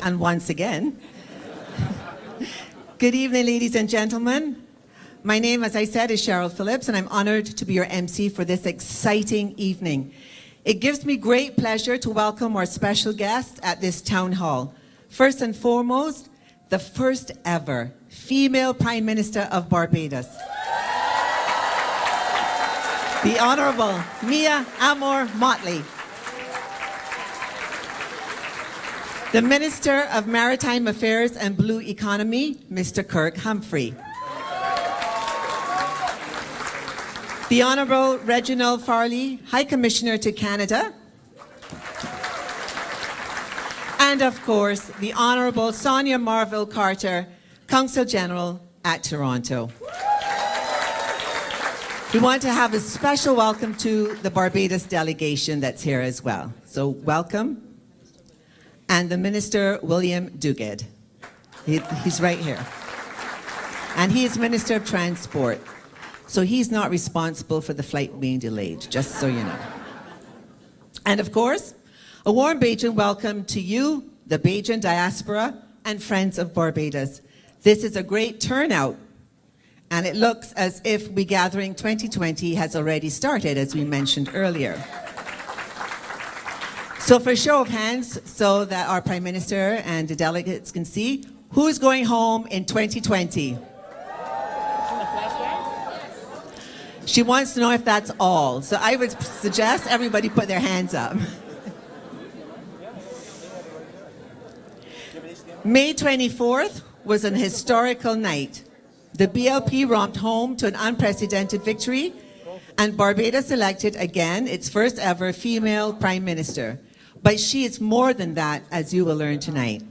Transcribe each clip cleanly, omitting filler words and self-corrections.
And once again, good evening, ladies and gentlemen. My name, as I said, is Cheryl Phillips, and I'm honored to be your MC for this exciting evening. It gives me great pleasure to welcome our special guests at this town hall. First and foremost, the first ever female Prime Minister of Barbados, the Honorable Mia Amor Motley. The Minister of Maritime Affairs and Blue Economy, Mr. Kirk Humphrey. The Honourable Reginald Farley, High Commissioner to Canada. And of course, the Honourable Sonia Marville Carter, Consul General at Toronto. We want to have a special welcome to the Barbados delegation that's here as well. So welcome. And the Minister, William Duguid. He's right here. And he is Minister of Transport. So he's not responsible for the flight being delayed, just so you know. And of course, a warm Bajan welcome to you, the Bajan Diaspora, and friends of Barbados. This is a great turnout. And it looks as if We Gathering 2020 has already started, as we mentioned earlier. So for a show of hands, so that our Prime Minister and the delegates can see, who's going home in 2020? She wants to know if that's all. So I would suggest everybody put their hands up. May 24th was an historical night. The BLP romped home to an unprecedented victory, and Barbados elected again its first ever female Prime Minister. But she is more than that, as you will learn tonight.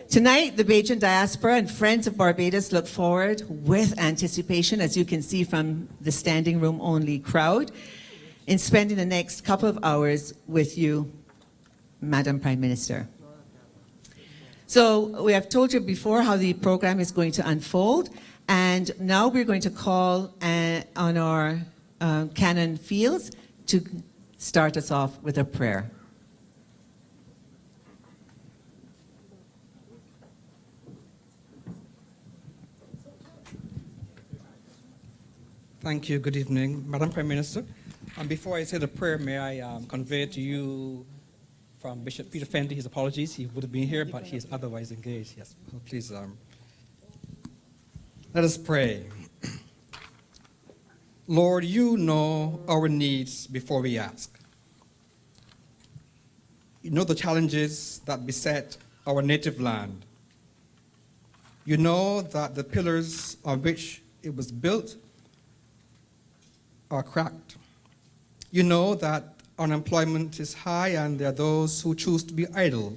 Tonight, the Bajan Diaspora and Friends of Barbados look forward with anticipation, as you can see from the standing room only crowd, in spending the next couple of hours with you, Madam Prime Minister. So we have told you before how the program is going to unfold, and now we're going to call on our Canon Fields to start us off with a prayer. Thank you. Good evening, Madam Prime Minister. And before I say the prayer, may I convey to you from Bishop Peter Fendi his apologies. He would have been here, but he is otherwise engaged. Yes, so please let us pray. Lord, you know our needs before we ask. You know the challenges that beset our native land. You know that the pillars on which it was built are cracked. You know that unemployment is high and there are those who choose to be idle.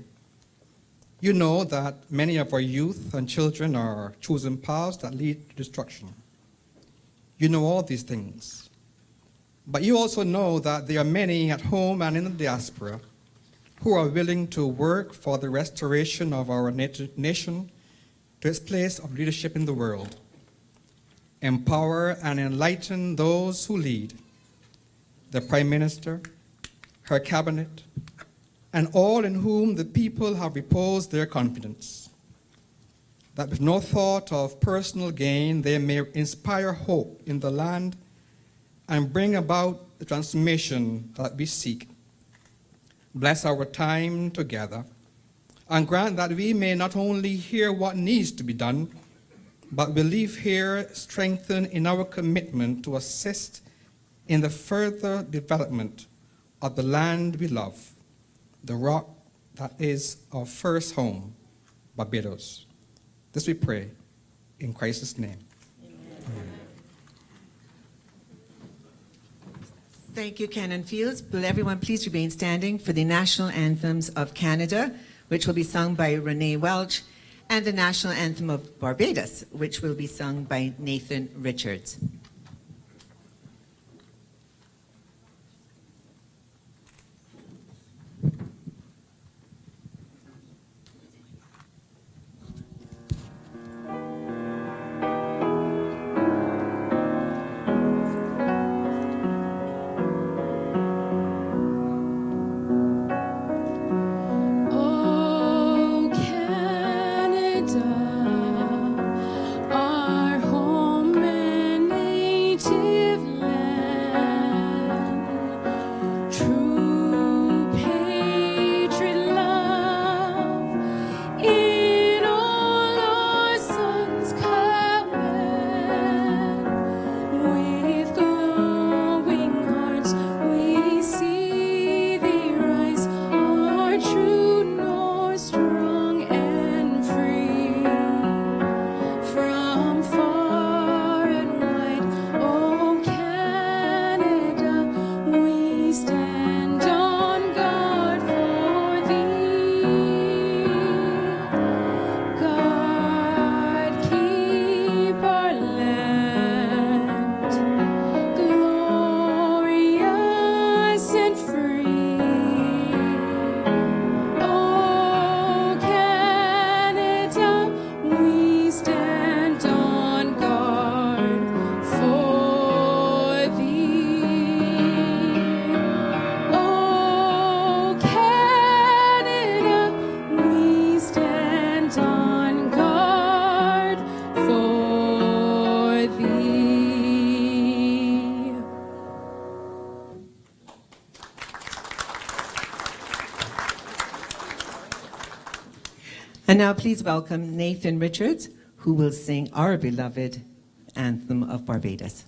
You know that many of our youth and children are choosing paths that lead to destruction. You know all these things. But you also know that there are many at home and in the diaspora who are willing to work for the restoration of our nation to its place of leadership in the world. Empower and enlighten those who lead, the Prime Minister, her cabinet, and all in whom the people have reposed their confidence, that with no thought of personal gain, they may inspire hope in the land and bring about the transformation that we seek. Bless our time together, and grant that we may not only hear what needs to be done, but we leave here strengthened in our commitment to assist in the further development of the land we love, the rock that is our first home, Barbados. This we pray in Christ's name. Amen. Thank you, Canon Fields. Will everyone please remain standing for the national anthems of Canada, which will be sung by Renee Welch and the national anthem of Barbados, which will be sung by Nathan Richards. And now please welcome Nathan Richards, who will sing our beloved anthem of Barbados.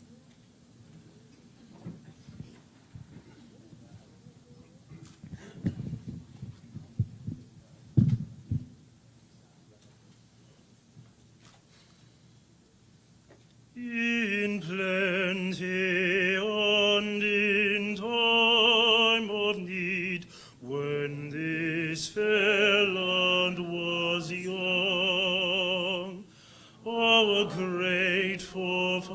In plenty and in time of need, when this fair land was young, our great forefathers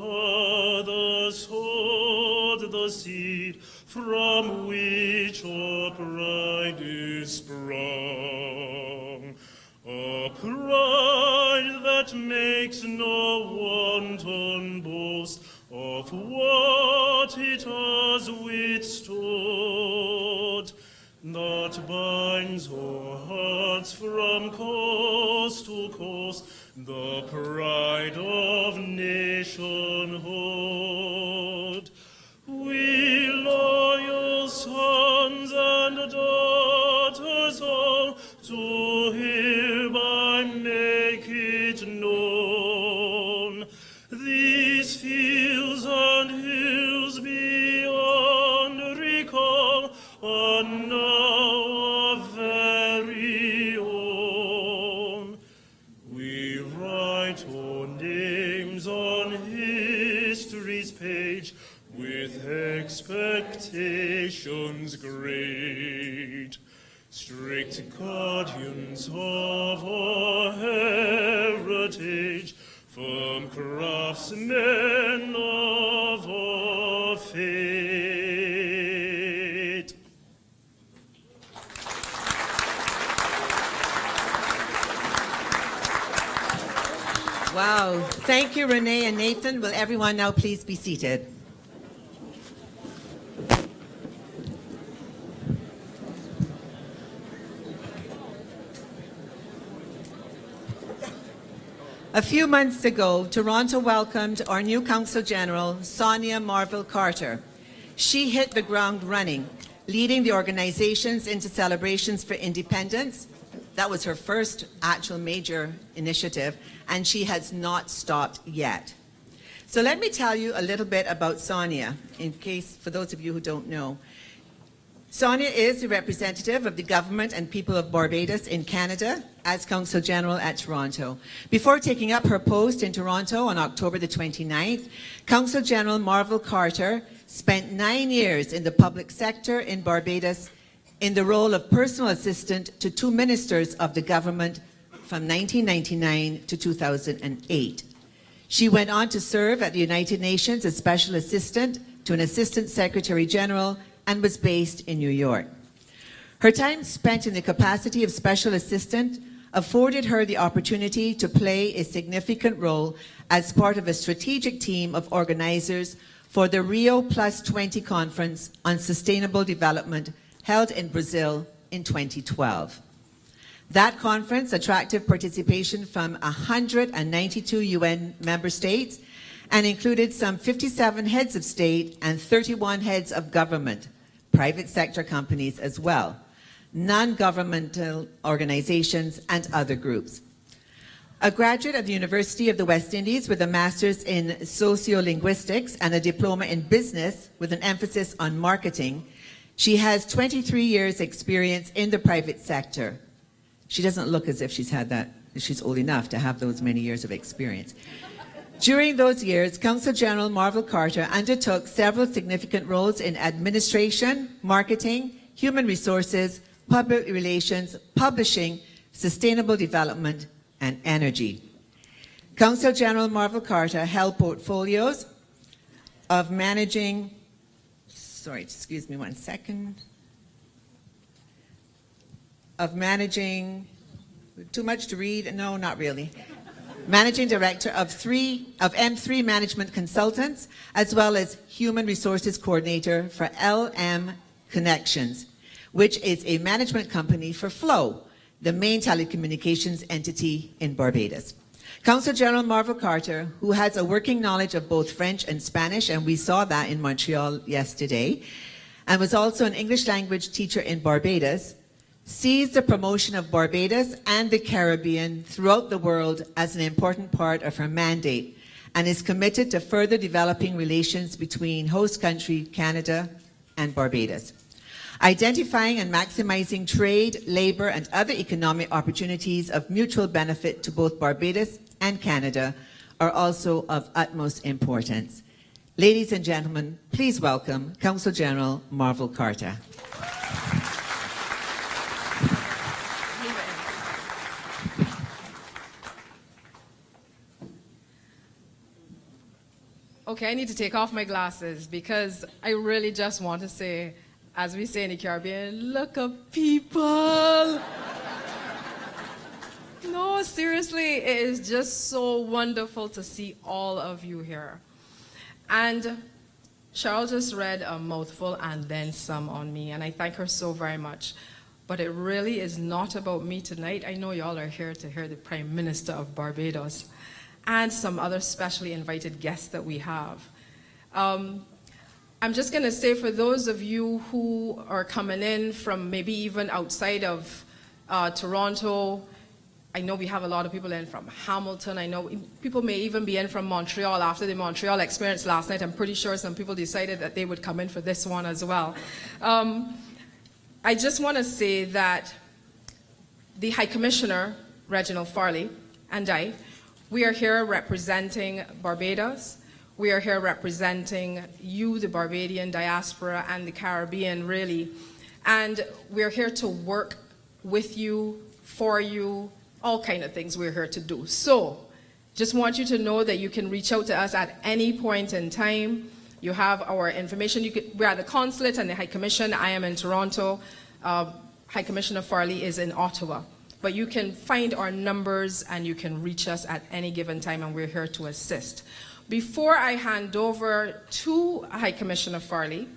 sowed the seed from which our pride is sprung. A pride that makes no wanton boast of what it has withstood, that binds our hearts from coast to coast, the pride of nationhood. We loyal sons and daughters all to hereby make it known. These fields and hills beyond recall are now our very own. We write our names on history's page with expectations great, strict guardians of our heritage, firm craftsmen of our fate. Wow. Thank you, Renee and Nathan. Will everyone now please be seated? A few months ago, Toronto welcomed our new Consul General, Sonia Marvell Carter. She hit the ground running, leading the organizations into celebrations for independence. That was her first actual major initiative, and she has not stopped yet. So let me tell you a little bit about Sonia, in case, for those of you who don't know. Sonia is the representative of the government and people of Barbados in Canada as Consul General at Toronto. Before taking up her post in Toronto on October the 29th, Consul General Marvell Carter spent 9 years in the public sector in Barbados in the role of personal assistant to two ministers of the government from 1999 to 2008. She went on to serve at the United Nations as Special Assistant to an Assistant Secretary General and was based in New York. Her time spent in the capacity of Special Assistant afforded her the opportunity to play a significant role as part of a strategic team of organizers for the Rio Plus 20 Conference on Sustainable Development held in Brazil in 2012. That conference attracted participation from 192 UN member states and included some 57 heads of state and 31 heads of government, private sector companies as well, non-governmental organizations, and other groups. A graduate of the University of the West Indies with a master's in sociolinguistics and a diploma in business with an emphasis on marketing, she has 23 years experience in the private sector. She doesn't look as if she's old enough to have those many years of experience. During those years, Consul General Marvel Carter undertook several significant roles in administration, marketing, human resources, public relations, publishing, sustainable development, and energy. Consul General Marvel Carter held portfolios of managing, too much to read? No, not really. Managing Director of M3 Management Consultants, as well as Human Resources Coordinator for LM Connections, which is a management company for Flow, the main telecommunications entity in Barbados. Consul General Marvel Carter, who has a working knowledge of both French and Spanish, and we saw that in Montreal yesterday, and was also an English language teacher in Barbados, sees the promotion of Barbados and the Caribbean throughout the world as an important part of her mandate and is committed to further developing relations between host country Canada and Barbados. Identifying and maximizing trade, labor, and other economic opportunities of mutual benefit to both Barbados and Canada are also of utmost importance. Ladies and gentlemen, please welcome Consul General Marvel Carter. Okay, I need to take off my glasses because I really just want to say, as we say in the Caribbean, look up, people. No, seriously, it is just so wonderful to see all of you here. And Cheryl just read a mouthful and then some on me, and I thank her so very much. But it really is not about me tonight. I know y'all are here to hear the Prime Minister of Barbados and some other specially invited guests that we have. I'm just going to say, for those of you who are coming in from maybe even outside of Toronto, I know we have a lot of people in from Hamilton. I know people may even be in from Montreal after the Montreal experience last night. I'm pretty sure some people decided that they would come in for this one as well. I just want to say that the High Commissioner, Reginald Farley, and I, we are here representing Barbados. We are here representing you, the Barbadian diaspora, and the Caribbean, really. And we're here to work with you, for you, all kind of things we're here to do. So, just want you to know that you can reach out to us at any point in time. You have our information. We're at the Consulate and the High Commission. I am in Toronto. High Commissioner Farley is in Ottawa. But you can find our numbers and you can reach us at any given time, and we're here to assist. Before I hand over to High Commissioner Farley,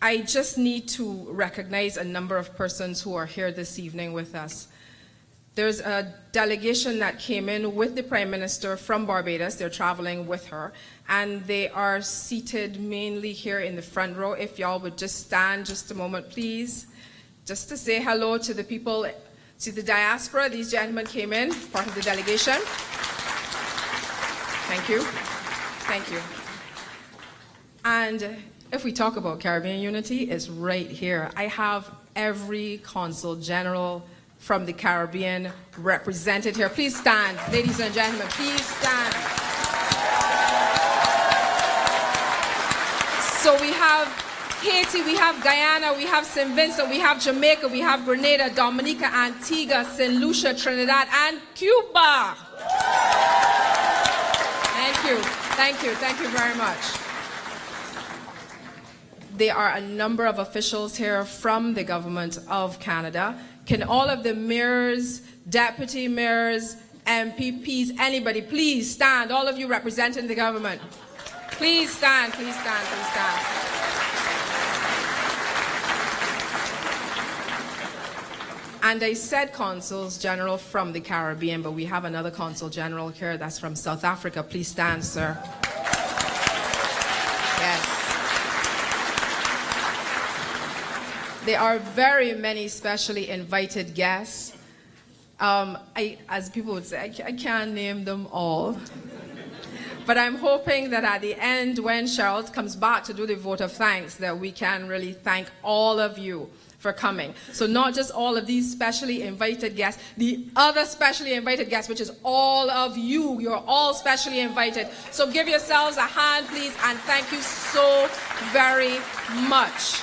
I just need to recognize a number of persons who are here this evening with us. There's a delegation that came in with the Prime Minister from Barbados. They're traveling with her, and they are seated mainly here in the front row. If y'all would just stand just a moment, please, just to say hello to the people, to the diaspora. These gentlemen came in, part of the delegation. Thank you. Thank you. And if we talk about Caribbean unity, it's right here. I have every Consul General from the Caribbean represented here. Please stand, ladies and gentlemen, please stand. So we have Haiti, we have Guyana, we have St. Vincent, we have Jamaica, we have Grenada, Dominica, Antigua, St. Lucia, Trinidad, and Cuba. Thank you. Thank you. Thank you very much. There are a number of officials here from the government of Canada. Can all of the mayors, deputy mayors, MPPs, anybody, please stand, all of you representing the government. Please stand, please stand, please stand. And I said Consuls General from the Caribbean, but we have another Consul General here that's from South Africa. Please stand, sir. Yes. There are very many specially invited guests. As people would say, I can't name them all. But I'm hoping that at the end, when Cheryl comes back to do the vote of thanks, that we can really thank all of you for coming. So not just all of these specially invited guests, the other specially invited guests, which is all of you. You're all specially invited. So give yourselves a hand, please, and thank you so very much.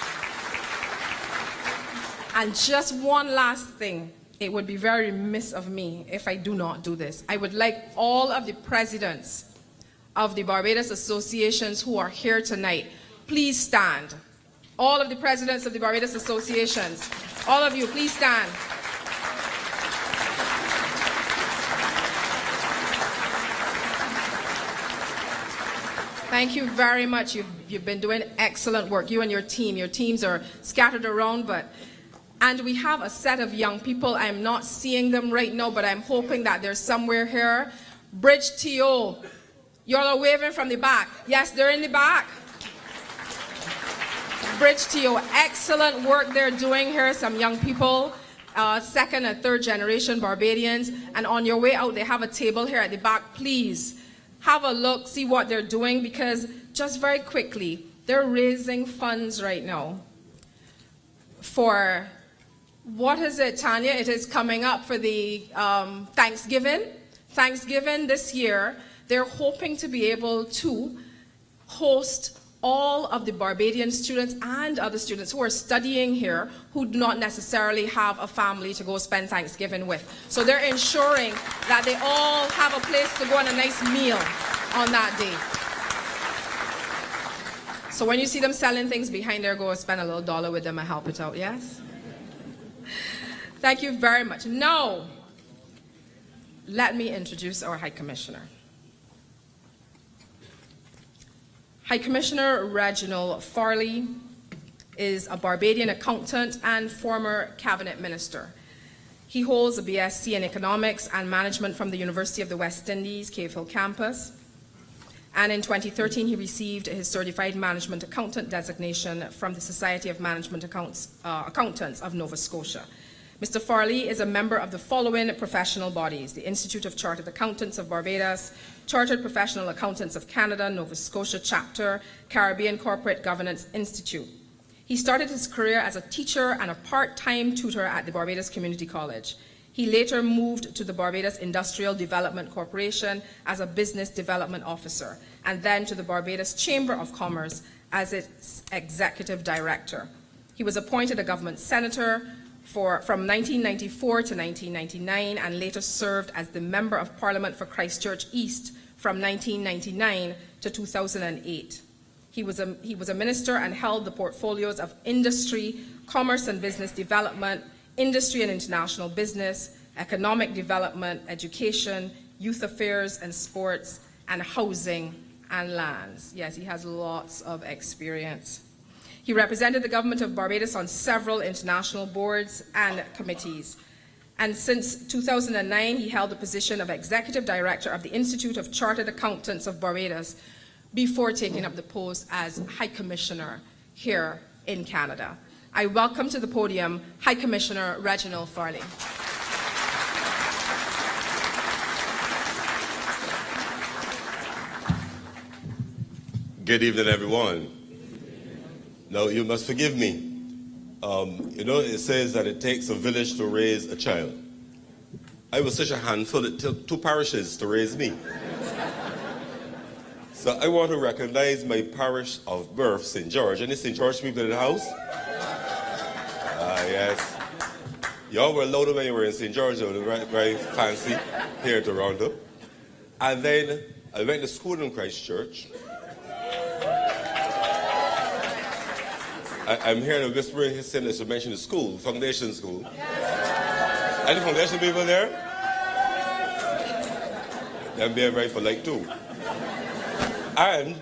And just one last thing. It would be very remiss of me if I do not do this. I would like all of the presidents of the Barbados associations who are here tonight, please stand. All of the presidents of the Barbados associations, all of you, please stand. Thank you very much. You've been doing excellent work, you and your team. Your teams are scattered around, and we have a set of young people. I'm not seeing them right now, but I'm hoping that they're somewhere here. Bridge TO, y'all are waving from the back. Yes, they're in the back. Bridge TO, excellent work they're doing here. Some young people, second and third generation Barbadians. And on your way out, they have a table here at the back. Please have a look, see what they're doing, because just very quickly, they're raising funds right now for, what is it, Tanya? It is coming up for the Thanksgiving. Thanksgiving this year, they're hoping to be able to host all of the Barbadian students and other students who are studying here who do not necessarily have a family to go spend Thanksgiving with. So they're ensuring that they all have a place to go on a nice meal on that day. So when you see them selling things behind there, go spend a little dollar with them and help it out, yes? Thank you very much. Now, let me introduce our High Commissioner. High Commissioner Reginald Farley is a Barbadian accountant and former cabinet minister. He holds a BSc in economics and management from the University of the West Indies, Cave Hill campus. And in 2013, he received his certified management accountant designation from the Society of Management Accountants of Nova Scotia. Mr. Farley is a member of the following professional bodies: the Institute of Chartered Accountants of Barbados, Chartered Professional Accountants of Canada, Nova Scotia Chapter, Caribbean Corporate Governance Institute. He started his career as a teacher and a part-time tutor at the Barbados Community College. He later moved to the Barbados Industrial Development Corporation as a business development officer, and then to the Barbados Chamber of Commerce as its executive director. He was appointed a government senator from 1994 to 1999, and later served as the Member of Parliament for Christchurch East from 1999 to 2008. He was a minister and held the portfolios of industry, commerce and business development, industry and international business, economic development, education, youth affairs and sports, and housing and lands. Yes, he has lots of experience. He represented the government of Barbados on several international boards and committees. And since 2009, he held the position of Executive Director of the Institute of Chartered Accountants of Barbados before taking up the post as High Commissioner here in Canada. I welcome to the podium High Commissioner Reginald Farley. Good evening, everyone. Now, you must forgive me. You know, it says that it takes a village to raise a child. I was such a handful, it took 2 parishes to raise me. So I want to recognize my parish of birth, St. George. Any St. George people in the house? Yes. Y'all were loaded when you were in St. George, though, very, very fancy here in Toronto. And then I went to school in Christ Church. I'm hearing a whispering his sentence to mention the school, foundation school. Any foundation people there? They're being very polite too. And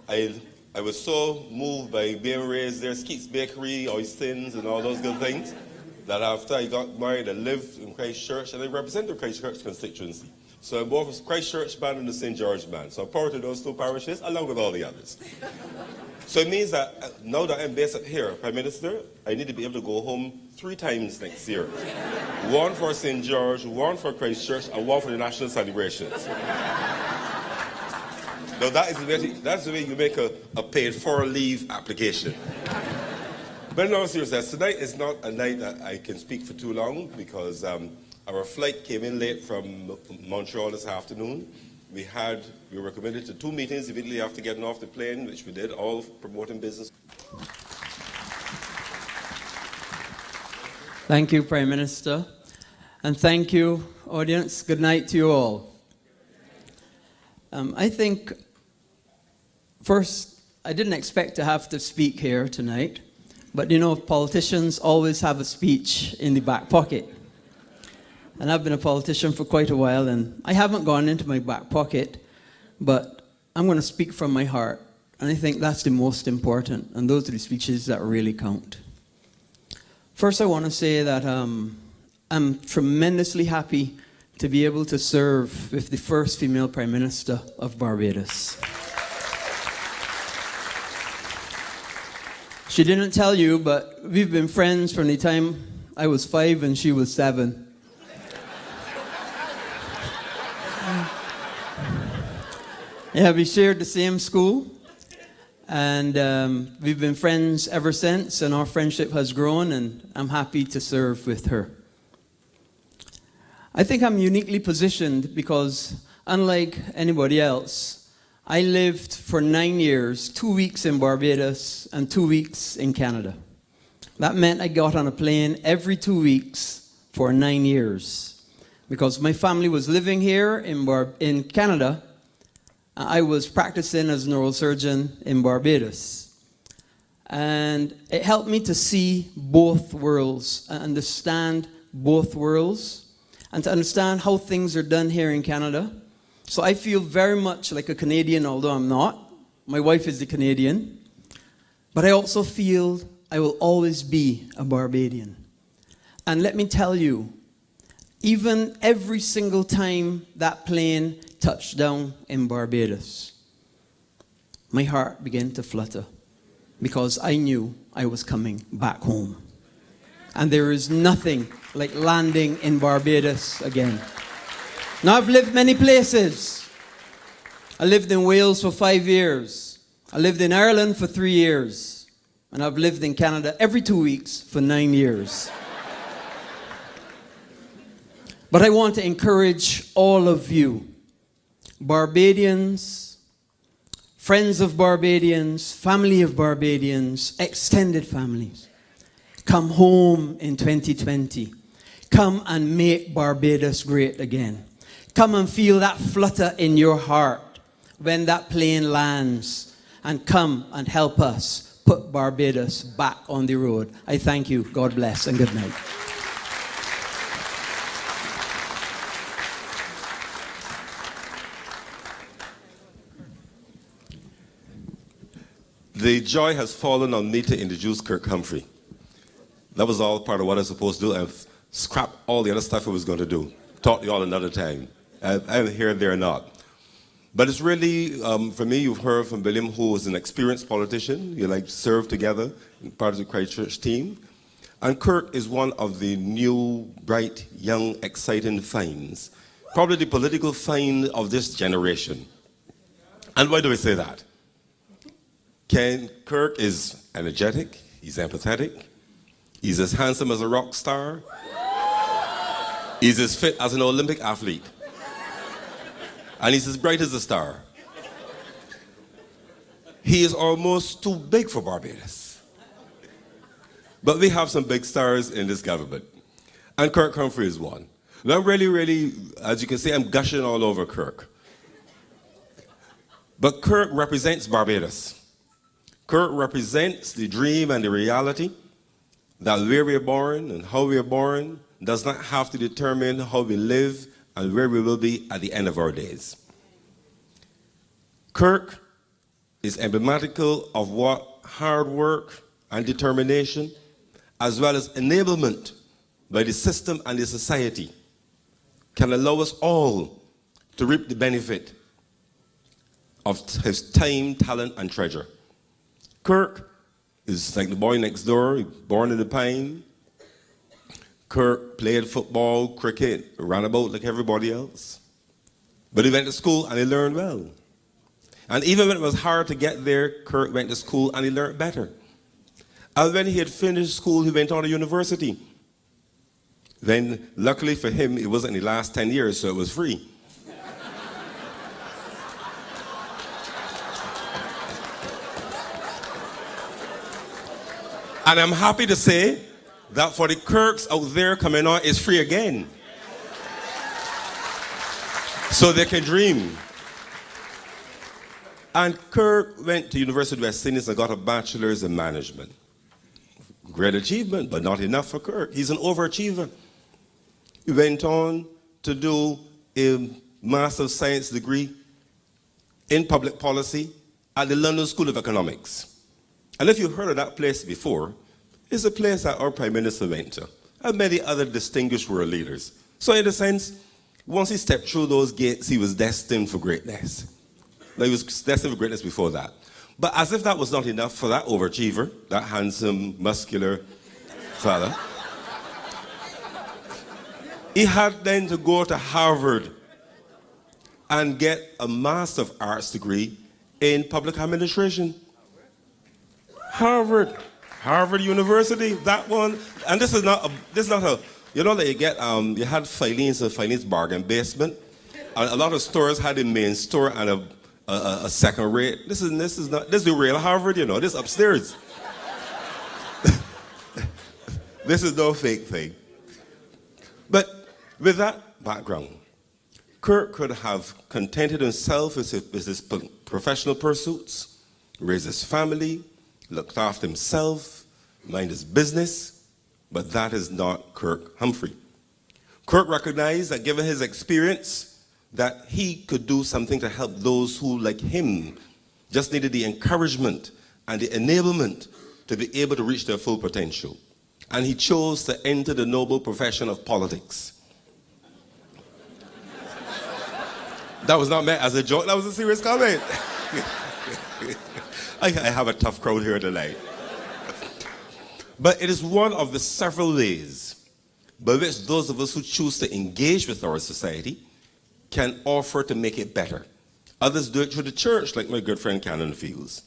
I was so moved by being raised there, Skeets Bakery, Oystins, and all those good things, that after I got married, I lived in Christ Church, and I represent the Christ Church constituency. So I'm both a Christ Church band and the St. George band. So I'm part of those two parishes, along with all the others. So it means that now that I'm based up here, Prime Minister, I need to be able to go home 3 times next year. 1 for St. George, 1 for Christ Church, and 1 for the national celebrations. Now that's the way you make a paid for leave application. But in all seriousness, tonight is not a night that I can speak for too long because our flight came in late from Montreal this afternoon. We were committed to 2 meetings immediately after getting off the plane, which we did, all promoting business. Thank you, Prime Minister. And thank you, audience. Good night to you all. I think, first, I didn't expect to have to speak here tonight, but you know, politicians always have a speech in the back pocket. And I've been a politician for quite a while, and I haven't gone into my back pocket, but I'm going to speak from my heart. And I think that's the most important, and those are the speeches that really count. First, I want to say that I'm tremendously happy to be able to serve with the first female Prime Minister of Barbados. She didn't tell you, but we've been friends from the time I was 5 and she was 7. Yeah, we shared the same school, and we've been friends ever since, and our friendship has grown, and I'm happy to serve with her. I think I'm uniquely positioned because, unlike anybody else, I lived for 9 years, 2 weeks in Barbados and 2 weeks in Canada. That meant I got on a plane every 2 weeks for 9 years. Because my family was living here in Canada, I was practicing as a neurosurgeon in Barbados. And it helped me to see both worlds, understand both worlds, and to understand how things are done here in Canada. So I feel very much like a Canadian, although I'm not. My wife is a Canadian. But I also feel I will always be a Barbadian. And let me tell you, even every single time that plane touched down in Barbados, my heart began to flutter because I knew I was coming back home. And there is nothing like landing in Barbados again. Now, I've lived many places. I lived in Wales for 5 years. I lived in Ireland for 3 years. And I've lived in Canada every 2 weeks for 9 years. But I want to encourage all of you, Barbadians, friends of Barbadians, family of Barbadians, extended families. Come home in 2020. Come and make Barbados great again. Come and feel that flutter in your heart when that plane lands. And come and help us put Barbados back on the road. I thank you. God bless and good night. The joy has fallen on me to introduce Kirk Humphrey. That was all part of what I was supposed to do. I've scrapped all the other stuff I was going to do. Talk to you all another time. I'm here, there, not. But it's really, for me, you've heard from William, who is an experienced politician. You like serve together, part of the Christchurch team. And Kirk is one of the new, bright, young, exciting finds. Probably the political find of this generation. And why do I say that? Kirk is energetic, he's empathetic, he's as handsome as a rock star, he's as fit as an Olympic athlete, and he's as bright as a star. he is almost too big for Barbados. But we have some big stars in this government. And Kirk Humphrey is one. Now I'm really, as you can see, I'm gushing all over Kirk. But Kirk represents Barbados. Kirk represents the dream and the reality that where we are born and how we are born does not have to determine how we live and where we will be at the end of our days. Kirk is emblematical of what hard work and determination, as well as enablement by the system and the society, can allow us all to reap the benefit of his time, talent, and treasure. Kirk is like the boy next door, born in the Pine. Kirk played football, cricket, ran about like everybody else. But he went to school and he learned well. And even when it was hard to get there, Kirk went to school and he learned better. And when he had finished school, he went on to university. Then, luckily for him, it wasn't in the last 10 years, so it was free. And I'm happy to say that for the Kirks out there coming on, it's free again. So they can dream. And Kirk went to University of West Indies and got a bachelor's in management. Great achievement, but not enough for Kirk. He's an overachiever. He went on to do a Master of Science degree in public policy at the London School of Economics. And if you've heard of that place before, it's a place that our Prime Minister went to, and many other distinguished world leaders. So in a sense, once he stepped through those gates, he was destined for greatness. He was destined for greatness before that. But as if that was not enough for that overachiever, that handsome, muscular fella, he had then to go to Harvard and get a Master of Arts degree in public administration. Harvard University, that one. And this is not a, you know that you get, you had Filene's bargain basement. A lot of stores had a main store and a second rate. This is the real Harvard, you know, this upstairs. This is no fake thing. But with that background, Kirk could have contented himself with his professional pursuits, raised his family, looked after himself, mind his business, but that is not Kirk Humphrey. Kirk recognized that given his experience, that he could do something to help those who, like him, just needed the encouragement and the enablement to be able to reach their full potential. And he chose to enter the noble profession of politics. That was not meant as a joke, that was a serious comment. I have a tough crowd here tonight. But it is one of the several ways by which those of us who choose to engage with our society can offer to make it better. Others do it through the church, like my good friend Cannon feels.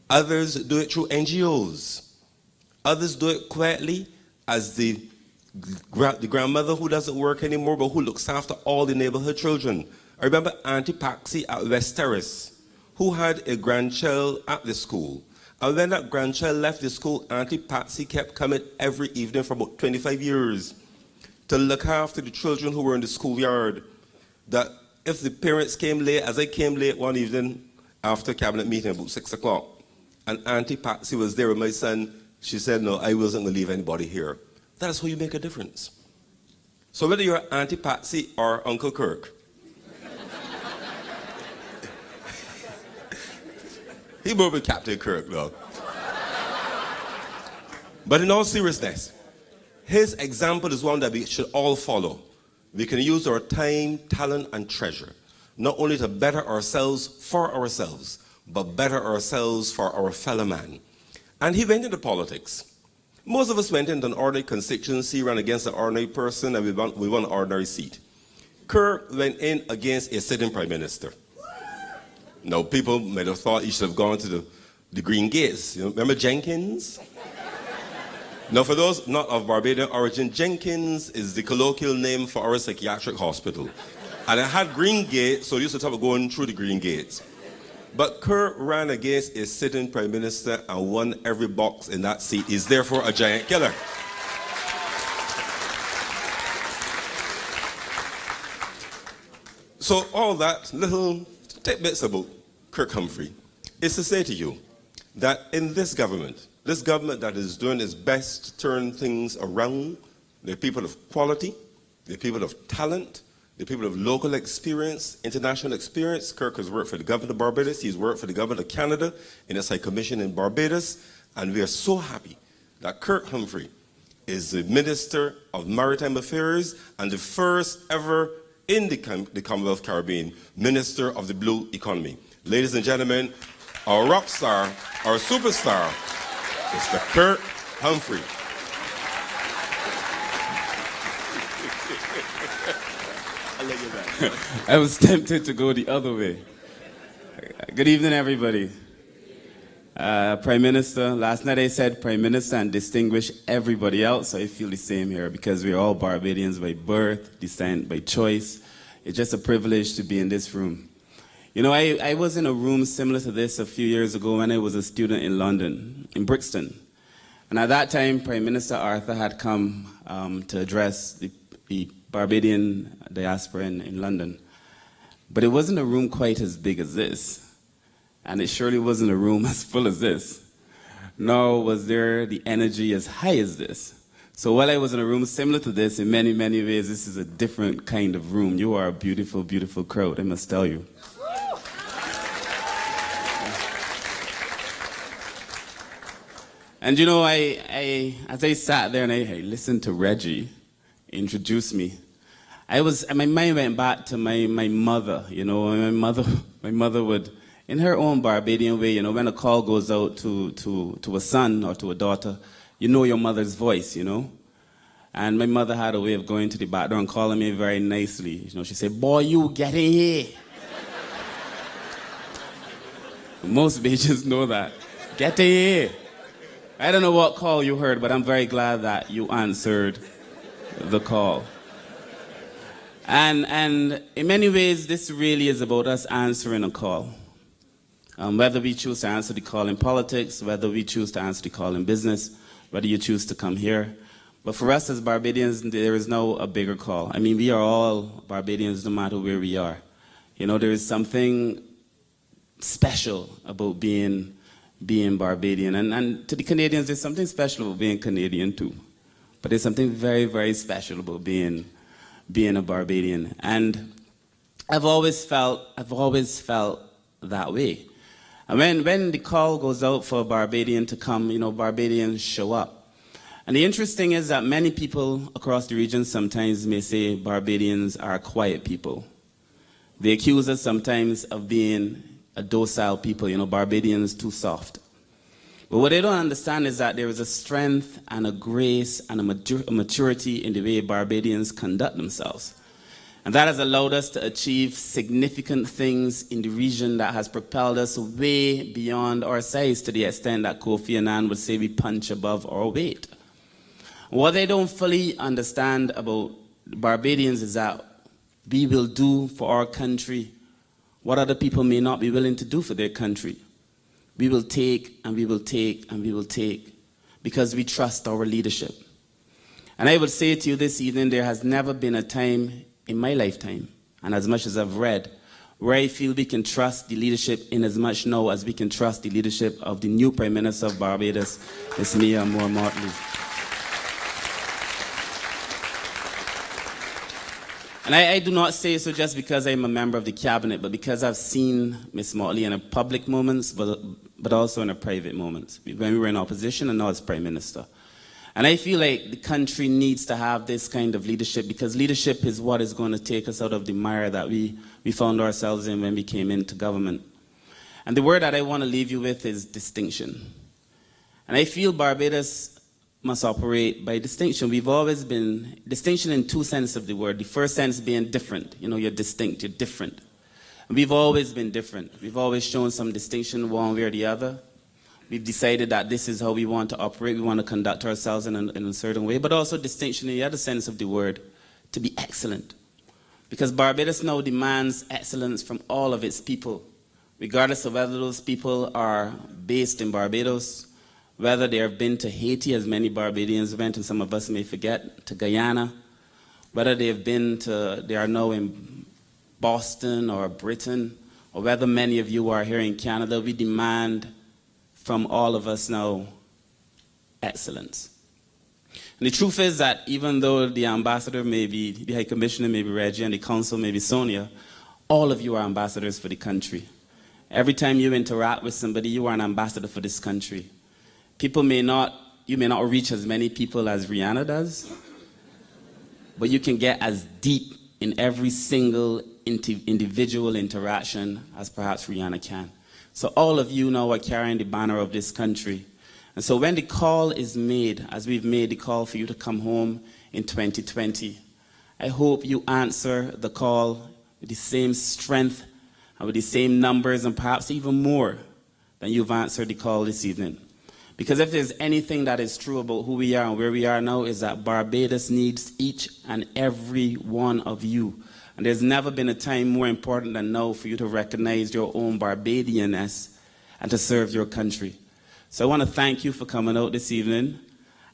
Others do it through NGOs. Others do it quietly as the grandmother who doesn't work anymore, but who looks after all the neighborhood children. I remember Auntie Paxi at West Terrace, who had a grandchild at the school. And when that grandchild left the school, Auntie Patsy kept coming every evening for about 25 years to look after the children who were in the schoolyard. That if the parents came late, as I came late one evening after cabinet meeting about 6 o'clock, and Auntie Patsy was there with my son, she said, no, I wasn't going to leave anybody here. That is how you make a difference. So whether you're Auntie Patsy or Uncle Kirk, he will be Captain Kirk, though. But in all seriousness, his example is one that we should all follow. We can use our time, talent, and treasure, not only to better ourselves for ourselves, but better ourselves for our fellow man. And he went into politics. Most of us went into an ordinary constituency, ran against an ordinary person, and we won an ordinary seat. Kirk went in against a sitting prime minister. Now, people might have thought he should have gone to the Green Gates. You know, remember Jenkins? Now, for those not of Barbadian origin, Jenkins is the colloquial name for our psychiatric hospital. And it had Green Gates, so they used to talk about going through the Green Gates. But Kirk ran against a sitting prime minister and won every box in that seat. He's therefore a giant killer. So all that little tidbits about Kirk Humphrey is to say to you that in this government that is doing its best to turn things around, the people of quality, the people of talent, the people of local experience, international experience. Kirk has worked for the government of Barbados. He's worked for the government of Canada in his High Commission in Barbados. And we are so happy that Kirk Humphrey is the Minister of Maritime Affairs and the first ever in the Commonwealth Caribbean Minister of the Blue Economy. Ladies and gentlemen, our rock star, our superstar, Mr. Kirk Humphrey. I was tempted to go the other way. Good evening, everybody. Prime Minister, last night I said Prime Minister and distinguish everybody else, so I feel the same here because we're all Barbadians by birth, descent, by choice. It's just a privilege to be in this room. You know, I was in a room similar to this a few years ago when I was a student in London, in Brixton. And at that time, Prime Minister Arthur had come to address the Barbadian diaspora in London. But it wasn't a room quite as big as this. And it surely wasn't a room as full as this. Nor was there the energy as high as this. So while I was in a room similar to this, in many, many ways, this is a different kind of room. You are a beautiful, beautiful crowd, I must tell you. And you know, as I sat there and I listened to Reggie introduce me, my mind went back to my mother. You know, my mother would, in her own Barbadian way, you know, when a call goes out to a son or to a daughter, you know your mother's voice, you know. And my mother had a way of going to the back door and calling me very nicely. You know, she said, "Boy, you get in here." Most Bajans know that. Get in here. I don't know what call you heard, but I'm very glad that you answered the call. And in many ways, this really is about us answering a call. Whether we choose to answer the call in politics, whether we choose to answer the call in business, whether you choose to come here. But for us as Barbadians, there is no a bigger call. I mean, we are all Barbadians no matter where we are. You know, there is something special about being Barbadian. And to the Canadians, there's something special about being Canadian too. But there's something very, very special about being a Barbadian. And I've always felt that way. And when the call goes out for a Barbadian to come, you know, Barbadians show up. And the interesting is that many people across the region sometimes may say Barbadians are quiet people. They accuse us sometimes of being a docile people, you know, Barbadians too soft. But what they don't understand is that there is a strength and a grace and a maturity in the way Barbadians conduct themselves. And that has allowed us to achieve significant things in the region that has propelled us way beyond our size to the extent that Kofi Annan would say we punch above our weight. What they don't fully understand about Barbadians is that we will do for our country what other people may not be willing to do for their country. We will take and we will take and we will take because we trust our leadership. And I would say to you this evening, there has never been a time in my lifetime, and as much as I've read, where I feel we can trust the leadership in as much now as we can trust the leadership of the new Prime Minister of Barbados, Ms. Mia Moore-Motley. And I do not say so just because I'm a member of the cabinet, but because I've seen Ms. Motley in her public moments, but also in her private moments, when we were in opposition and now as Prime Minister. And I feel like the country needs to have this kind of leadership because leadership is what is going to take us out of the mire that we found ourselves in when we came into government. And the word that I want to leave you with is distinction. And I feel Barbados must operate by distinction. We've always been, distinction in two senses of the word. The first sense being different. You know, you're distinct, you're different. And we've always been different. We've always shown some distinction one way or the other. We've decided that this is how we want to operate. We want to conduct ourselves in a certain way, but also distinction in the other sense of the word, to be excellent. Because Barbados now demands excellence from all of its people, regardless of whether those people are based in Barbados, whether they have been to Haiti, as many Barbadians went, and some of us may forget, to Guyana, whether they are now in Boston or Britain, or whether many of you are here in Canada, we demand from all of us now excellence. And the truth is that even though the ambassador may be, the High Commissioner may be Reggie, and the Consul may be Sonia, all of you are ambassadors for the country. Every time you interact with somebody, you are an ambassador for this country. You may not reach as many people as Rihanna does, but you can get as deep in every single individual interaction as perhaps Rihanna can. So all of you now are carrying the banner of this country. And so when the call is made, as we've made the call for you to come home in 2020, I hope you answer the call with the same strength and with the same numbers and perhaps even more than you've answered the call this evening. Because if there's anything that is true about who we are and where we are now, is that Barbados needs each and every one of you. And there's never been a time more important than now for you to recognize your own Barbadianness and to serve your country. So I want to thank you for coming out this evening.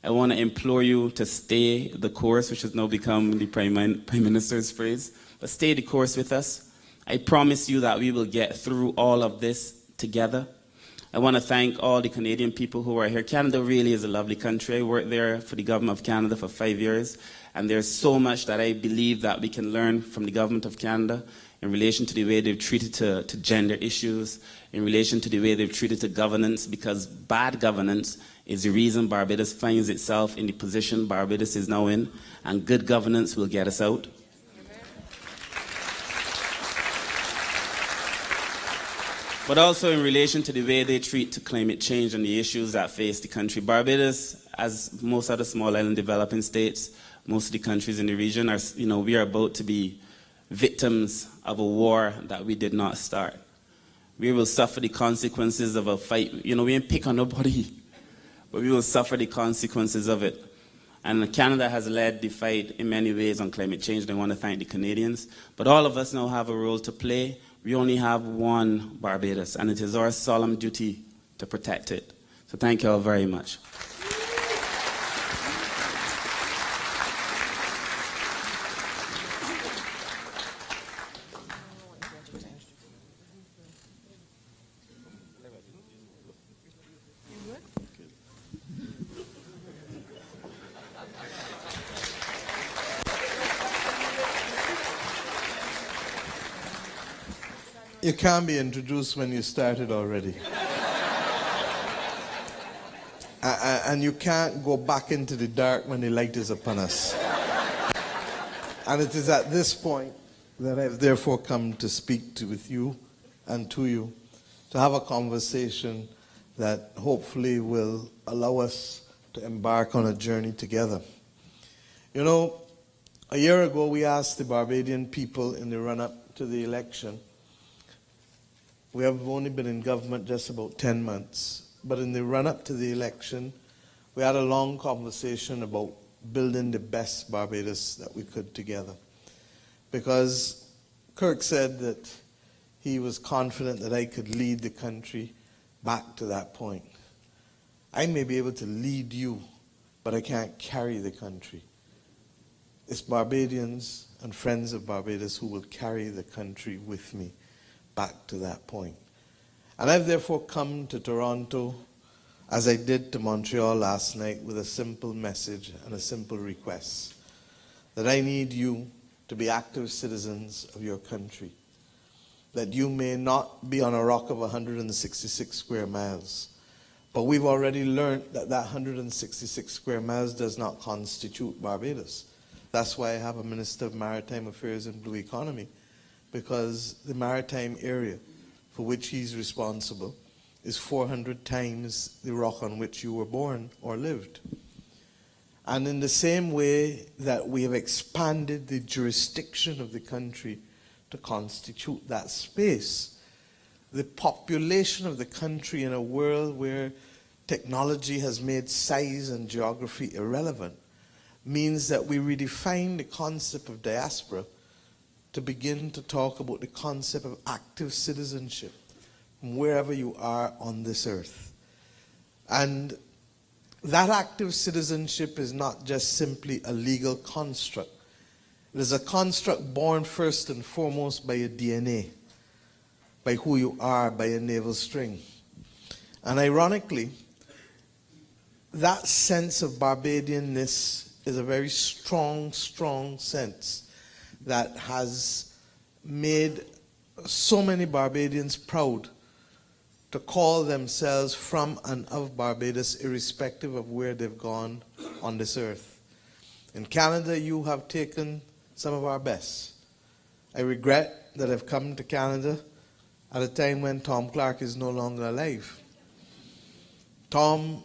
I want to implore you to stay the course, which has now become the Prime Minister's phrase. But stay the course with us. I promise you that we will get through all of this together. I want to thank all the Canadian people who are here. Canada really is a lovely country. I worked there for the government of Canada for 5 years, and there's so much that I believe that we can learn from the government of Canada in relation to the way they've treated to gender issues, in relation to the way they've treated to governance, because bad governance is the reason Barbados finds itself in the position Barbados is now in, and good governance will get us out. But also in relation to the way they treat to climate change and the issues that face the country. Barbados, as most other small island developing states, most of the countries in the region, we are about to be victims of a war that we did not start. We will suffer the consequences of a fight. We ain't pick on nobody, but we will suffer the consequences of it. And Canada has led the fight in many ways on climate change, and I want to thank the Canadians. But all of us now have a role to play. We only have one Barbados, and it is our solemn duty to protect it. So thank you all very much. You can't be introduced when you started already. And you can't go back into the dark when the light is upon us. And it is at this point that I've therefore come to speak with you and to you, to have a conversation that hopefully will allow us to embark on a journey together. A year ago we asked the Barbadian people in the run-up to the election. We have only been in government just about 10 months. But in the run-up to the election, we had a long conversation about building the best Barbados that we could together. Because Kirk said that he was confident that I could lead the country back to that point. I may be able to lead you, but I can't carry the country. It's Barbadians and friends of Barbados who will carry the country with me back to that point. And I've therefore come to Toronto, as I did to Montreal last night, with a simple message and a simple request, that I need you to be active citizens of your country, that you may not be on a rock of 166 square miles, but we've already learned that 166 square miles does not constitute Barbados. That's why I have a Minister of Maritime Affairs and Blue Economy, because the maritime area for which he's responsible is 400 times the rock on which you were born or lived. And in the same way that we have expanded the jurisdiction of the country to constitute that space, the population of the country in a world where technology has made size and geography irrelevant means that we redefine the concept of diaspora to begin to talk about the concept of active citizenship, from wherever you are on this earth. And that active citizenship is not just simply a legal construct. It is a construct born first and foremost by your DNA, by who you are, by your navel string. And ironically, that sense of Barbadianness is a very strong, strong sense that has made so many Barbadians proud to call themselves from and of Barbados, irrespective of where they've gone on this earth. In Canada, you have taken some of our best. I regret that I've come to Canada at a time when Tom Clark is no longer alive. Tom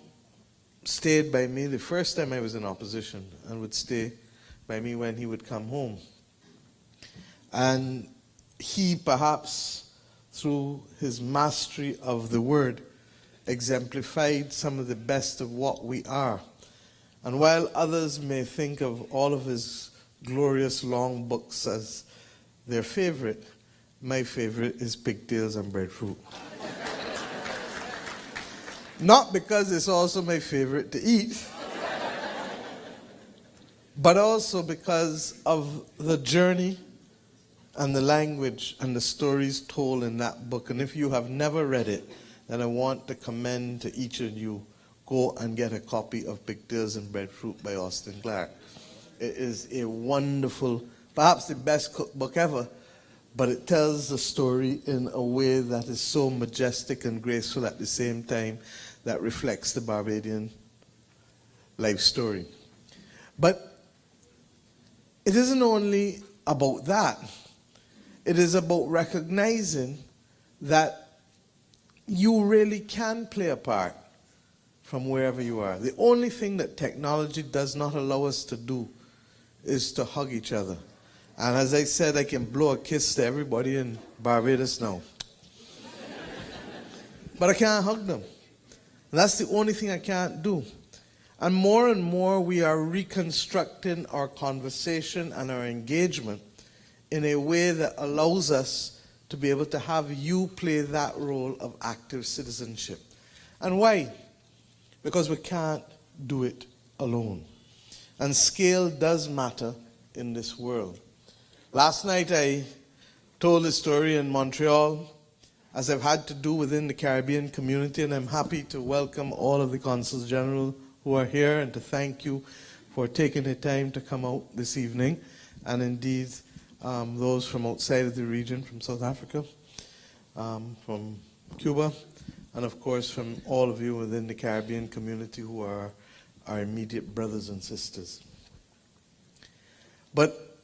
stayed by me the first time I was in opposition and would stay by me when he would come home. And he, perhaps through his mastery of the word, exemplified some of the best of what we are. And while others may think of all of his glorious long books as their favorite, my favorite is Pigtails and Breadfruit. Not because it's also my favorite to eat, but also because of the journey and the language and the stories told in that book. And if you have never read it, then I want to commend to each of you, go and get a copy of Pigtails and Breadfruit by Austin Clark. It is a wonderful, perhaps the best cookbook ever, but it tells the story in a way that is so majestic and graceful at the same time that reflects the Barbadian life story. But it isn't only about that. It is about recognizing that you really can play a part from wherever you are. The only thing that technology does not allow us to do is to hug each other. And as I said, I can blow a kiss to everybody in Barbados now. But I can't hug them. And that's the only thing I can't do. And more we are reconstructing our conversation and our engagement in a way that allows us to be able to have you play that role of active citizenship. And why? Because we can't do it alone. And scale does matter in this world. Last night I told a story in Montreal, as I've had to do within the Caribbean community, and I'm happy to welcome all of the Consuls General who are here and to thank you for taking the time to come out this evening, and indeed those from outside of the region, from South Africa, from Cuba, and of course from all of you within the Caribbean community who are our immediate brothers and sisters. But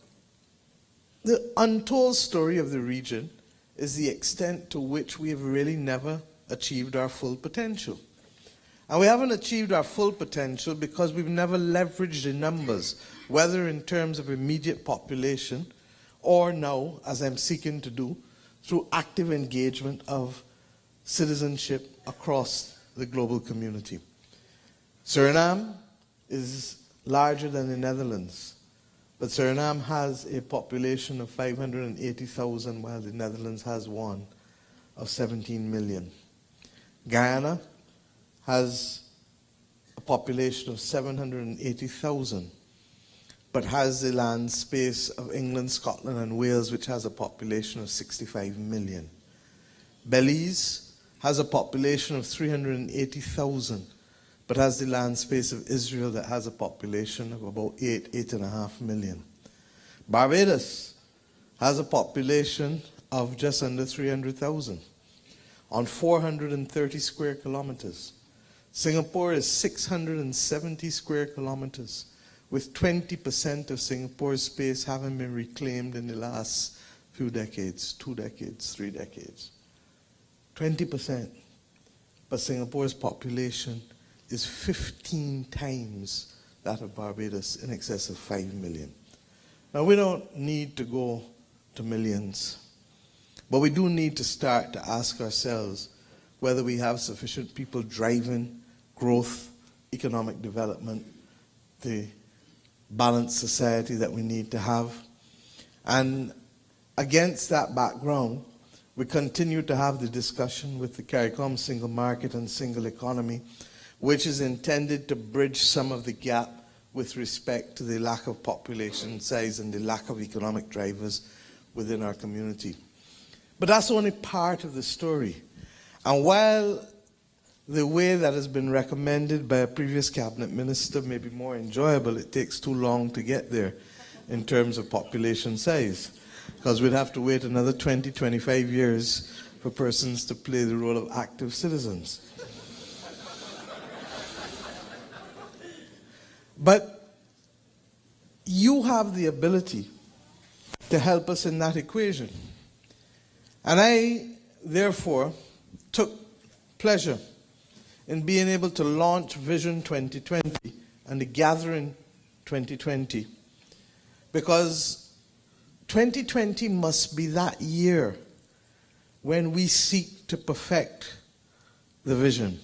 the untold story of the region is the extent to which we have really never achieved our full potential. And we haven't achieved our full potential because we've never leveraged the numbers, whether in terms of immediate population or now, as I'm seeking to do, through active engagement of citizenship across the global community. Suriname is larger than the Netherlands, but Suriname has a population of 580,000, while the Netherlands has one of 17 million. Guyana has a population of 780,000, but has the land space of England, Scotland, and Wales, which has a population of 65 million. Belize has a population of 380,000, but has the land space of Israel, that has a population of about 8.5 million. Barbados has a population of just under 300,000 on 430 square kilometers. Singapore is 670 square kilometers, with 20% of Singapore's space having been reclaimed in the last few decades, 2 decades, 3 decades. 20%. But Singapore's population is 15 times that of Barbados, in excess of 5 million. Now, we don't need to go to millions, but we do need to start to ask ourselves whether we have sufficient people driving growth, economic development, the balanced society that we need to have. And against that background, We continue to have the discussion with the CARICOM single market and single economy, which is intended to bridge some of the gap with respect to the lack of population size and the lack of economic drivers within our community. But that's only part of the story. And while the way that has been recommended by a previous cabinet minister may be more enjoyable, it takes too long to get there in terms of population size, because we'd have to wait another 20, 25 years for persons to play the role of active citizens. But you have the ability to help us in that equation. And I, therefore, took pleasure in being able to launch Vision 2020 and the Gathering 2020, because 2020 must be that year when we seek to perfect the vision.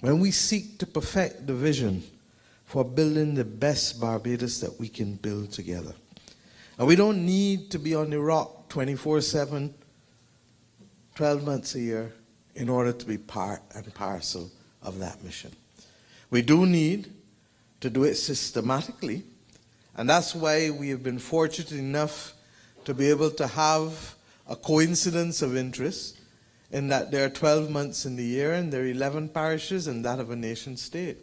When we seek to perfect the vision for building the best Barbados that we can build together. And we don't need to be on the rock 24/7, 12 months a year in order to be part and parcel of that mission. We do need to do it systematically, and that's why we have been fortunate enough to be able to have a coincidence of interest in that there are 12 months in the year and there are 11 parishes and that of a nation state.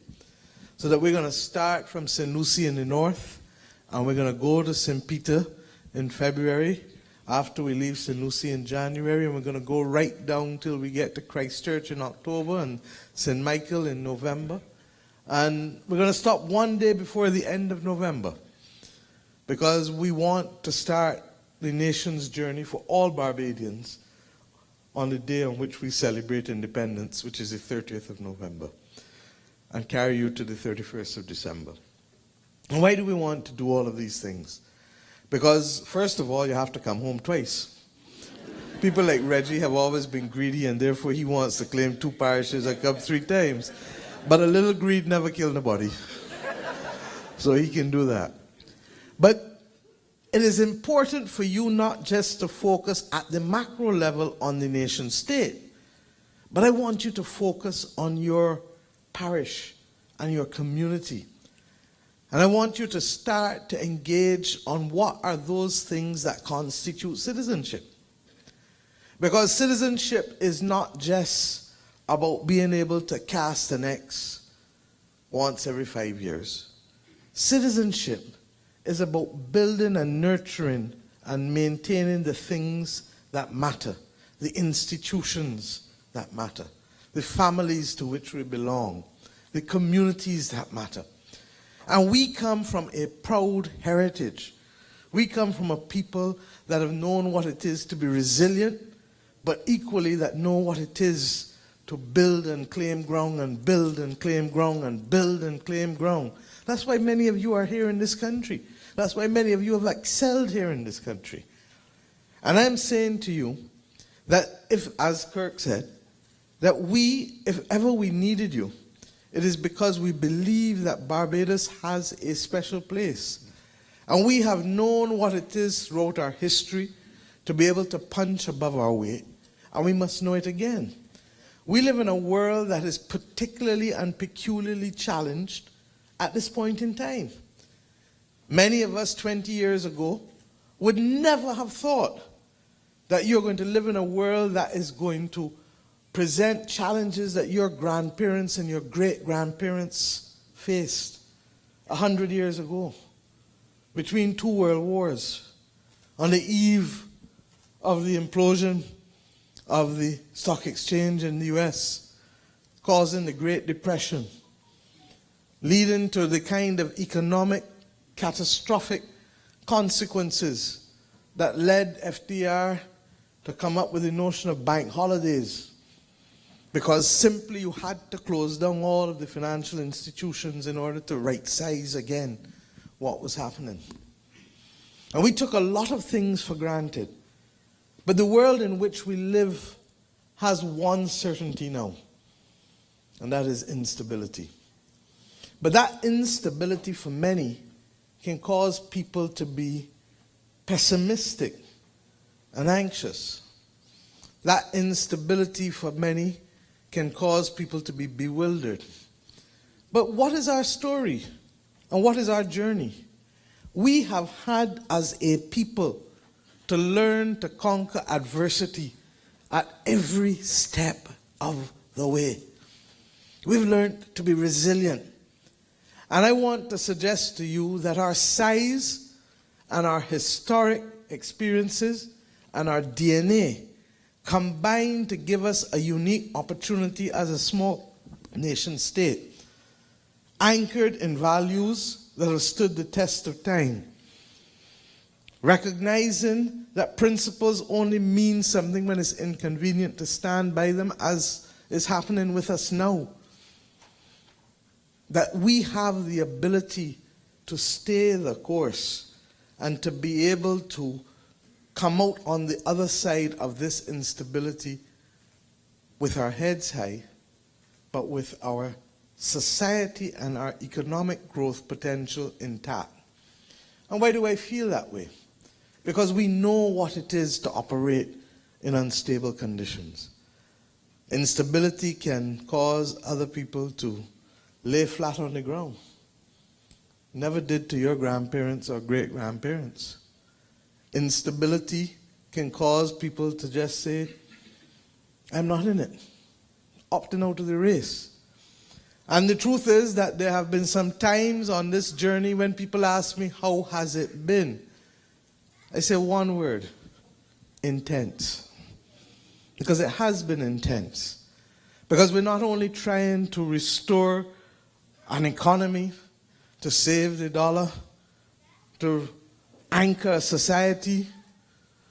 So that we're going to start from St. Lucie in the north, and we're going to go to St. Peter in February after we leave St. Lucie in January, and we're going to go right down till we get to Christchurch in October and St. Michael in November. And we're going to stop one day before the end of November, because we want to start the nation's journey for all Barbadians on the day on which we celebrate independence, which is the 30th of November, and carry you to the 31st of December. And why do we want to do all of these things? Because, first of all, you have to come home twice. People like Reggie have always been greedy, and therefore he wants to claim 2 parishes and come 3 times. But a little greed never killed nobody. So he can do that. But it is important for you not just to focus at the macro level on the nation state, but I want you to focus on your parish and your community. And I want you to start to engage on what are those things that constitute citizenship. Because citizenship is not just about being able to cast an X once every 5 years. Citizenship is about building and nurturing and maintaining the things that matter, the institutions that matter, the families to which we belong, the communities that matter. And we come from a proud heritage. We come from a people that have known what it is to be resilient, but equally that know what it is to build and claim ground and build and claim ground and build and claim ground. That's why many of you are here in this country. That's why many of you have excelled here in this country. And I'm saying to you that if, as Kirk said, that we, if ever we needed you, it is because we believe that Barbados has a special place. And we have known what it is throughout our history to be able to punch above our weight. And we must know it again. We live in a world that is particularly and peculiarly challenged at this point in time. Many of us 20 years ago would never have thought that you're going to live in a world that is going to present challenges that your grandparents and your great-grandparents faced 100 years ago, between 2 world wars, on the eve of the implosion of the stock exchange in the US, causing the Great Depression, leading to the kind of economic catastrophic consequences that led FDR to come up with the notion of bank holidays, because simply you had to close down all of the financial institutions in order to right-size again what was happening. And we took a lot of things for granted. But the world in which we live has one certainty now, and that is instability. But that instability for many can cause people to be pessimistic and anxious. That instability for many can cause people to be bewildered. But what is our story? And what is our journey? We have had as a people to learn to conquer adversity at every step of the way. We've learned to be resilient. And I want to suggest to you that our size and our historic experiences and our DNA combine to give us a unique opportunity as a small nation state, anchored in values that have stood the test of time, recognizing that principles only mean something when it's inconvenient to stand by them, as is happening with us now. That we have the ability to stay the course and to be able to come out on the other side of this instability with our heads high, but with our society and our economic growth potential intact. And why do I feel that way? Because we know what it is to operate in unstable conditions. Instability can cause other people to lay flat on the ground. Never did to your grandparents or great-grandparents. Instability can cause people to just say, I'm not in it, opting out of the race. And the truth is that there have been some times on this journey when people ask me, how has it been? I say one word, intense. Because it has been intense. Because we're not only trying to restore an economy, to save the dollar, to anchor a society,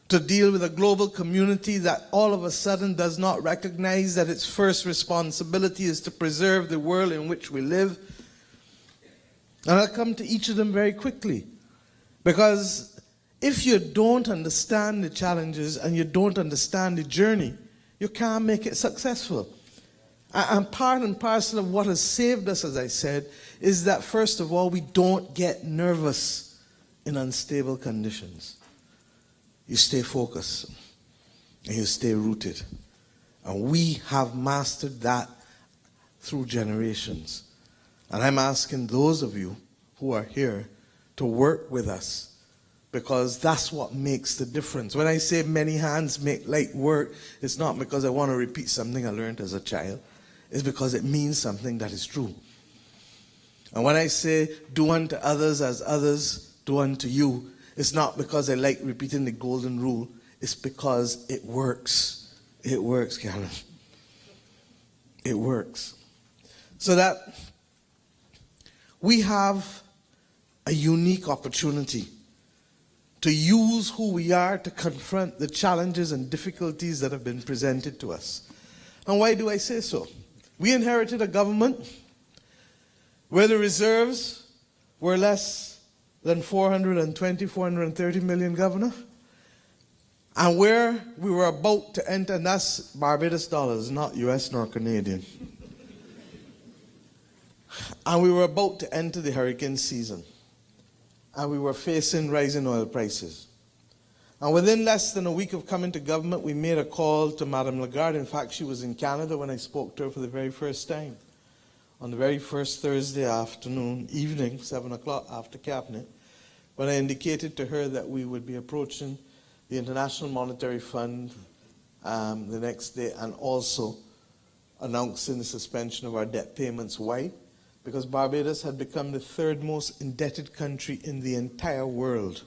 to deal with a global community that all of a sudden does not recognize that its first responsibility is to preserve the world in which we live. And I'll come to each of them very quickly. Because if you don't understand the challenges and you don't understand the journey, you can't make it successful. And part and parcel of what has saved us, as I said, is that first of all, we don't get nervous in unstable conditions. You stay focused and you stay rooted. And we have mastered that through generations. And I'm asking those of you who are here to work with us, because that's what makes the difference. When I say many hands make light work, it's not because I want to repeat something I learned as a child. It's because it means something that is true. And when I say do unto others as others do unto you, it's not because I like repeating the golden rule. It's because it works. It works, Karen. It works. So that we have a unique opportunity to use who we are to confront the challenges and difficulties that have been presented to us. And why do I say so? We inherited a government where the reserves were less than 430 million, Governor, and where we were about to enter, and that's Barbados dollars, not US nor Canadian. And we were about to enter the hurricane season, and we were facing rising oil prices. And within less than a week of coming to government, we made a call to Madame Lagarde. In fact, she was in Canada when I spoke to her for the very first time. On the very first Thursday afternoon, evening, 7 o'clock after Cabinet, when I indicated to her that we would be approaching the International Monetary Fund the next day, and also announcing the suspension of our debt payments. Why? Because Barbados had become the third most indebted country in the entire world,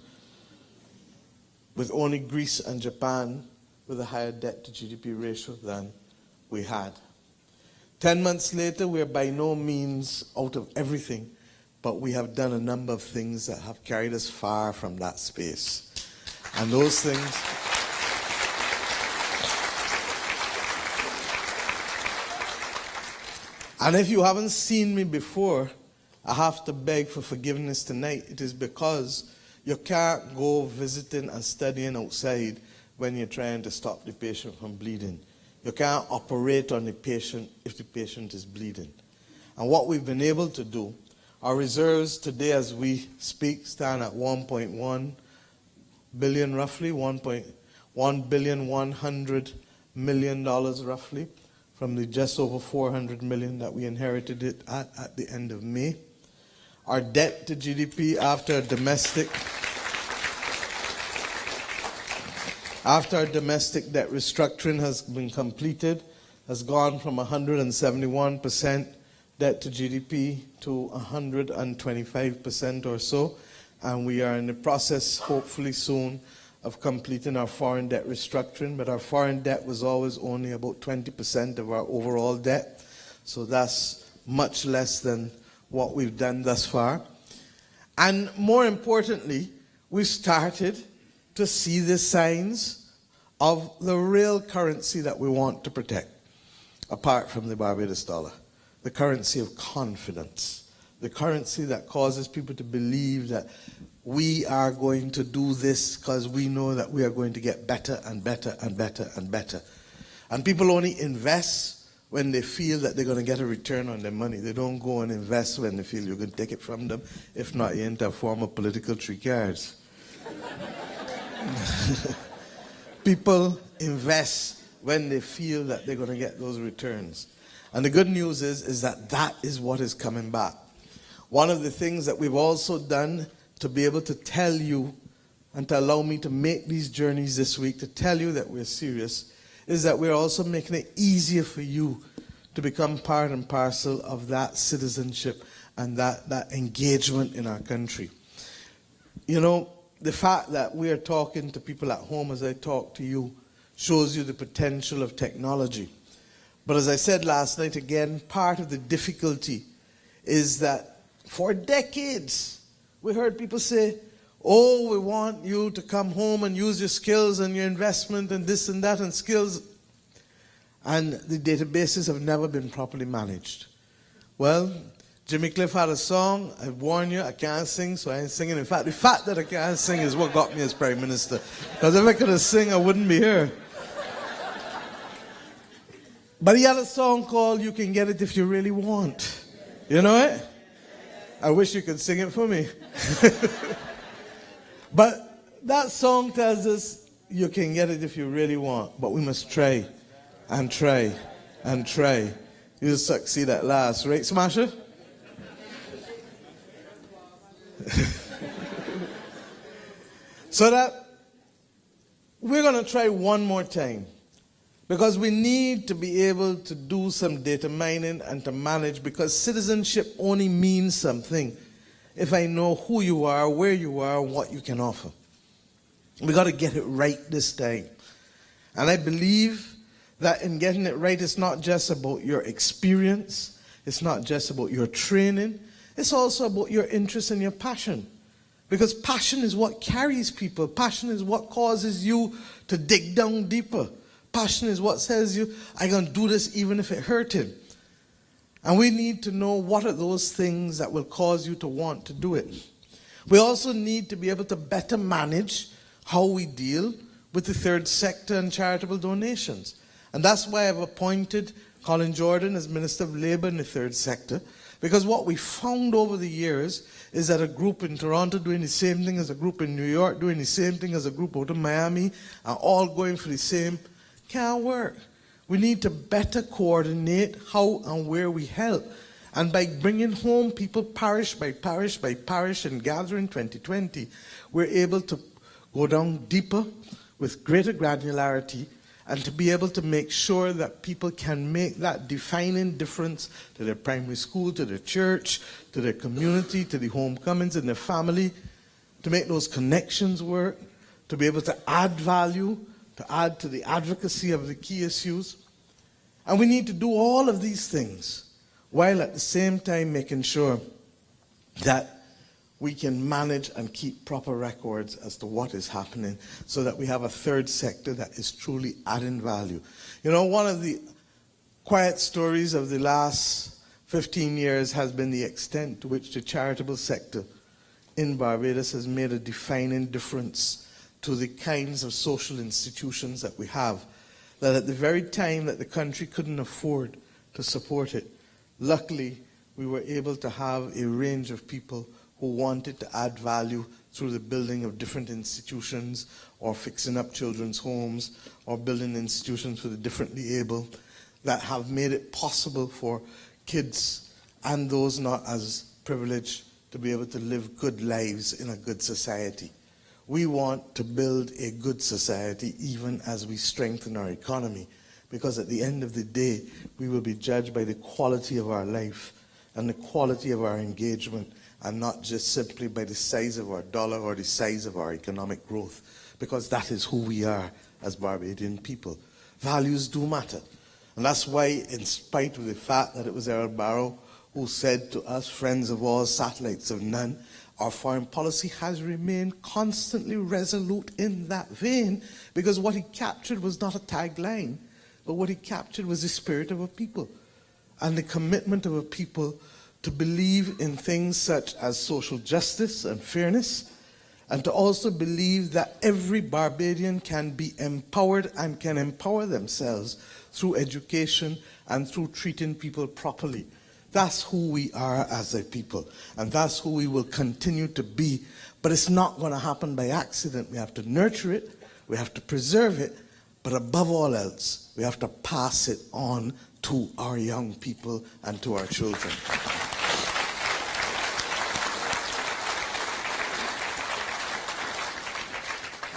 with only Greece and Japan with a higher debt to GDP ratio than we had. 10 months later, we are by no means out of everything, but we have done a number of things that have carried us far from that space. And those things... And if you haven't seen me before, I have to beg for forgiveness tonight. It is because you can't go visiting and studying outside when you're trying to stop the patient from bleeding. You can't operate on the patient if the patient is bleeding. And what we've been able to do, our reserves today as we speak stand at 1.1 billion roughly, $1,100,000,000 roughly, from the just over $400 million that we inherited it at the end of May. Our debt to GDP after our domestic debt restructuring has been completed has gone from 171% debt to GDP to 125% or so, and we are in the process, hopefully soon, of completing our foreign debt restructuring, but our foreign debt was always only about 20% of our overall debt, so that's much less than what we've done thus far. And more importantly, we started to see the signs of the real currency that we want to protect, apart from the Barbados dollar, the currency of confidence, the currency that causes people to believe that we are going to do this because we know that we are going to get better and better and better and better. And people only invest when they feel that they're going to get a return on their money. They don't go and invest when they feel you're going to take it from them. If not, you're into a form of political trick cards. People invest when they feel that they're going to get those returns. And the good news is that is what is coming back. One of the things that we've also done to be able to tell you and to allow me to make these journeys this week, to tell you that we're serious, is that we're also making it easier for you to become part and parcel of that citizenship and that engagement in our country. You know, the fact that we are talking to people at home as I talk to you shows you the potential of technology. But as I said last night again, part of the difficulty is that for decades, we heard people say, oh, we want you to come home and use your skills and your investment and this and that and skills. And the databases have never been properly managed. Well, Jimmy Cliff had a song. I warn you, I can't sing, so I ain't singing. In fact, the fact that I can't sing is what got me as Prime Minister. Because if I could have sing, I wouldn't be here. But he had a song called You Can Get It If You Really Want. You know it? I wish you could sing it for me. But that song tells us you can get it if you really want, but we must try and try and try. You'll succeed at last, right, Smasher? So that we're going to try one more time, because we need to be able to do some data mining and to manage, because citizenship only means something if I know who you are, where you are, and what you can offer. We got to get it right this time. And I believe that in getting it right, it's not just about your experience, it's not just about your training, it's also about your interest and your passion. Because passion is what carries people. Passion is what causes you to dig down deeper. Passion is what says you, I'm going to do this even if it hurt him. And we need to know what are those things that will cause you to want to do it. We also need to be able to better manage how we deal with the third sector and charitable donations. And that's why I've appointed Colin Jordan as Minister of Labour in the third sector. Because what we found over the years is that a group in Toronto doing the same thing as a group in New York, doing the same thing as a group out of Miami, are all going for the same, can't work. We need to better coordinate how and where we help. And by bringing home people parish by parish by parish and gathering 2020, we're able to go down deeper with greater granularity and to be able to make sure that people can make that defining difference to their primary school, to their church, to their community, to the homecomings in their family, to make those connections work, to be able to add value, to add to the advocacy of the key issues. And we need to do all of these things while at the same time making sure that we can manage and keep proper records as to what is happening so that we have a third sector that is truly adding value. You know, one of the quiet stories of the last 15 years has been the extent to which the charitable sector in Barbados has made a defining difference to the kinds of social institutions that we have. That at the very time that the country couldn't afford to support it, luckily we were able to have a range of people who wanted to add value through the building of different institutions or fixing up children's homes, or building institutions for the differently able, that have made it possible for kids and those not as privileged to be able to live good lives in a good society. We want to build a good society even as we strengthen our economy, because at the end of the day, we will be judged by the quality of our life and the quality of our engagement, and not just simply by the size of our dollar or the size of our economic growth, because that is who we are as Barbadian people. Values do matter. And that's why, in spite of the fact that it was Errol Barrow who said to us, friends of all, satellites of none, our foreign policy has remained constantly resolute in that vein, because what he captured was not a tagline, but what he captured was the spirit of a people and the commitment of a people to believe in things such as social justice and fairness, and to also believe that every Barbadian can be empowered and can empower themselves through education and through treating people properly. That's who we are as a people, and that's who we will continue to be. But it's not going to happen by accident. We have to nurture it, we have to preserve it, but above all else, we have to pass it on to our young people and to our children.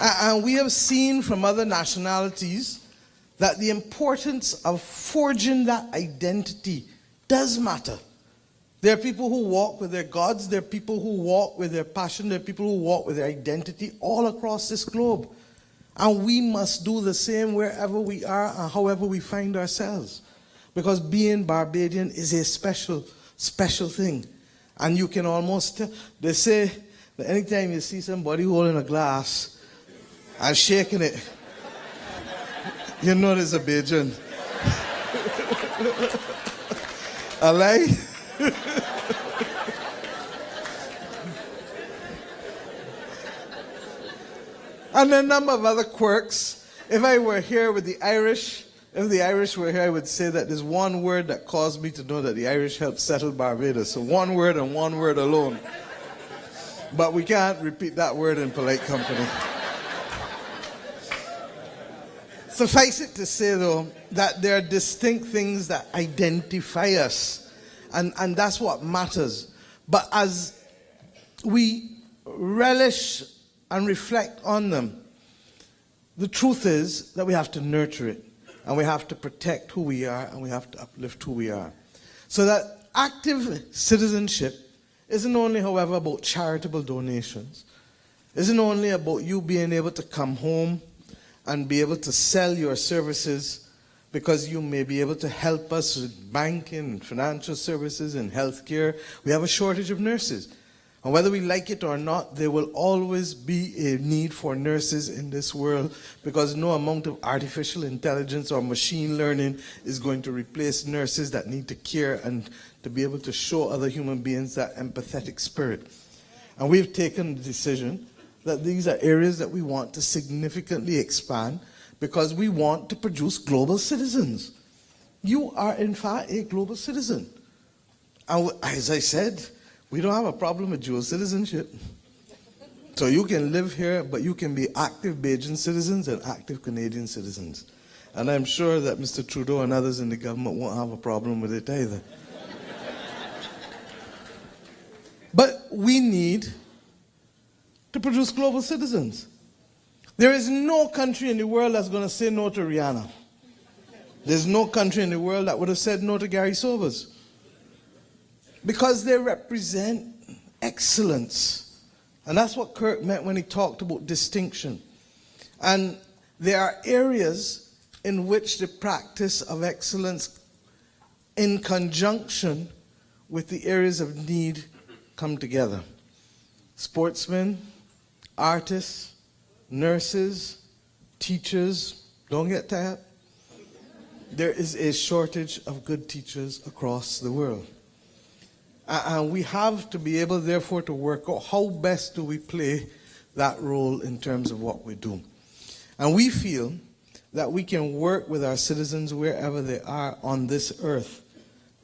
And we have seen from other nationalities that the importance of forging that identity does matter. There are people who walk with their gods, there are people who walk with their passion, there are people who walk with their identity all across this globe. And we must do the same wherever we are and however we find ourselves. Because being Barbadian is a special, special thing. And you can almost tell, they say that anytime you see somebody holding a glass and shaking it, you know there's a Bajan. A lie? And a number of other quirks. If I were here with the Irish, if the Irish were here, I would say that there's one word that caused me to know that the Irish helped settle Barbados. So one word and one word alone. But we can't repeat that word in polite company. Suffice it to say, though, that there are distinct things that identify us, and that's what matters. But as we relish and reflect on them, the truth is that we have to nurture it, and we have to protect who we are, and we have to uplift who we are. So that active citizenship isn't only, however, about charitable donations, isn't only about you being able to come home and be able to sell your services, because you may be able to help us with banking, financial services, and healthcare. We have a shortage of nurses. And whether we like it or not, there will always be a need for nurses in this world, because no amount of artificial intelligence or machine learning is going to replace nurses that need to care and to be able to show other human beings that empathetic spirit. And we've taken the decision that these are areas that we want to significantly expand, because we want to produce global citizens. You are, in fact, a global citizen. And as I said, we don't have a problem with dual citizenship. So you can live here, but you can be active Bajan citizens and active Canadian citizens. And I'm sure that Mr. Trudeau and others in the government won't have a problem with it either. But we need to produce global citizens. There is no country in the world that's going to say no to Rihanna. There's no country in the world that would have said no to Gary Sobers, because they represent excellence. And that's what Kirk meant when he talked about distinction. And there are areas in which the practice of excellence, in conjunction with the areas of need, come together. Sportsmen, artists, nurses, teachers, don't get tired. There is a shortage of good teachers across the world. And we have to be able, therefore, to work out how best do we play that role in terms of what we do. And we feel that we can work with our citizens wherever they are on this earth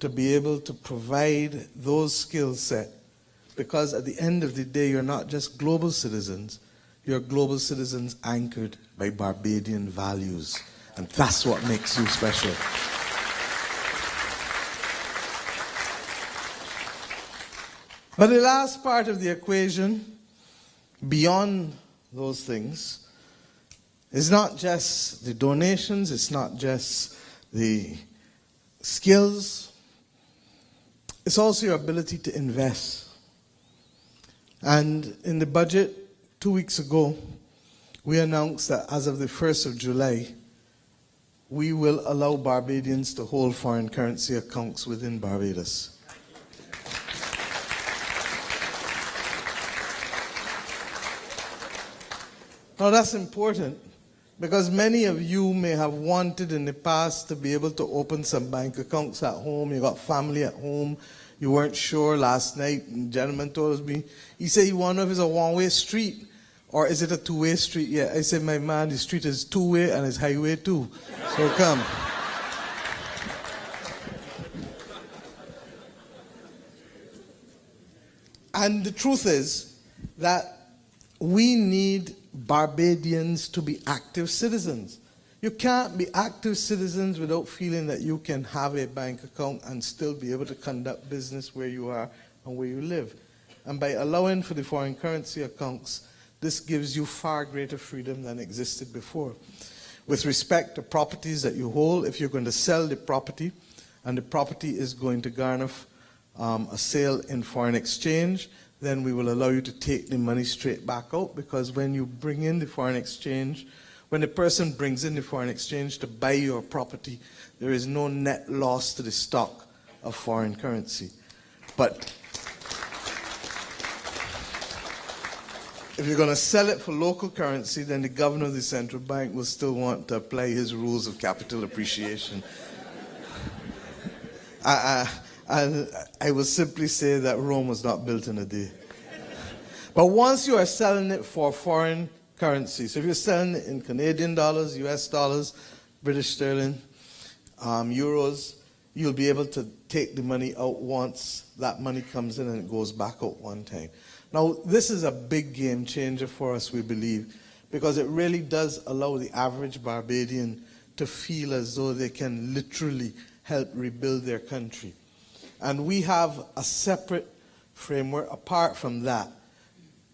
to be able to provide those skill sets, because at the end of the day, you're not just global citizens, You're global citizens anchored by Barbadian values. And that's what makes you special. But the last part of the equation, beyond those things, is not just the donations, it's not just the skills, it's also your ability to invest. And in the budget 2 weeks ago, we announced that as of the 1st of July, we will allow Barbadians to hold foreign currency accounts within Barbados. Now that's important because many of you may have wanted in the past to be able to open some bank accounts at home. You got family at home. You weren't sure last night. And the gentleman told me, he said he wondered if it's a one-way street or is it a two-way street? Yeah, I said, my man, the street is two-way and it's highway too. So come. And the truth is that we need Barbadians to be active citizens. You can't be active citizens without feeling that you can have a bank account and still be able to conduct business where you are and where you live. And by allowing for the foreign currency accounts, this gives you far greater freedom than existed before. With respect to properties that you hold, if you're going to sell the property and the property is going to garner a sale in foreign exchange, then we will allow you to take the money straight back out, because when you bring in the foreign exchange, when the person brings in the foreign exchange to buy your property, there is no net loss to the stock of foreign currency. But if you're going to sell it for local currency, then the governor of the central bank will still want to apply his rules of capital appreciation. And I will simply say that Rome was not built in a day. But once you are selling it for foreign currency, so if you're selling it in Canadian dollars, US dollars, British sterling, euros, you'll be able to take the money out once that money comes in and it goes back out one time. Now, this is a big game changer for us, we believe, because it really does allow the average Barbadian to feel as though they can literally help rebuild their country. And we have a separate framework apart from that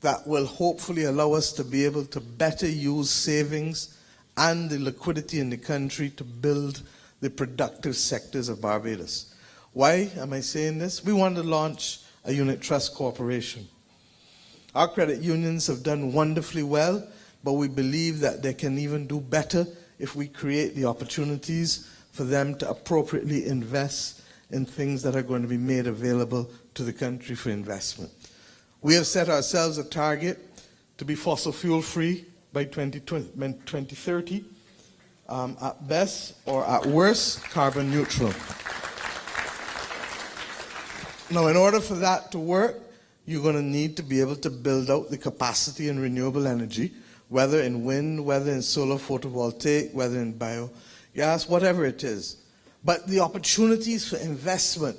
that will hopefully allow us to be able to better use savings and the liquidity in the country to build the productive sectors of Barbados. Why am I saying this? We want to launch a unit trust corporation. Our credit unions have done wonderfully well, but we believe that they can even do better if we create the opportunities for them to appropriately invest in things that are going to be made available to the country for investment. We have set ourselves a target to be fossil fuel free by 2030, at best or at worst, carbon neutral. Now, in order for that to work, you're going to need to be able to build out the capacity in renewable energy, whether in wind, whether in solar photovoltaic, whether in biogas, whatever it is. But the opportunities for investment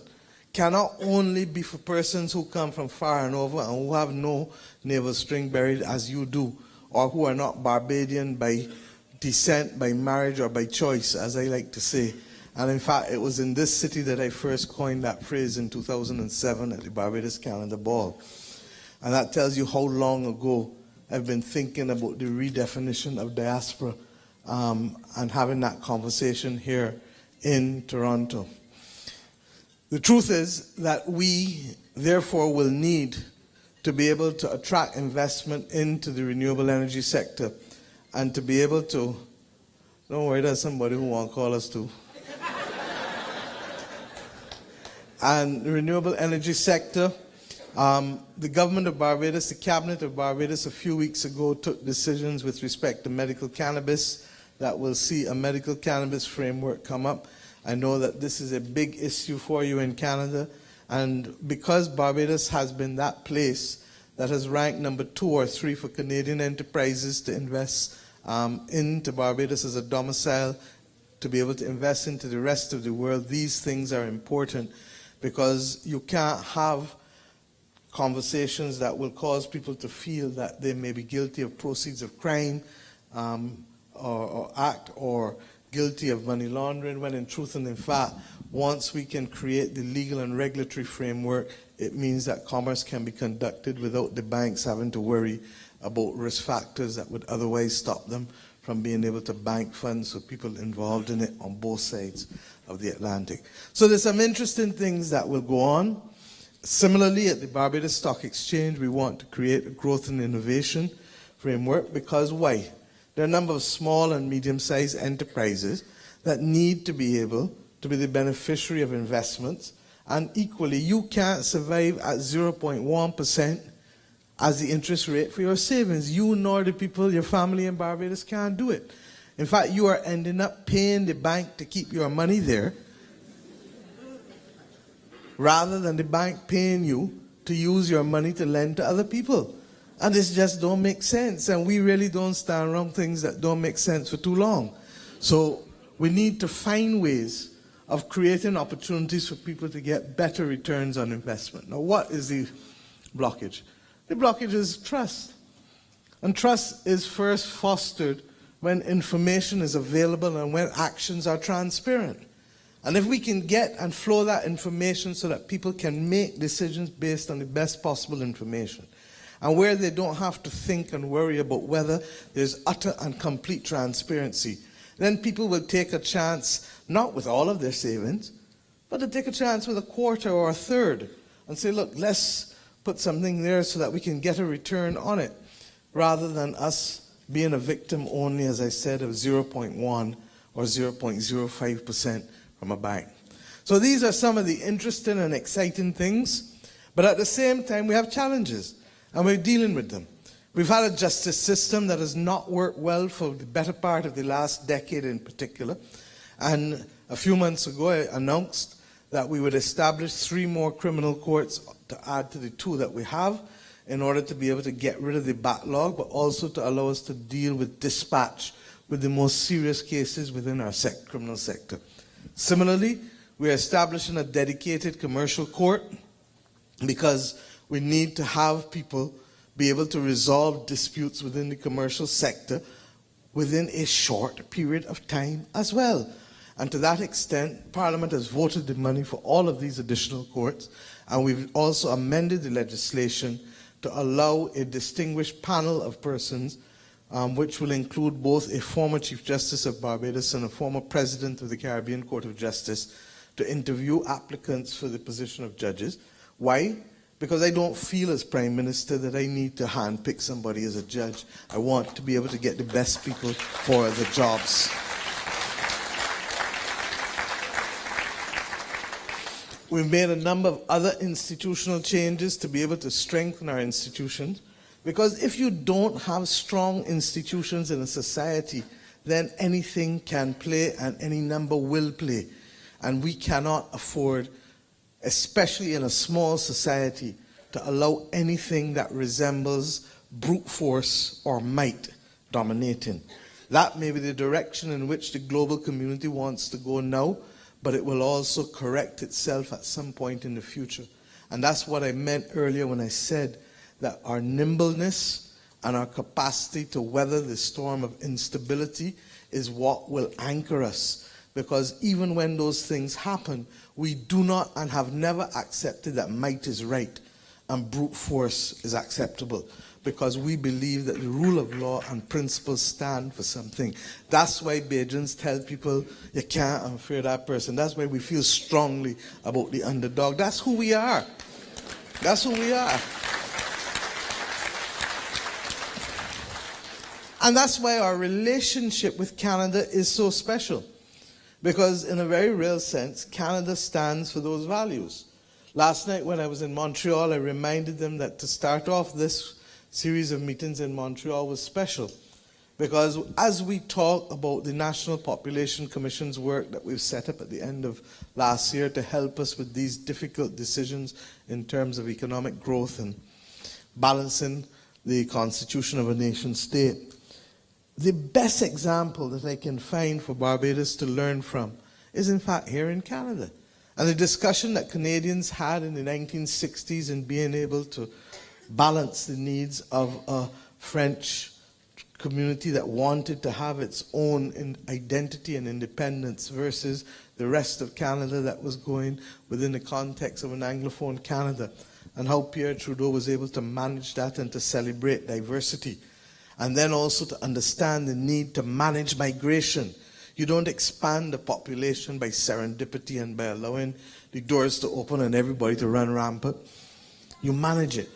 cannot only be for persons who come from far and over and who have no navel string buried as you do, or who are not Barbadian by descent, by marriage, or by choice, as I like to say. And in fact, it was in this city that I first coined that phrase in 2007 at the Barbados Calendar Ball. And that tells you how long ago I've been thinking about the redefinition of diaspora and having that conversation here in Toronto. The truth is that we, therefore, will need to be able to attract investment into the renewable energy sector and to be able to, don't worry, there's somebody who won't call us too. And the renewable energy sector, the government of Barbados, the cabinet of Barbados a few weeks ago took decisions with respect to medical cannabis that will see a medical cannabis framework come up. I know that this is a big issue for you in Canada, and because Barbados has been that place that has ranked number 2 or 3 for Canadian enterprises to invest into Barbados as a domicile, to be able to invest into the rest of the world, these things are important, because you can't have conversations that will cause people to feel that they may be guilty of proceeds of crime or act, or guilty of money laundering, when in truth and in fact, once we can create the legal and regulatory framework, it means that commerce can be conducted without the banks having to worry about risk factors that would otherwise stop them from being able to bank funds for people involved in it on both sides of the Atlantic. So there's some interesting things that will go on. Similarly, at the Barbados Stock Exchange, we want to create a growth and innovation framework, because why? There are a number of small and medium-sized enterprises that need to be able to be the beneficiary of investments, and equally, you can't survive at 0.1% as the interest rate for your savings. You nor the people, your family in Barbados, can't do it. In fact, you are ending up paying the bank to keep your money there, rather than the bank paying you to use your money to lend to other people. And this just don't make sense. And we really don't stand around things that don't make sense for too long. So we need to find ways of creating opportunities for people to get better returns on investment. Now, what is the blockage? The blockage is trust. And trust is first fostered when information is available and when actions are transparent. And if we can get and flow that information so that people can make decisions based on the best possible information, and where they don't have to think and worry about whether there's utter and complete transparency, then people will take a chance, not with all of their savings, but to take a chance with a quarter or a third and say, look, let's put something there so that we can get a return on it, rather than us being a victim only, as I said, of 0.1 or 0.05% from a bank. So these are some of the interesting and exciting things, but at the same time we have challenges, and we're dealing with them. We've had a justice system that has not worked well for the better part of the last decade in particular, and a few months ago I announced that we would establish 3 more criminal courts to add to the 2 that we have, in order to be able to get rid of the backlog, but also to allow us to deal with dispatch with the most serious cases within our criminal sector. Similarly, we are establishing a dedicated commercial court, because we need to have people be able to resolve disputes within the commercial sector within a short period of time as well. And to that extent, Parliament has voted the money for all of these additional courts, and we've also amended the legislation to allow a distinguished panel of persons, which will include both a former Chief Justice of Barbados and a former President of the Caribbean Court of Justice, to interview applicants for the position of judges. Why? Because I don't feel as Prime Minister that I need to handpick somebody as a judge. I want to be able to get the best people for the jobs. We've made a number of other institutional changes to be able to strengthen our institutions, because if you don't have strong institutions in a society, then anything can play and any number will play. And we cannot afford, especially in a small society, to allow anything that resembles brute force or might dominating. That may be the direction in which the global community wants to go now, but it will also correct itself at some point in the future. And that's what I meant earlier when I said that our nimbleness and our capacity to weather the storm of instability is what will anchor us. Because even when those things happen, we do not and have never accepted that might is right and brute force is acceptable, because we believe that the rule of law and principles stand for something. That's why Bajans tell people, you can't unfair that person. That's why we feel strongly about the underdog. That's who we are. That's who we are. And that's why our relationship with Canada is so special. Because in a very real sense, Canada stands for those values. Last night when I was in Montreal, I reminded them that to start off this series of meetings in Montreal was special. Because as we talk about the National Population Commission's work that we've set up at the end of last year to help us with these difficult decisions in terms of economic growth and balancing the constitution of a nation state, the best example that I can find for Barbados to learn from is in fact here in Canada. And the discussion that Canadians had in the 1960s in being able to balance the needs of a French community that wanted to have its own identity and independence versus the rest of Canada that was going within the context of an Anglophone Canada, and how Pierre Trudeau was able to manage that and to celebrate diversity. And then also to understand the need to manage migration. You don't expand the population by serendipity and by allowing the doors to open and everybody to run rampant. You manage it.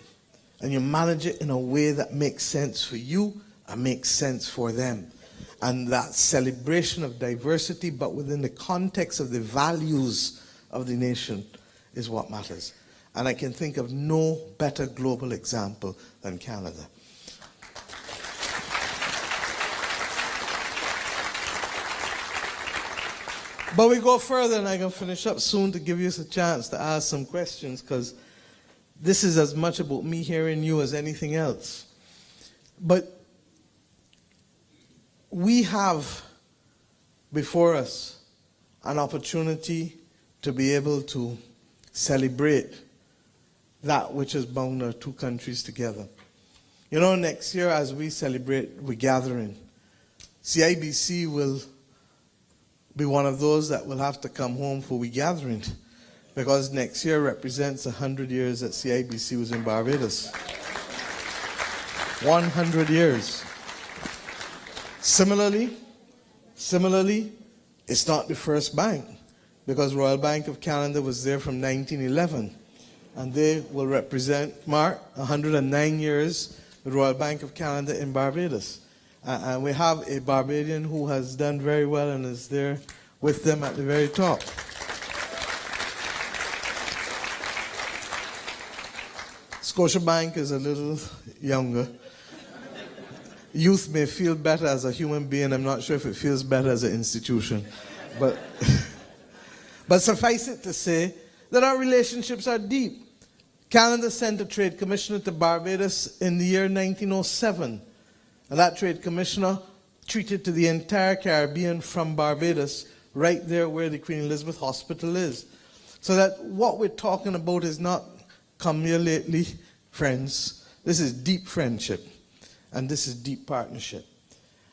And you manage it in a way that makes sense for you and makes sense for them. And that celebration of diversity, but within the context of the values of the nation, is what matters. And I can think of no better global example than Canada. But we go further, and I can finish up soon to give you a chance to ask some questions, because this is as much about me hearing you as anything else. But we have before us an opportunity to be able to celebrate that which has bound our two countries together. You know, next year as we celebrate, we're gathering. CIBC will be one of those that will have to come home for we gathering, because next year represents 100 years that CIBC was in Barbados. 100 years. Similarly, it's not the first bank, because Royal Bank of Canada was there from 1911, and they will mark 109 years with Royal Bank of Canada in Barbados. And we have a Barbadian who has done very well and is there with them at the very top. Scotiabank is a little younger. Youth may feel better as a human being. I'm not sure if it feels better as an institution. But, but suffice it to say that our relationships are deep. Canada sent a trade commissioner to Barbados in the year 1907. And that trade commissioner treated to the entire Caribbean from Barbados, right there where the Queen Elizabeth Hospital is. So that what we're talking about is not come here lately, friends. This is deep friendship. And this is deep partnership.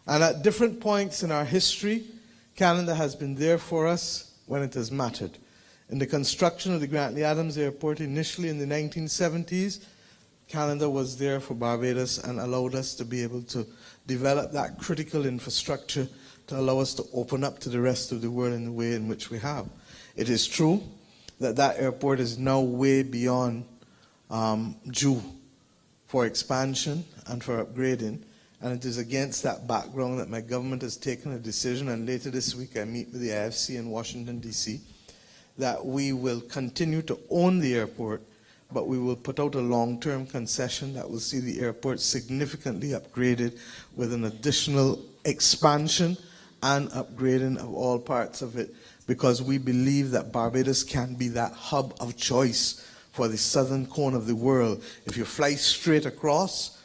And at different points in our history, Canada has been there for us when it has mattered. In the construction of the Grantley Adams Airport initially in the 1970s, Canada was there for Barbados and allowed us to be able to develop that critical infrastructure to allow us to open up to the rest of the world in the way in which we have. It is true that that airport is now way beyond due for expansion and for upgrading, and it is against that background that my government has taken a decision, and later this week I meet with the IFC in Washington, D.C., that we will continue to own the airport, but we will put out a long-term concession that will see the airport significantly upgraded with an additional expansion and upgrading of all parts of it, because we believe that Barbados can be that hub of choice for the southern cone of the world. If you fly straight across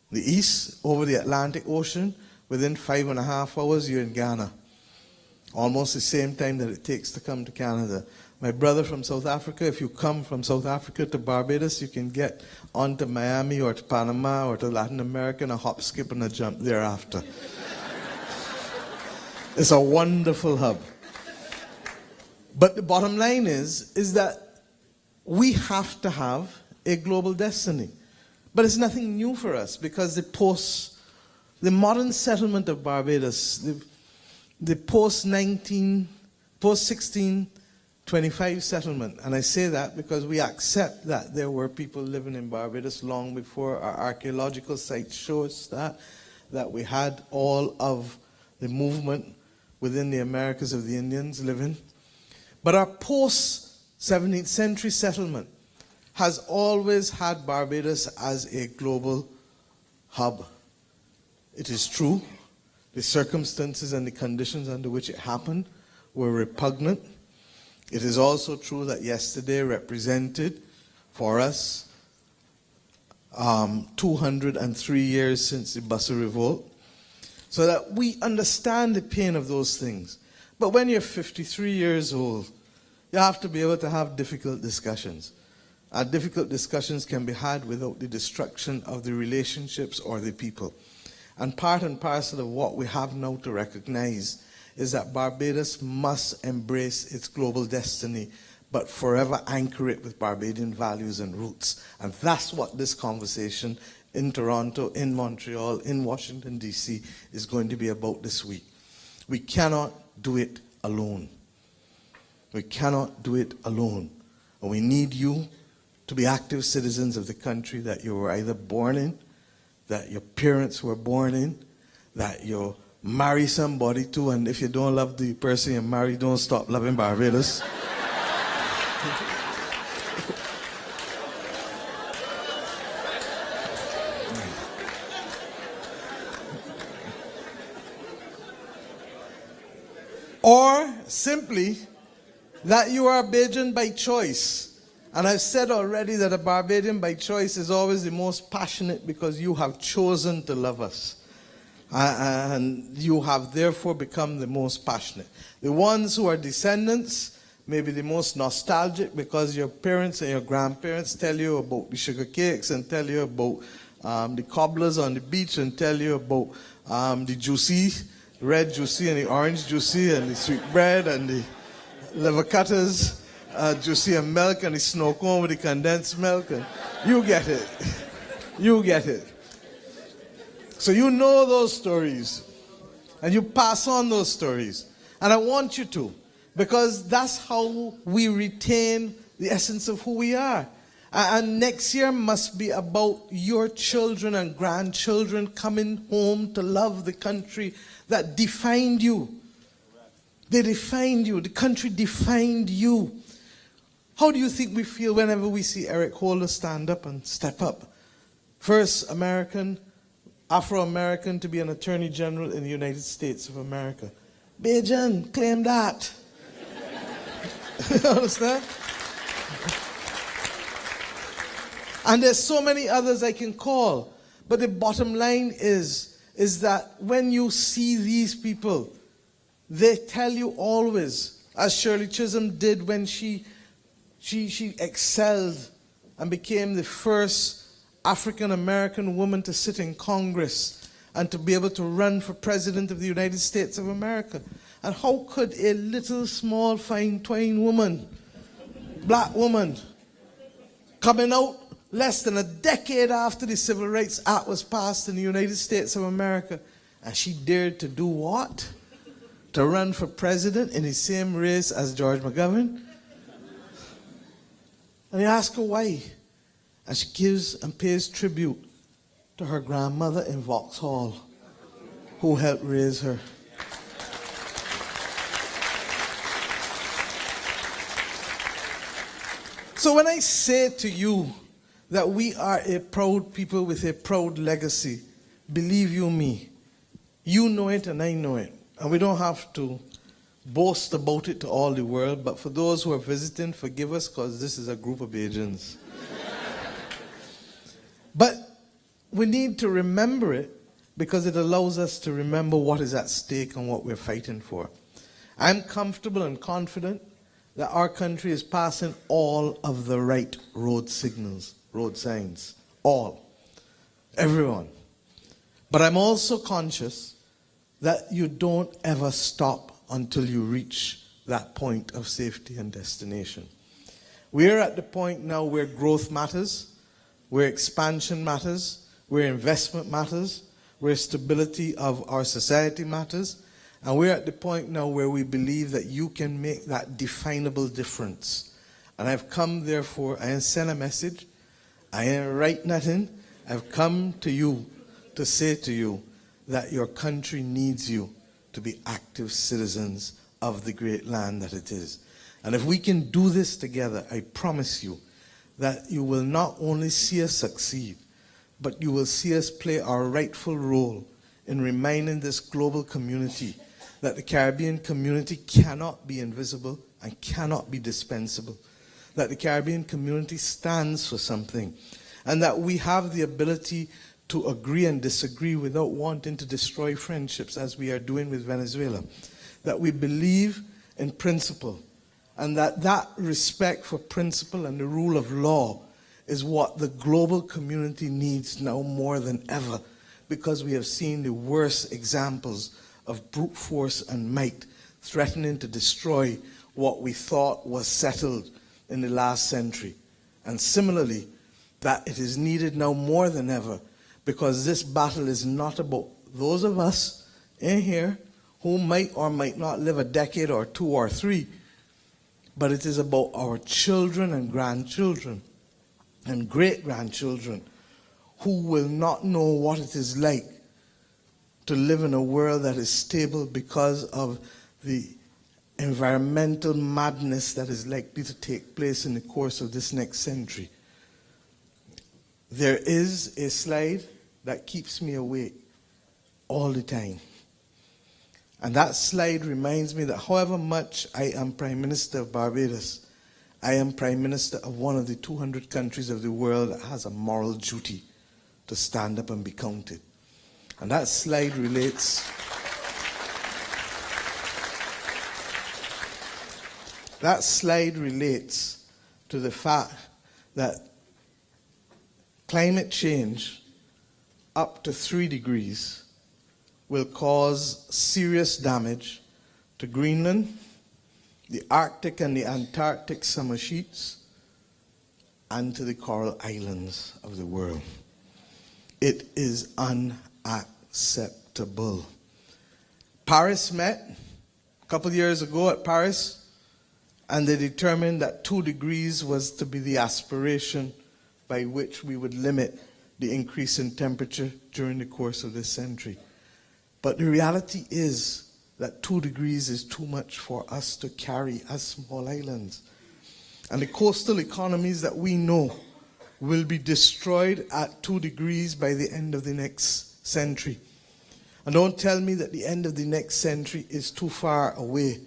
the east over the Atlantic Ocean, within 5.5 hours you're in Ghana. Almost the same time that it takes to come to Canada. My brother from South Africa, if you come from South Africa to Barbados, you can get on to Miami or to Panama or to Latin America in a hop, skip, and a jump thereafter. It's a wonderful hub. But the bottom line is that we have to have a global destiny. But it's nothing new for us, because the modern settlement of Barbados, the post-1625 settlement, and I say that because we accept that there were people living in Barbados long before our archaeological sites show us that we had all of the movement within the Americas of the Indians living. But our post-17th century settlement has always had Barbados as a global hub. It is true, the circumstances and the conditions under which it happened were repugnant. It is also true that yesterday represented for us 203 years since the Bussa Revolt, so that we understand the pain of those things. But when you're 53 years old, You have to be able to have difficult discussions. And difficult discussions can be had without the destruction of the relationships or the people. And part and parcel of what we have now to recognize is that Barbados must embrace its global destiny, but forever anchor it with Barbadian values and roots. And that's what this conversation in Toronto, in Montreal, in Washington, D.C. is going to be about this week. We cannot do it alone. We cannot do it alone. And we need you to be active citizens of the country that you were either born in, that your parents were born in, that you marry somebody to, and if you don't love the person you marry, don't stop loving Barbados. Or simply that you are a Bajan by choice. And I've said already that a Barbadian by choice is always the most passionate because you have chosen to love us. And you have therefore become the most passionate. The ones who are descendants may be the most nostalgic because your parents and your grandparents tell you about the sugar cakes and tell you about the cobblers on the beach and tell you about the juicy, red juicy and the orange juicy and the sweet bread and the liver cutters, juicy and milk and the snow cone with the condensed milk. And you get it. You get it. So you know those stories, and you pass on those stories. And I want you to, because that's how we retain the essence of who we are. And next year must be about your children and grandchildren coming home to love the country that defined you. They defined you. The country defined you. How do you think we feel whenever we see Eric Holder stand up and step up? First American, Afro-American to be an Attorney General in the United States of America. Bajan, claim that. You understand? And there's so many others I can call. But the bottom line is that when you see these people, they tell you always, as Shirley Chisholm did when she excelled and became the first African-American woman to sit in Congress and to be able to run for President of the United States of America. And how could a little, small, fine, twine woman, black woman, coming out less than a decade after the Civil Rights Act was passed in the United States of America, and she dared to do what? To run for president in the same race as George McGovern? And you ask her why. And she gives and pays tribute to her grandmother in Vauxhall, who helped raise her. So when I say to you that we are a proud people with a proud legacy, believe you me, you know it and I know it. And we don't have to boast about it to all the world, but for those who are visiting, forgive us because this is a group of Bajans. But we need to remember it because it allows us to remember what is at stake and what we're fighting for. I'm comfortable and confident that our country is passing all of the right road signals, road signs, all, everyone. But I'm also conscious that you don't ever stop until you reach that point of safety and destination. We're at the point now where growth matters, where expansion matters, where investment matters, where stability of our society matters, and we're at the point now where we believe that you can make that definable difference. And I've come, therefore, I ain't send a message, I ain't write nothing, I've come to you to say to you that your country needs you to be active citizens of the great land that it is. And if we can do this together, I promise you that you will not only see us succeed, but you will see us play our rightful role in reminding this global community that the Caribbean community cannot be invisible and cannot be dispensable, that the Caribbean community stands for something, and that we have the ability to agree and disagree without wanting to destroy friendships as we are doing with Venezuela, that we believe in principle, And that respect for principle and the rule of law is what the global community needs now more than ever, because we have seen the worst examples of brute force and might threatening to destroy what we thought was settled in the last century. And similarly, that it is needed now more than ever, because this battle is not about those of us in here who might or might not live a decade or 2 or 3, but it is about our children and grandchildren and great-grandchildren who will not know what it is like to live in a world that is stable because of the environmental madness that is likely to take place in the course of this next century. There is a slide that keeps me awake all the time. And that slide reminds me that however much I am Prime Minister of Barbados, I am Prime Minister of one of the 200 countries of the world that has a moral duty to stand up and be counted. And that slide relates to the fact that climate change up to 3 degrees will cause serious damage to Greenland, the Arctic and the Antarctic summer sheets, and to the coral islands of the world. It is unacceptable. Paris met a couple years ago at Paris, and they determined that 2 degrees was to be the aspiration by which we would limit the increase in temperature during the course of this century. But the reality is that 2 degrees is too much for us to carry as small islands. And the coastal economies that we know will be destroyed at 2 degrees by the end of the next century. And don't tell me that the end of the next century is too far away,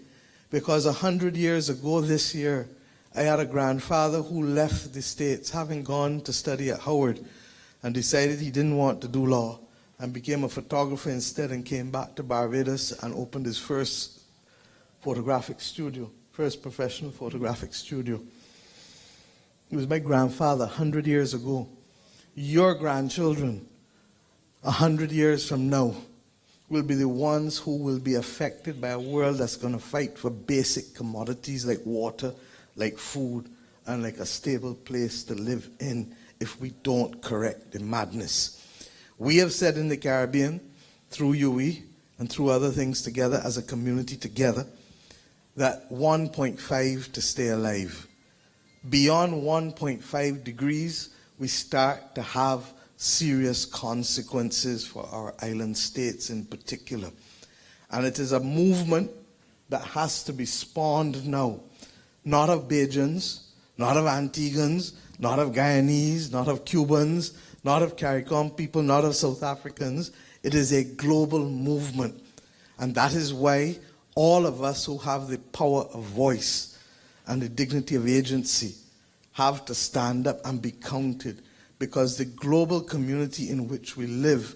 because 100 years ago this year, I had a grandfather who left the States, having gone to study at Howard, and decided he didn't want to do law, and became a photographer instead, and came back to Barbados and opened his first photographic studio, first professional photographic studio. He was my grandfather 100 years ago. Your grandchildren, 100 years from now, will be the ones who will be affected by a world that's going to fight for basic commodities like water, like food, and like a stable place to live in if we don't correct the madness. We have said in the Caribbean, through UE and through other things together, as a community together, that 1.5 to stay alive. Beyond 1.5 degrees, we start to have serious consequences for our island states in particular. And it is a movement that has to be spawned now, not of Bajans, not of Antiguans, not of Guyanese, not of Cubans, not of CARICOM people, not of South Africans. It is a global movement. And that is why all of us who have the power of voice and the dignity of agency have to stand up and be counted, because the global community in which we live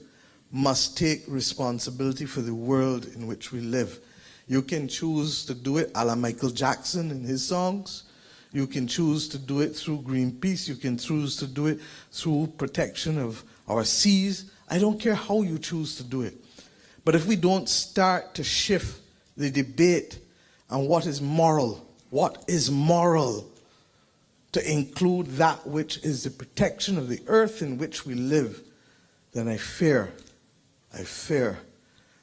must take responsibility for the world in which we live. You can choose to do it a la Michael Jackson in his songs. You can choose to do it through Greenpeace. You can choose to do it through protection of our seas. I don't care how you choose to do it. But if we don't start to shift the debate on what is moral, to include that which is the protection of the earth in which we live, then I fear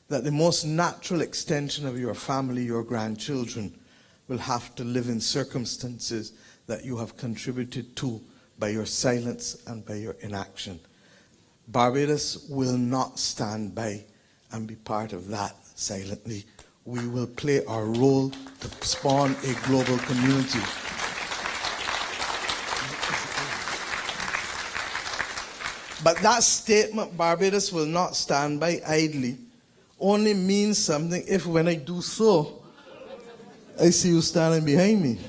that the most natural extension of your family, your grandchildren, will have to live in circumstances that you have contributed to by your silence and by your inaction. Barbados will not stand by and be part of that silently. We will play our role to spawn a global community. But that statement, Barbados will not stand by idly, only means something if when I do so, I see you standing behind me.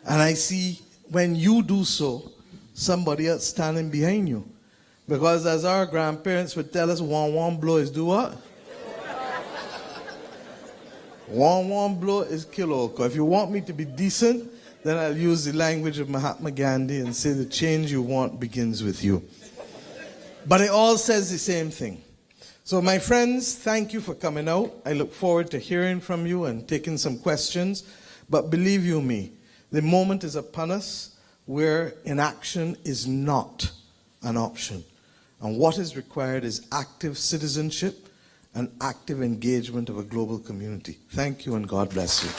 And I see when you do so, somebody else standing behind you. Because as our grandparents would tell us, one blow is do what? Warm blow is kill all. If you want me to be decent, then I'll use the language of Mahatma Gandhi and say the change you want begins with you. But it all says the same thing. So my friends, thank you for coming out. I look forward to hearing from you and taking some questions. But believe you me, the moment is upon us where inaction is not an option. And what is required is active citizenship and active engagement of a global community. Thank you and God bless you.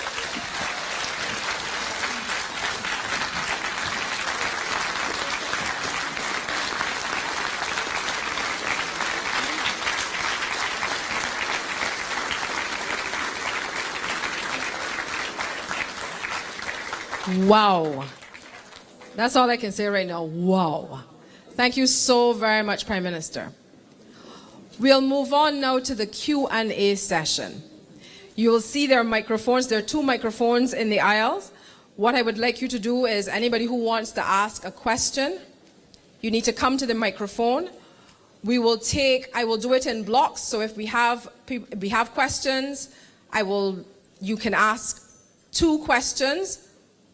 Wow. That's all I can say right now. Wow. Thank you so very much, Prime Minister. We'll move on now to the Q&A session. You will see there are microphones. There are 2 microphones in the aisles. What I would like you to do is anybody who wants to ask a question, you need to come to the microphone. I will do it in blocks. So if we have questions, you can ask 2 questions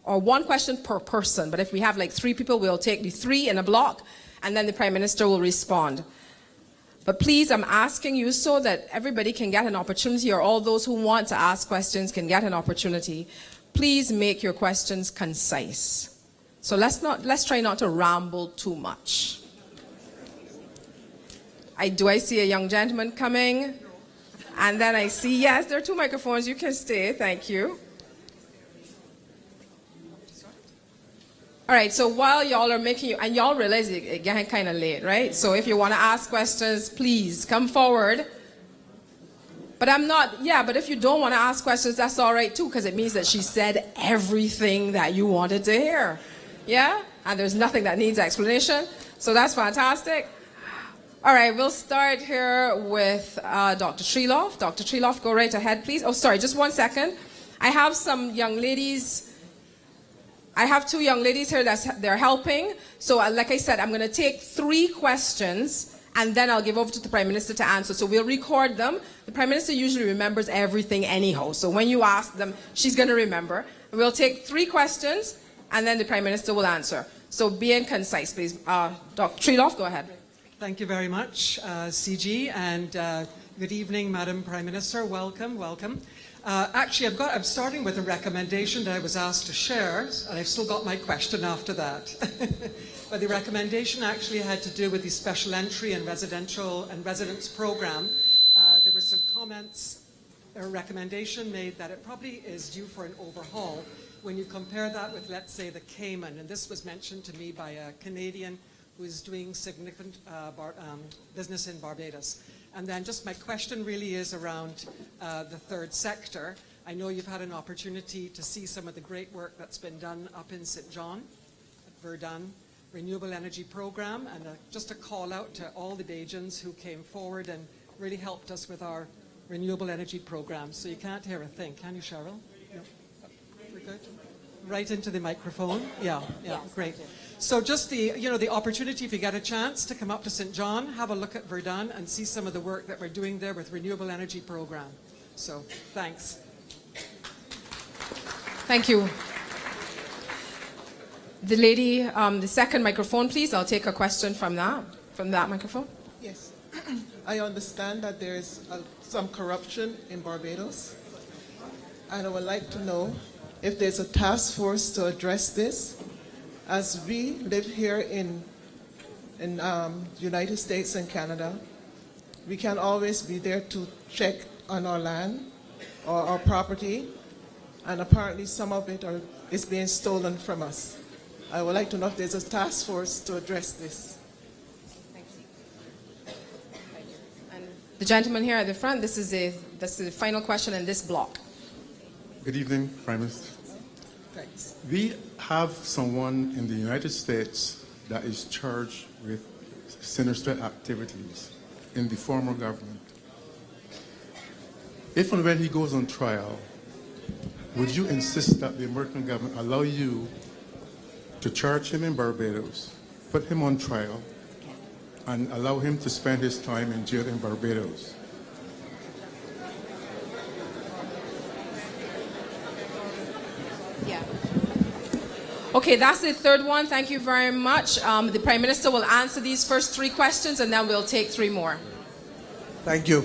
or 1 question per person. But if we have like 3 people, we'll take the 3 in a block and then the Prime Minister will respond. But please, I'm asking you so that everybody can get an opportunity, or all those who want to ask questions can get an opportunity. Please make your questions concise. So let's try not to ramble too much. Do I see a young gentleman coming? And then I see, yes, there are 2 microphones. You can stay. Thank you. All right, so while y'all are and y'all realize it's getting kind of late, right? So if you want to ask questions, please come forward. But but if you don't want to ask questions, that's all right too, because it means that she said everything that you wanted to hear. Yeah? And there's nothing that needs explanation. So that's fantastic. All right, we'll start here with Dr. Treloff. Dr. Treloff, go right ahead, please. Oh, sorry, just 1 second. I have some young ladies. I have 2 young ladies here they're helping. So like I said, I'm going to take 3 questions and then I'll give over to the Prime Minister to answer. So we'll record them. The Prime Minister usually remembers everything anyhow. So when you ask them, she's going to remember. We'll take 3 questions and then the Prime Minister will answer. So being concise, please. Dr. Treloff, go ahead. Thank you very much, CG, and good evening, Madam Prime Minister. Welcome, welcome. Actually, I'm starting with a recommendation that I was asked to share, and I've still got my question after that. But the recommendation actually had to do with the special entry and residence program. There were some comments, a recommendation made that it probably is due for an overhaul when you compare that with, let's say, the Cayman. And this was mentioned to me by a Canadian who is doing significant business in Barbados. And then just my question really is around the third sector. I know you've had an opportunity to see some of the great work that's been done up in St. John, at Verdun, Renewable Energy Program, and just a call out to all the Bajans who came forward and really helped us with our Renewable Energy Program. So you can't hear a thing, can you, Cheryl? No? We're good? Right into the microphone? Yeah, great. So just the opportunity, if you get a chance, to come up to St. John, have a look at Verdun and see some of the work that we're doing there with Renewable Energy Program. So, thanks. Thank you. The lady, the second microphone, please. I'll take a question from that microphone. Yes. I understand that there is some corruption in Barbados. And I would like to know if there's a task force to address this. As we live here in United States and Canada, we can always be there to check on our land or our property, and apparently some of it is being stolen from us. I would like to know if there's a task force to address this. Thank you. And the gentleman here at the front, this is the final question in this block. Good evening, Prime Minister. Thanks. We have someone in the United States that is charged with sinister activities in the former government. If and when he goes on trial, would you insist that the American government allow you to charge him in Barbados, put him on trial, and allow him to spend his time in jail in Barbados? Yeah. Okay, that's the third one. Thank you very much. The Prime Minister will answer these first 3 questions, and then we'll take 3 more. Thank you.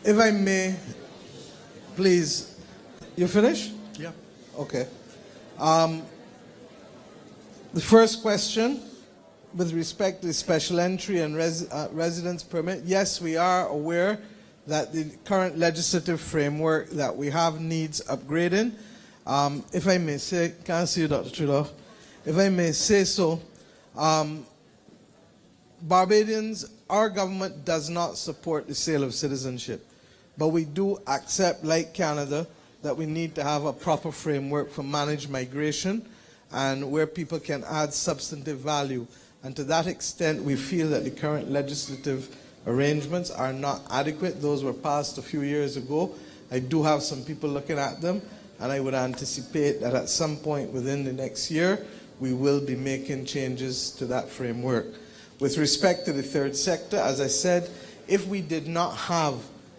If I may, please, you finished? Yeah. Okay. The first question, with respect to the special entry and residence permit, yes, we are aware that the current legislative framework that we have needs upgrading. If I may say, can't see you, Dr. Trudeau. If I may say so, Barbadians, our government does not support the sale of citizenship, but we do accept, like Canada, that we need to have a proper framework for managed migration and where people can add substantive value. And to that extent, we feel that the current legislative arrangements are not adequate. Those were passed a few years ago. I do have some people looking at them, and I would anticipate that at some point within the next year, we will be making changes to that framework. With respect to the third sector, as I said, if we did not have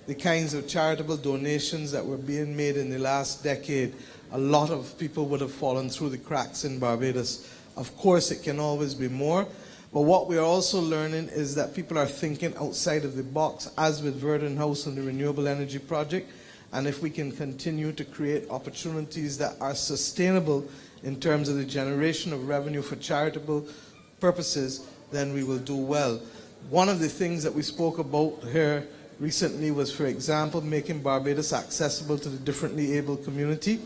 the kinds of charitable donations that were being made in the last decade, a lot of people would have fallen through the cracks in Barbados. Of course, it can always be more, but what we are also learning is that people are thinking outside of the box, as with Verdun House and the Renewable Energy Project, and if we can continue to create opportunities that are sustainable in terms of the generation of revenue for charitable purposes, then we will do well. One of the things that we spoke about here recently was, for example, making Barbados accessible to the differently abled community,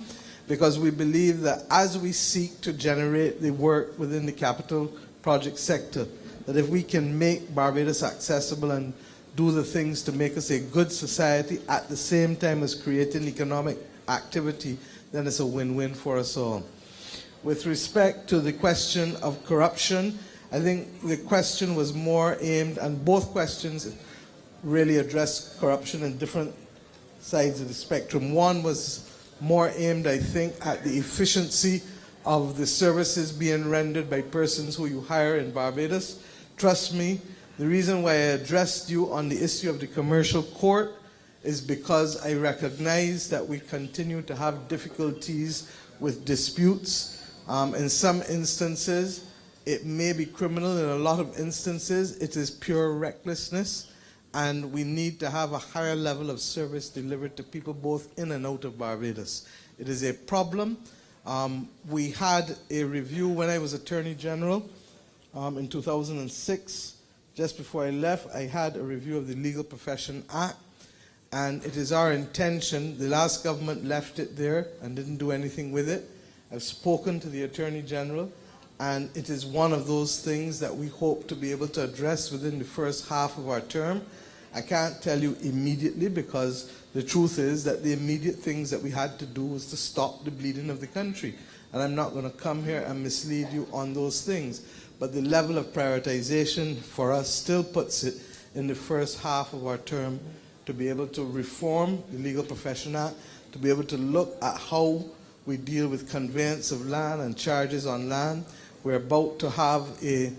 because we believe that as we seek to generate the work within the capital project sector, that if we can make Barbados accessible and do the things to make us a good society at the same time as creating economic activity, then it's a win-win for us all. With respect to the question of corruption, I think the question was more aimed, and both questions really address corruption in different sides of the spectrum. One was more aimed, I think, at the efficiency of the services being rendered by persons who you hire in Barbados. Trust me, the reason why I addressed you on the issue of the commercial court is because I recognize that we continue to have difficulties with disputes. In some instances, it may be criminal. In a lot of instances, it is pure recklessness. And we need to have a higher level of service delivered to people both in and out of Barbados. It is a problem. We had a review when I was Attorney General in 2006. Just before I left, I had a review of the Legal Profession Act. And it is our intention, the last government left it there and didn't do anything with it. I've spoken to the Attorney General, and it is one of those things that we hope to be able to address within the first half of our term. I can't tell you immediately, because the truth is that the immediate things that we had to do was to stop the bleeding of the country. And I'm not going to come here and mislead you on those things. But the level of prioritization for us still puts it in the first half of our term to be able to reform the Legal Profession Act, to be able to look at how we deal with conveyance of land and charges on land. We're about to have a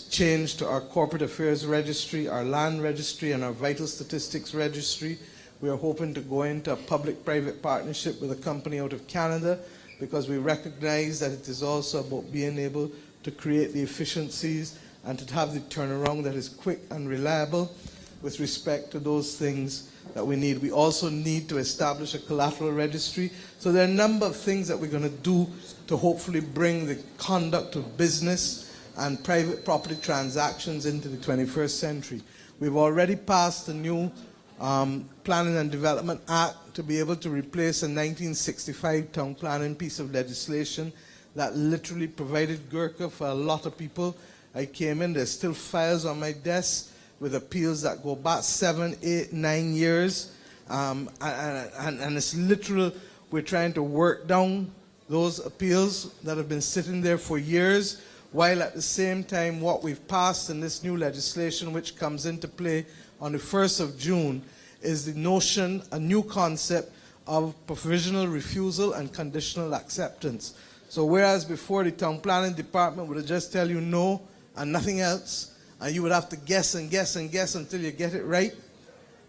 change to our corporate affairs registry, our land registry, and our vital statistics registry. We are hoping to go into a public-private partnership with a company out of Canada, because we recognize that it is also about being able to create the efficiencies and to have the turnaround that is quick and reliable with respect to those things that we need. We also need to establish a collateral registry. So there are a number of things that we're going to do to hopefully bring the conduct of business and private property transactions into the 21st century. We've already passed a new Planning and Development Act to be able to replace a 1965 town planning piece of legislation that literally provided gurkha for a lot of people. I came in, there's still files on my desk with appeals that go back 7, 8, 9 years. And it's literal, we're trying to work down those appeals that have been sitting there for years, while at the same time what we've passed in this new legislation, which comes into play on the 1st of June, is the notion, a new concept of provisional refusal and conditional acceptance. So whereas before the town planning department would just tell you no and nothing else, and you would have to guess and guess and guess until you get it right,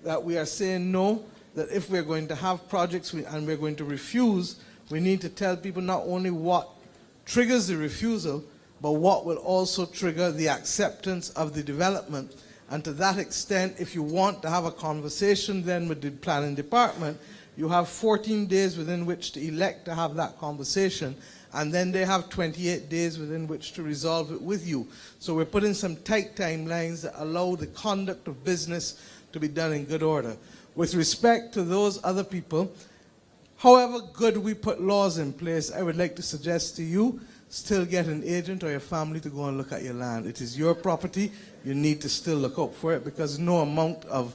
that we are saying no, that if we're going to have projects and we're going to refuse We need to tell people not only what triggers the refusal, but what will also trigger the acceptance of the development. And to that extent, if you want to have a conversation then with the planning department, you have 14 days within which to elect to have that conversation, and then they have 28 days within which to resolve it with you. So we're putting some tight timelines that allow the conduct of business to be done in good order. With respect to those other people, however good we put laws in place, I would like to suggest to you, still get an agent or your family to go and look at your land. It is your property. You need to still look out for it, because no amount of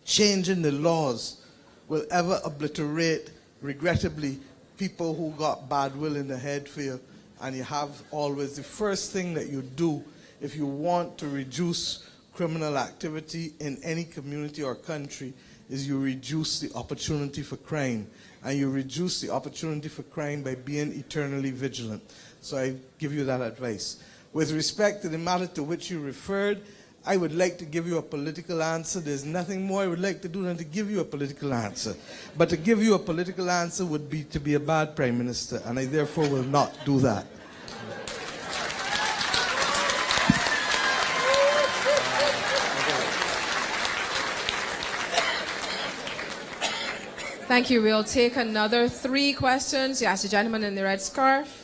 changing the laws will ever obliterate, regrettably, people who got bad will in the head for you. And you have always, the first thing that you do if you want to reduce criminal activity in any community or country is you reduce the opportunity for crime. And you reduce the opportunity for crime by being eternally vigilant. So I give you that advice. With respect to the matter to which you referred, I would like to give you a political answer. There's nothing more I would like to do than to give you a political answer. But to give you a political answer would be to be a bad prime minister, and I therefore will not do that. Thank you. We'll take another 3 questions. Yes, the gentleman in the red scarf.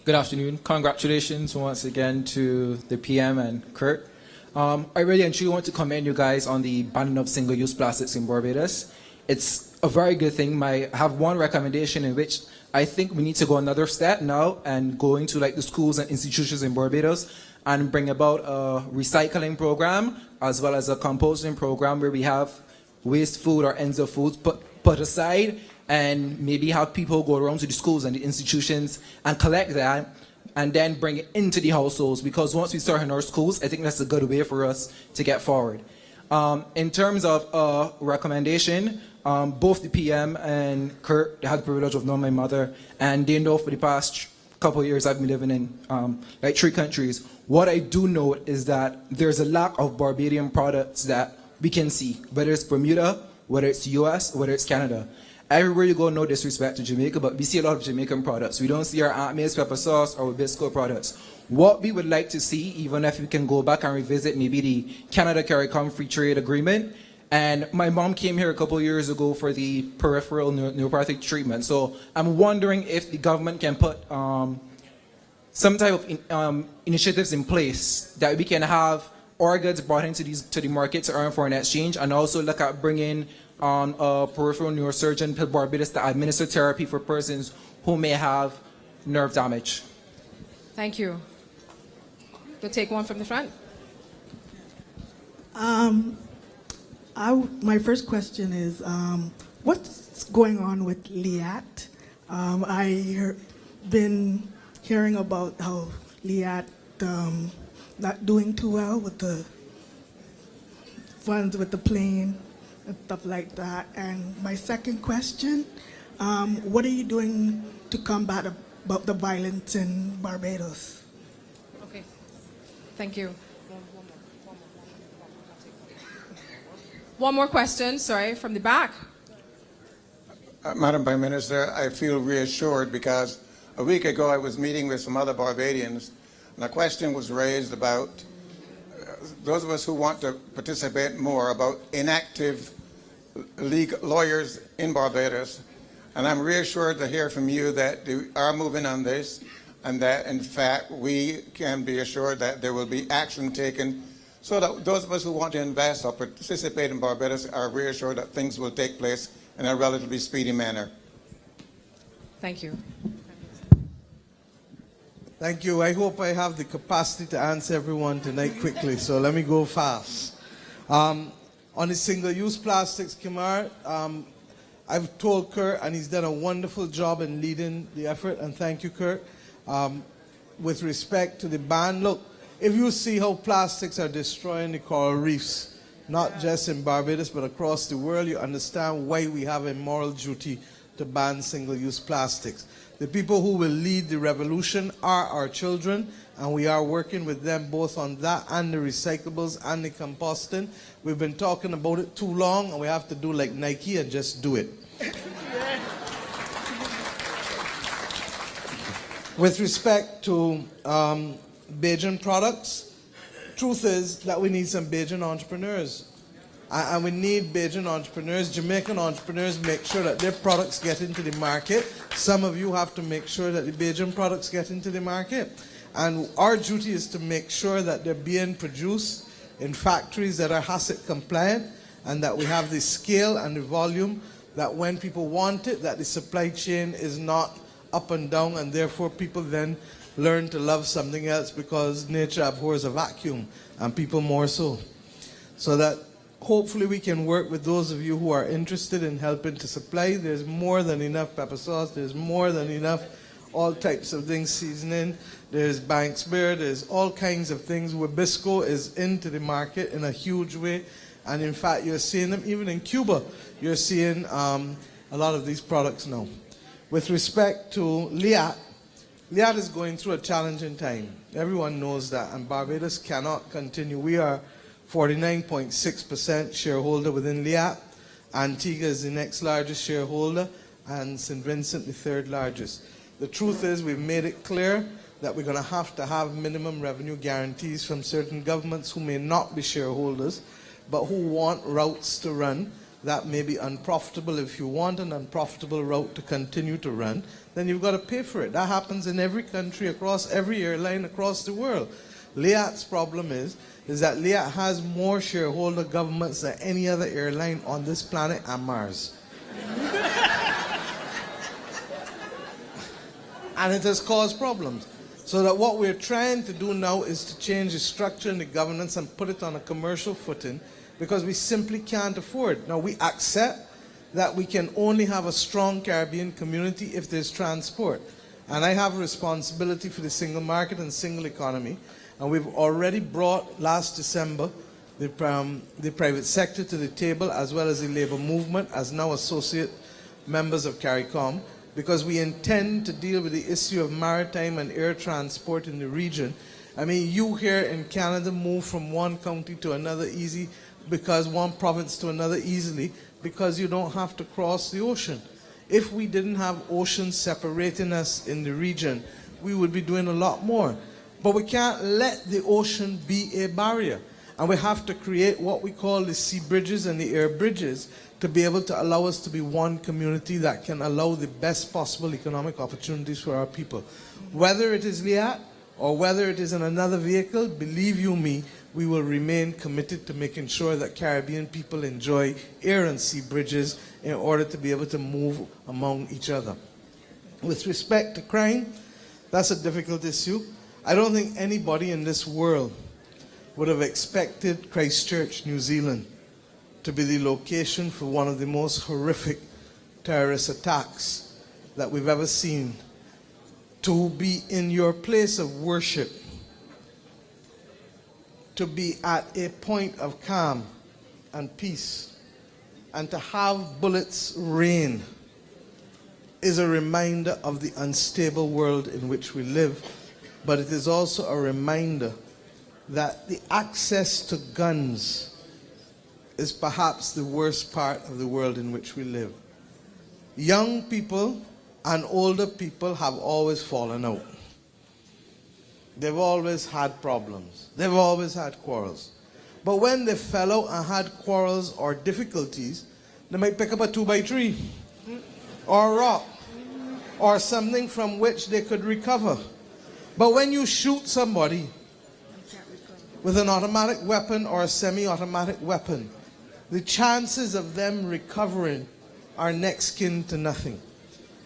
Good afternoon. Congratulations once again to the PM and Kirk. I really and truly want to commend you guys on the banning of single-use plastics in Barbados. It's a very good thing. I have one recommendation in which I think we need to go another step now and go into like the schools and institutions in Barbados and bring about a recycling program as well as a composting program where we have waste food or ends of foods put aside, and maybe have people go around to the schools and the institutions and collect that and then bring it into the households, because once we start in our schools, I think that's a good way for us to get forward. In terms of recommendation, both the PM and Kirk, they had the privilege of knowing my mother, and they know for the past couple of years I've been living in like 3 countries. What I do note is that there's a lack of Barbadian products that we can see, whether it's Bermuda, whether it's US, whether it's Canada. Everywhere you go, no disrespect to Jamaica, but we see a lot of Jamaican products. We don't see our Aunt May's pepper sauce or Bisco products. What we would like to see, even if we can go back and revisit maybe the Canada-CARICOM Free Trade Agreement. And my mom came here a couple of years ago for the peripheral neuropathic treatment. So I'm wondering if the government can put some type of initiatives in place that we can have organs brought into to the market to earn foreign exchange, and also look at bringing on a peripheral neurosurgeon to Barbados to administer therapy for persons who may have nerve damage. Thank you. We'll take one from the front. My first question is, what's going on with LIAT? I've been hearing about how LIAT not doing too well with the funds with the plane and stuff like that. And my second question, what are you doing to combat about the violence in Barbados? Okay, thank you. One more question, sorry, from the back. Madam Prime Minister, I feel reassured because a week ago I was meeting with some other Barbadians, and a question was raised about those of us who want to participate more about inactive lawyers in Barbados. And I'm reassured to hear from you that you are moving on this, and that in fact we can be assured that there will be action taken so that those of us who want to invest or participate in Barbados are reassured that things will take place in a relatively speedy manner. Thank you. Thank you. I hope I have the capacity to answer everyone tonight quickly, so let me go fast. On the single-use plastics, Kimar, I've told Kirk, and he's done a wonderful job in leading the effort, and thank you, Kirk. With respect to the ban, look, if you see how plastics are destroying the coral reefs, not just in Barbados, but across the world, you understand why we have a moral duty to ban single-use plastics. The people who will lead the revolution are our children, and we are working with them both on that and the recyclables and the composting. We've been talking about it too long, and we have to do like Nike and just do it. With respect to Bajan products, truth is that we need some Bajan entrepreneurs. And we need Bajan entrepreneurs, Jamaican entrepreneurs, make sure that their products get into the market. Some of you have to make sure that the Bajan products get into the market. And our duty is to make sure that they're being produced in factories that are HACCP compliant, and that we have the scale and the volume that when people want it, that the supply chain is not up and down, and therefore people then learn to love something else, because nature abhors a vacuum, and people more so. So that hopefully we can work with those of you who are interested in helping to supply. There's more than enough pepper sauce. There's more than enough all types of things, seasoning. There's Banks beer. There's all kinds of things. Wabisco is into the market in a huge way. And in fact, you're seeing them even in Cuba. You're seeing a lot of these products now. With respect to Liat, Liat is going through a challenging time. Everyone knows that. And Barbados cannot continue. We are 49.6% shareholder within Liat. Antigua is the next largest shareholder, and St. Vincent the third largest. The truth is, we've made it clear that we're going to have minimum revenue guarantees from certain governments who may not be shareholders, but who want routes to run that may be unprofitable. If you want an unprofitable route to continue to run, then you've got to pay for it. That happens in every country, across every airline across the world. Liat's problem is that Liat has more shareholder governments than any other airline on this planet and Mars. And it has caused problems. So that what we're trying to do now is to change the structure and the governance and put it on a commercial footing, because we simply can't afford. Now, we accept that we can only have a strong Caribbean community if there's transport. And I have a responsibility for the single market and single economy. And we've already brought, last December, the private sector to the table, as well as the labor movement, as now associate members of CARICOM, because we intend to deal with the issue of maritime and air transport in the region. I mean, you here in Canada move from one county to another easy, because one province to another easily, because you don't have to cross the ocean. If we didn't have oceans separating us in the region, we would be doing a lot more. But we can't let the ocean be a barrier. And we have to create what we call the sea bridges and the air bridges to be able to allow us to be one community that can allow the best possible economic opportunities for our people. Whether it is Liat or whether it is in another vehicle, believe you me, we will remain committed to making sure that Caribbean people enjoy air and sea bridges in order to be able to move among each other. With respect to crime, that's a difficult issue. I don't think anybody in this world would have expected Christchurch, New Zealand, to be the location for one of the most horrific terrorist attacks that we've ever seen. To be in your place of worship, to be at a point of calm and peace, and to have bullets rain is a reminder of the unstable world in which we live. But it is also a reminder that the access to guns is perhaps the worst part of the world in which we live. Young people and older people have always fallen out. They've always had problems. They've always had quarrels. But when they fell out and had quarrels or difficulties, they might pick up a 2x3 or a rock or something from which they could recover. But when you shoot somebody with an automatic weapon or a semi-automatic weapon, the chances of them recovering are next kin to nothing.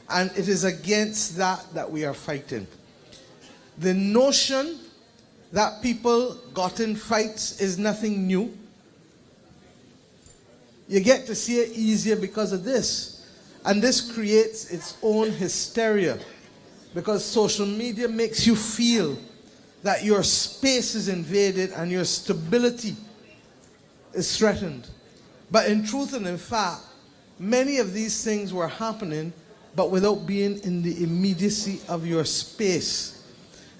And it is against that we are fighting. The notion that people got in fights is nothing new. You get to see it easier because of this. And this creates its own hysteria, because social media makes you feel that your space is invaded and your stability is threatened. But in truth and in fact, many of these things were happening, but without being in the immediacy of your space.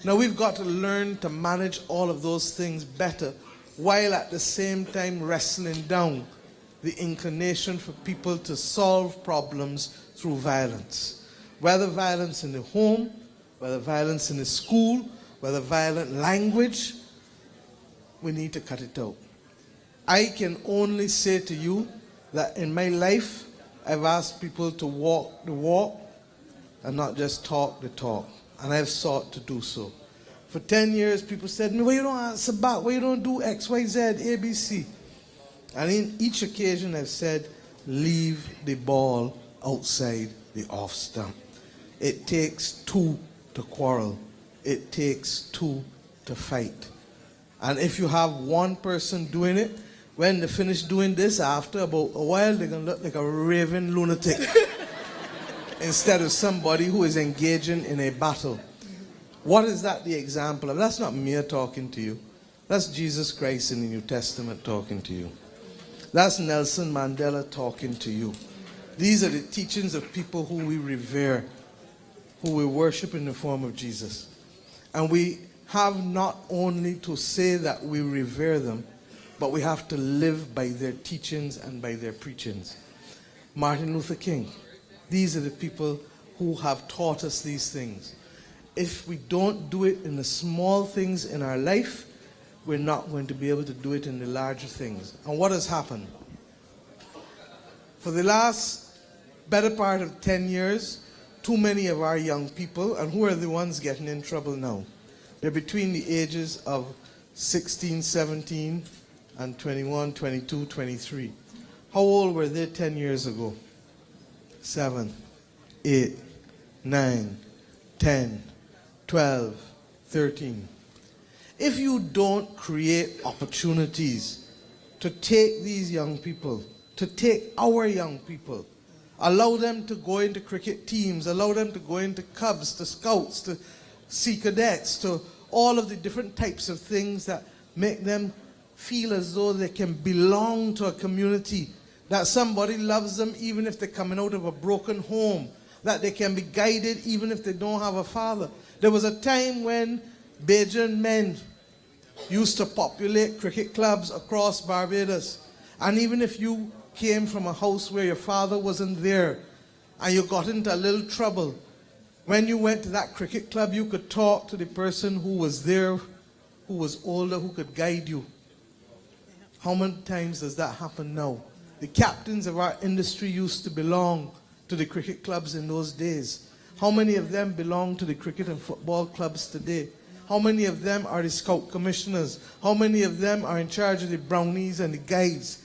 Now we've got to learn to manage all of those things better, while at the same time wrestling down the inclination for people to solve problems through violence. Whether violence in the home, whether violence in the school, whether violent language, we need to cut it out. I can only say to you that in my life, I've asked people to walk the walk and not just talk the talk. And I've sought to do so. For 10 years, people said to me, well, you don't answer back, well, you don't do X, Y, Z, A, B, C. And in each occasion, I've said, leave the ball outside the off stump. It takes two to quarrel. It takes two to fight. And if you have one person doing it, when they finish doing this, after about a while, they're going to look like a raving lunatic instead of somebody who is engaging in a battle. What is that the example of? That's not me talking to you. That's Jesus Christ in the New Testament talking to you. That's Nelson Mandela talking to you. These are the teachings of people who we revere, who we worship in the form of Jesus. And we have not only to say that we revere them, but we have to live by their teachings and by their preachings. Martin Luther King. These are the people who have taught us these things. If we don't do it in the small things in our life, we're not going to be able to do it in the larger things. And what has happened? For the last better part of 10 years, too many of our young people, and who are the ones getting in trouble now? They're between the ages of 16, 17, and 21, 22, 23. How old were they 10 years ago? 7, 8, 9, 10, 12, 13. If you don't create opportunities to take these young people, to take our young people, allow them to go into cricket teams, allow them to go into Cubs, to Scouts, to Sea Cadets, to all of the different types of things that make them feel as though they can belong to a community, that somebody loves them even if they're coming out of a broken home, that they can be guided even if they don't have a father. There was a time when Bajan men used to populate cricket clubs across Barbados. And even if you came from a house where your father wasn't there and you got into a little trouble, when you went to that cricket club, you could talk to the person who was there, who was older, who could guide you. How many times does that happen now? The captains of our industry used to belong to the cricket clubs in those days. How many of them belong to the cricket and football clubs today? How many of them are the scout commissioners? How many of them are in charge of the brownies and the guides?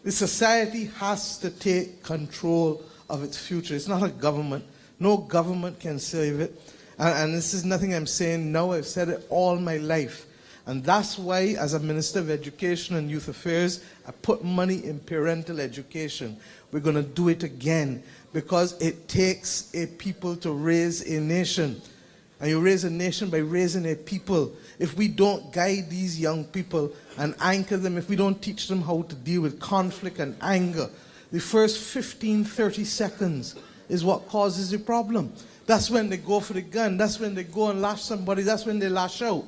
The society has to take control of its future. It's not a government. No government can save it. And this is nothing I'm saying now. I've said it all my life. And that's why, as a Minister of Education and Youth Affairs, I put money in parental education. We're going to do it again because it takes a people to raise a nation. And you raise a nation by raising a people. If we don't guide these young people and anchor them, if we don't teach them how to deal with conflict and anger, the first 15, 30 seconds is what causes the problem. That's when they go for the gun. That's when they go and lash somebody. That's when they lash out.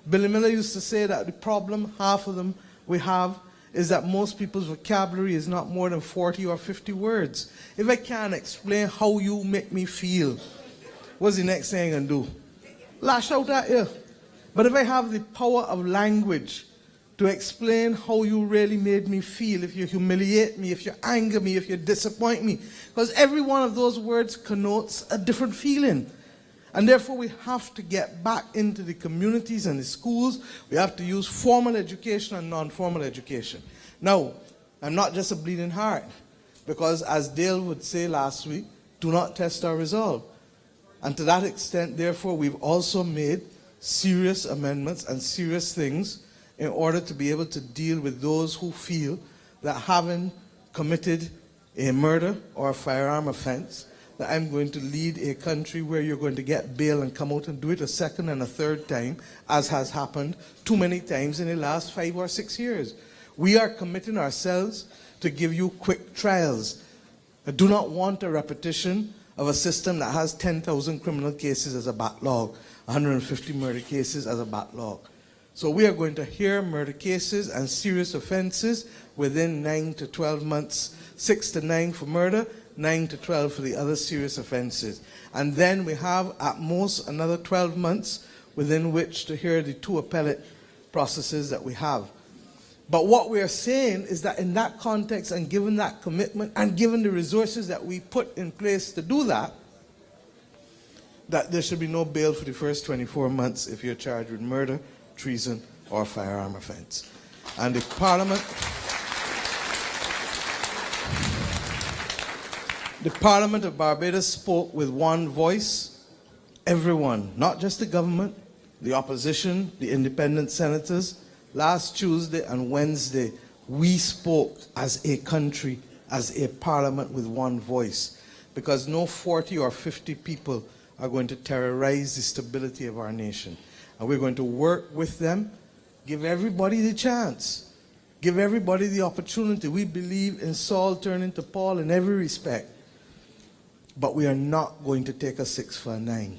Billy Miller used to say that the problem, half of them we have, is that most people's vocabulary is not more than 40 or 50 words. If I can't explain how you make me feel, what's the next thing I'm going to do? Lash out at you. But if I have the power of language to explain how you really made me feel, if you humiliate me, if you anger me, if you disappoint me, because every one of those words connotes a different feeling. And therefore we have to get back into the communities and the schools. We have to use formal education and non-formal education. Now, I'm not just a bleeding heart, because as Dale would say last week, do not test our resolve. And to that extent, therefore, we've also made serious amendments and serious things in order to be able to deal with those who feel that having committed a murder or a firearm offense, that I'm going to lead a country where you're going to get bail and come out and do it a second and a third time, as has happened too many times in the last 5 or 6 years. We are committing ourselves to give you quick trials. I do not want a repetition of a system that has 10,000 criminal cases as a backlog, 150 murder cases as a backlog. So we are going to hear murder cases and serious offenses within 9 to 12 months, 6 to 9 for murder, 9 to 12 for the other serious offenses. And then we have at most another 12 months within which to hear the 2 appellate processes that we have. But what we are saying is that in that context and given that commitment and given the resources that we put in place to do that, that there should be no bail for the first 24 months if you're charged with murder, treason, or firearm offense. And the Parliament of Barbados spoke with one voice, everyone, not just the government, the opposition, the independent senators. Last Tuesday and Wednesday, we spoke as a country, as a parliament with one voice, because no 40 or 50 people are going to terrorize the stability of our nation. And we're going to work with them, give everybody the chance, give everybody the opportunity. We believe in Saul turning to Paul in every respect, but we are not going to take a 6 for a 9.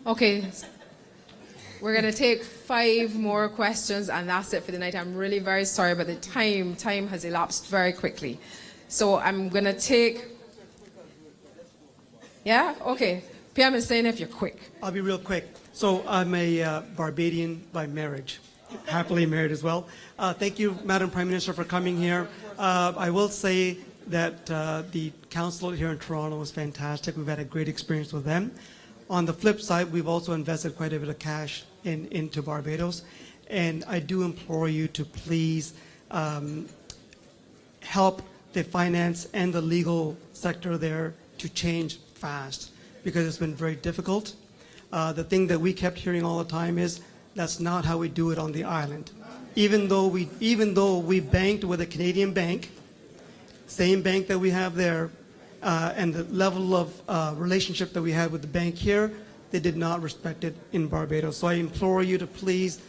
Okay, we're going to take 5 more questions, and that's it for the night. I'm really very sorry, but the time has elapsed very quickly. So I'm going to take... Yeah? Okay. PM is saying if you're quick. I'll be real quick. So I'm a Barbadian by marriage, happily married as well. Thank you, Madam Prime Minister, for coming here. I will say that the council here in Toronto was fantastic. We've had a great experience with them. On the flip side, we've also invested quite a bit of cash into Barbados. And I do implore you to please help the finance and the legal sector there to change fast, because it's been very difficult. The thing that we kept hearing all the time is that's not how we do it on the island. Even though we banked with a Canadian bank, same bank that we have there, and the level of relationship that we had with the bank here, they did not respect it in Barbados. So I implore you to please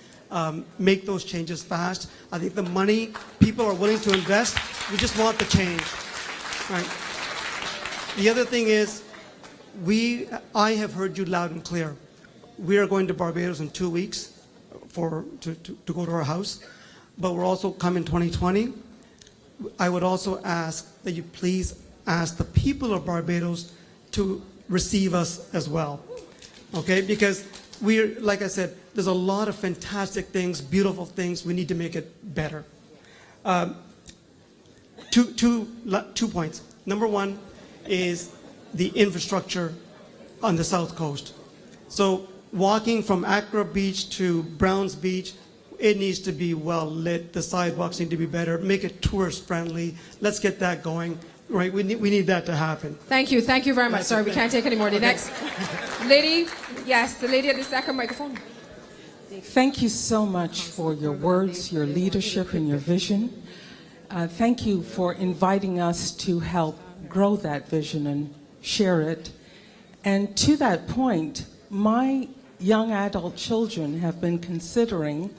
make those changes fast. I think the money people are willing to invest, we just want the change. Right. The other thing is, I have heard you loud and clear. We are going to Barbados in 2 weeks to go to our house, but we're also coming 2020. I would also ask that you please ask the people of Barbados to receive us as well, okay? Because we're, like I said, there's a lot of fantastic things, beautiful things. We need to make it better. Two points. Number one is the infrastructure on the south coast. So walking from Accra Beach to Browns Beach, it needs to be well lit. The sidewalks need to be better. Make it tourist friendly. Let's get that going. Right, we need that to happen. Thank you very much. Sorry, we can't take any more. The next lady, yes, the lady at the second microphone. Thank you so much for your words, your leadership, and your vision. Thank you for inviting us to help grow that vision and share it. And to that point, my young adult children have been considering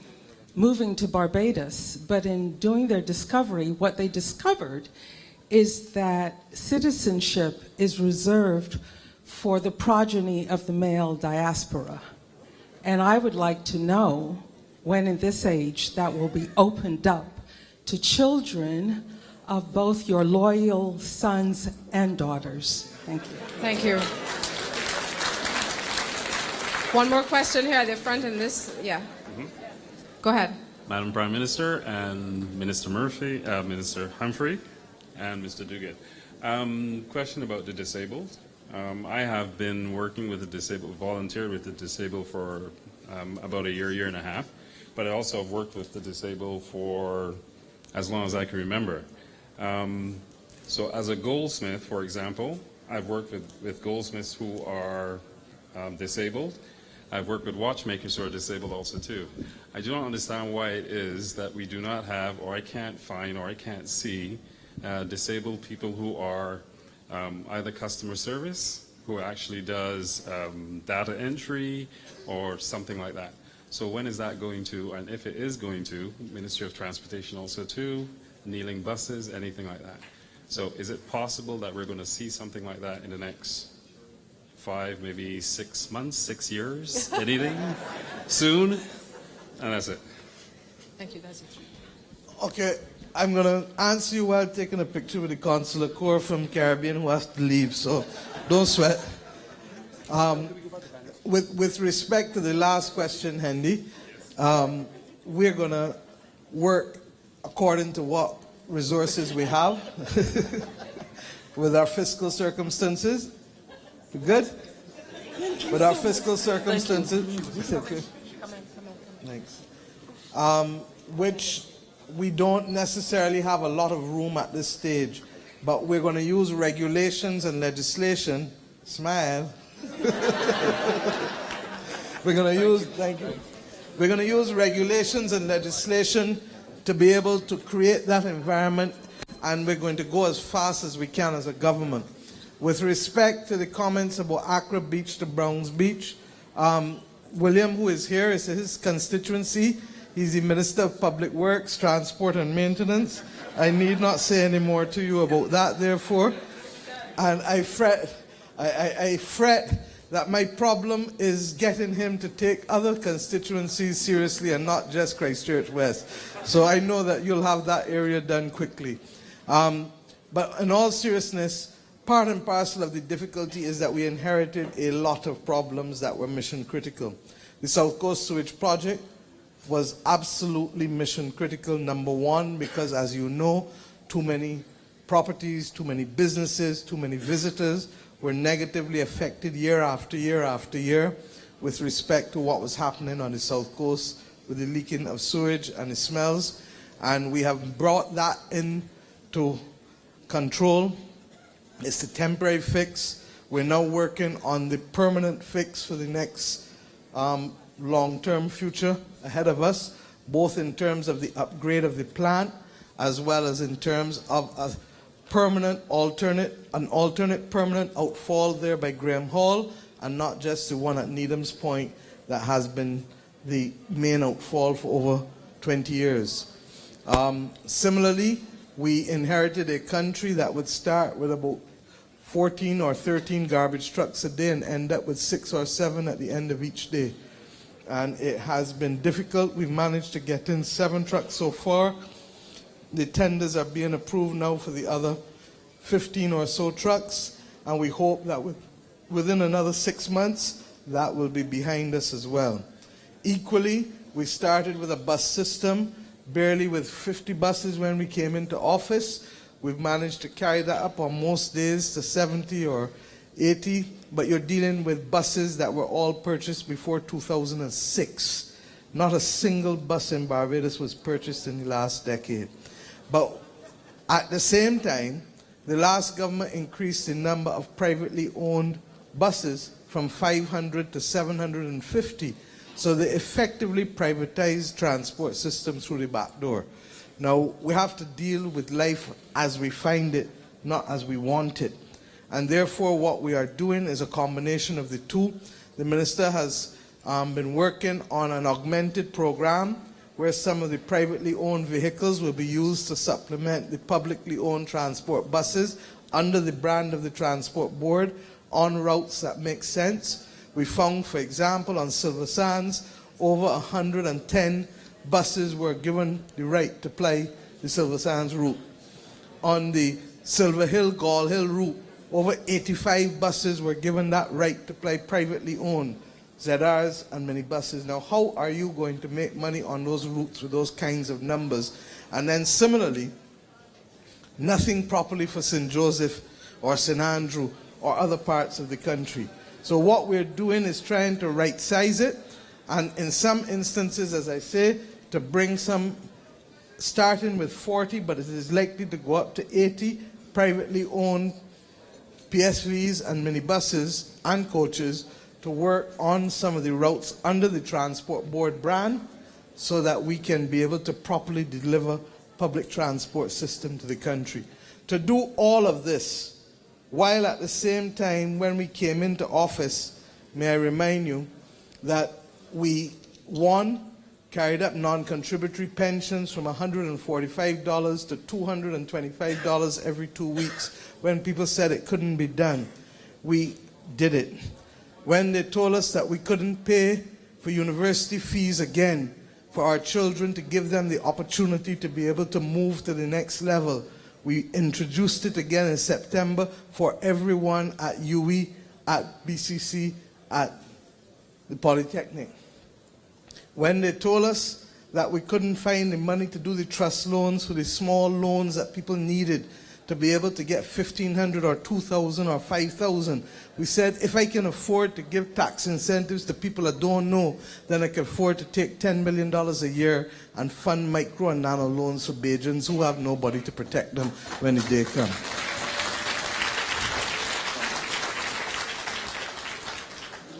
moving to Barbados, but in doing their discovery, what they discovered is that citizenship is reserved for the progeny of the male diaspora. And I would like to know when in this age that will be opened up to children of both your loyal sons and daughters. Thank you. Thank you. One more question here at the front in this, yeah. Mm-hmm. Go ahead. Madam Prime Minister and Minister Murphy, Minister Humphrey, and Mr. Duguid. Question about the disabled. I have been working with the disabled, volunteered with the disabled for about a year and a half, but I also have worked with the disabled for as long as I can remember. So as a goldsmith, for example, I've worked with goldsmiths who are disabled. I've worked with watchmakers who are disabled also too. I do not understand why it is that we do not have, or I can't find, or I can't see disabled people who are either customer service who actually does data entry or something like that. So when is that going to, and if it is going to, Ministry of Transportation also too, kneeling buses, anything like that. So is it possible that we're going to see something like that in the next 5, maybe 6 months, 6 years, anything soon? And that's it. Thank you. That's it. Okay, I'm going to answer you while taking a picture with the Consular Corps from Caribbean who has to leave, so don't sweat. With respect to the last question, Hendy, we're going to work according to what resources we have with our fiscal circumstances. You good? With our fiscal circumstances. Okay. Thanks. Which we don't necessarily have a lot of room at this stage, but we're going to use regulations and legislation. Smile. We're going to use, thank you. We're going to use regulations and legislation to be able to create that environment, and we're going to go as fast as we can as a government. With respect to the comments about Accra Beach to Browns Beach, William, who is here, is his constituency. He's the Minister of Public Works, Transport and Maintenance. I need not say any more to you about that, therefore. And I fret that my problem is getting him to take other constituencies seriously and not just Christchurch West. So I know that you'll have that area done quickly. But in all seriousness, part and parcel of the difficulty is that we inherited a lot of problems that were mission critical. The South Coast Sewage Project was absolutely mission critical, number one, because as you know, too many properties, too many businesses, too many visitors were negatively affected year after year after year with respect to what was happening on the South Coast with the leaking of sewage and the smells. And we have brought that into control. It's a temporary fix. We're now working on the permanent fix for the next long-term future ahead of us, both in terms of the upgrade of the plant as well as in terms of a permanent alternate permanent outfall there by Graham Hall, and not just the one at Needham's Point that has been the main outfall for over 20 years. Similarly, we inherited a country that would start with about 14 or 13 garbage trucks a day and end up with 6 or 7 at the end of each day. And it has been difficult. We've managed to get in 7 trucks so far. The tenders are being approved now for the other 15 or so trucks, and we hope that within another 6 months, that will be behind us as well. Equally, we started with a bus system, barely with 50 buses when we came into office. We've managed to carry that up on most days to 70 or 80, but you're dealing with buses that were all purchased before 2006. Not a single bus in Barbados was purchased in the last decade. But at the same time, the last government increased the number of privately owned buses from 500 to 750. So they effectively privatized transport system through the back door. Now, we have to deal with life as we find it, not as we want it. And therefore, what we are doing is a combination of the two. The Minister has been working on an augmented program where some of the privately owned vehicles will be used to supplement the publicly owned transport buses under the brand of the Transport Board on routes that make sense. We found, for example, on Silver Sands, over 110 buses were given the right to ply the Silver Sands route. On the Silver Hill, Gall Hill route, over 85 buses were given that right to ply privately owned ZRs and minibuses. Now, how are you going to make money on those routes with those kinds of numbers? And then similarly, nothing properly for St. Joseph or St. Andrew or other parts of the country. So what we're doing is trying to right-size it, and in some instances, as I say, to bring some, starting with 40, but it is likely to go up to 80 privately owned PSVs and minibuses and coaches to work on some of the routes under the Transport Board brand so that we can be able to properly deliver public transport system to the country. To do all of this, while at the same time, when we came into office, may I remind you that we, one, carried up non-contributory pensions from $145 to $225 every 2 weeks when people said it couldn't be done. We did it. When they told us that we couldn't pay for university fees again for our children to give them the opportunity to be able to move to the next level, we introduced it again in September for everyone at UE, at BCC, at the Polytechnic. When they told us that we couldn't find the money to do the trust loans for the small loans that people needed to be able to get $1,500 or $2,000 or $5,000, we said, if I can afford to give tax incentives to people that don't know, then I can afford to take $10 million a year and fund micro and nano loans for Bajans who have nobody to protect them when the day comes.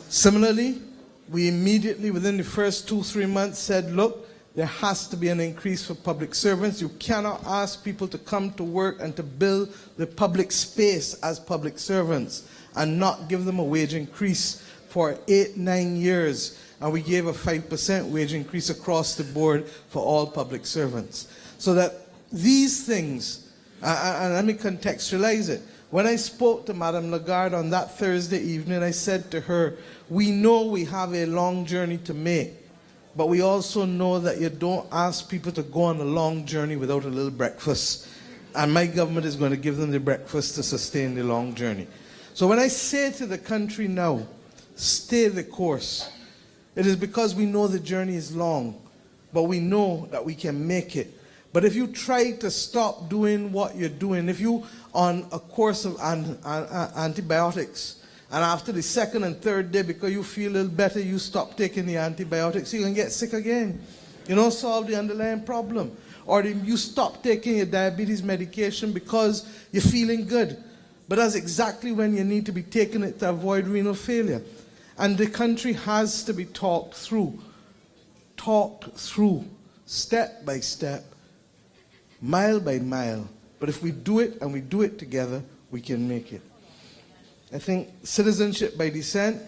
Similarly, we immediately, within the first 2-3 months, said, look, there has to be an increase for public servants. You cannot ask people to come to work and to build the public space as public servants and not give them a wage increase for 8-9 years. And we gave a 5% wage increase across the board for all public servants. So that these things, and let me contextualize it. When I spoke to Madame Lagarde on that Thursday evening, I said to her, we know we have a long journey to make, but we also know that you don't ask people to go on a long journey without a little breakfast. And my government is going to give them the breakfast to sustain the long journey. So when I say to the country now, stay the course, it is because we know the journey is long, but we know that we can make it. But if you try to stop doing what you're doing, if you on a course of antibiotics, and after the second and third day, because you feel a little better, you stop taking the antibiotics, you can get sick again. You don't solve the underlying problem. Or you stop taking your diabetes medication because you're feeling good. But that's exactly when you need to be taking it to avoid renal failure. And the country has to be talked through, step by step, mile by mile. But if we do it and we do it together, we can make it. I think citizenship by descent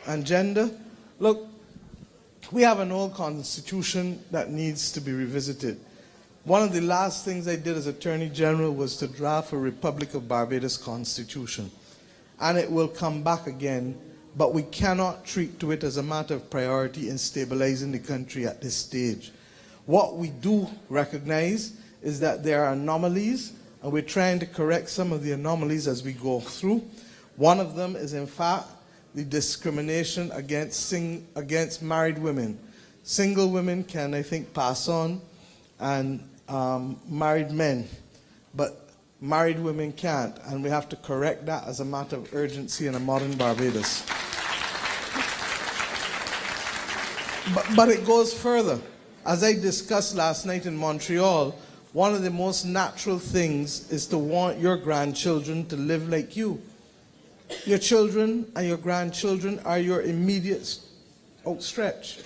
and gender. Look, we have an old constitution that needs to be revisited. One of the last things I did as Attorney General was to draft a Republic of Barbados constitution. And it will come back again, but we cannot treat to it as a matter of priority in stabilizing the country at this stage. What we do recognize is that there are anomalies, and we're trying to correct some of the anomalies as we go through. One of them is, in fact, the discrimination against married women. Single women can, I think, pass on, and married men, but married women can't, and we have to correct that as a matter of urgency in a modern Barbados. But it goes further. As I discussed last night in Montreal, one of the most natural things is to want your grandchildren to live like you. Your children and your grandchildren are your immediate outstretch.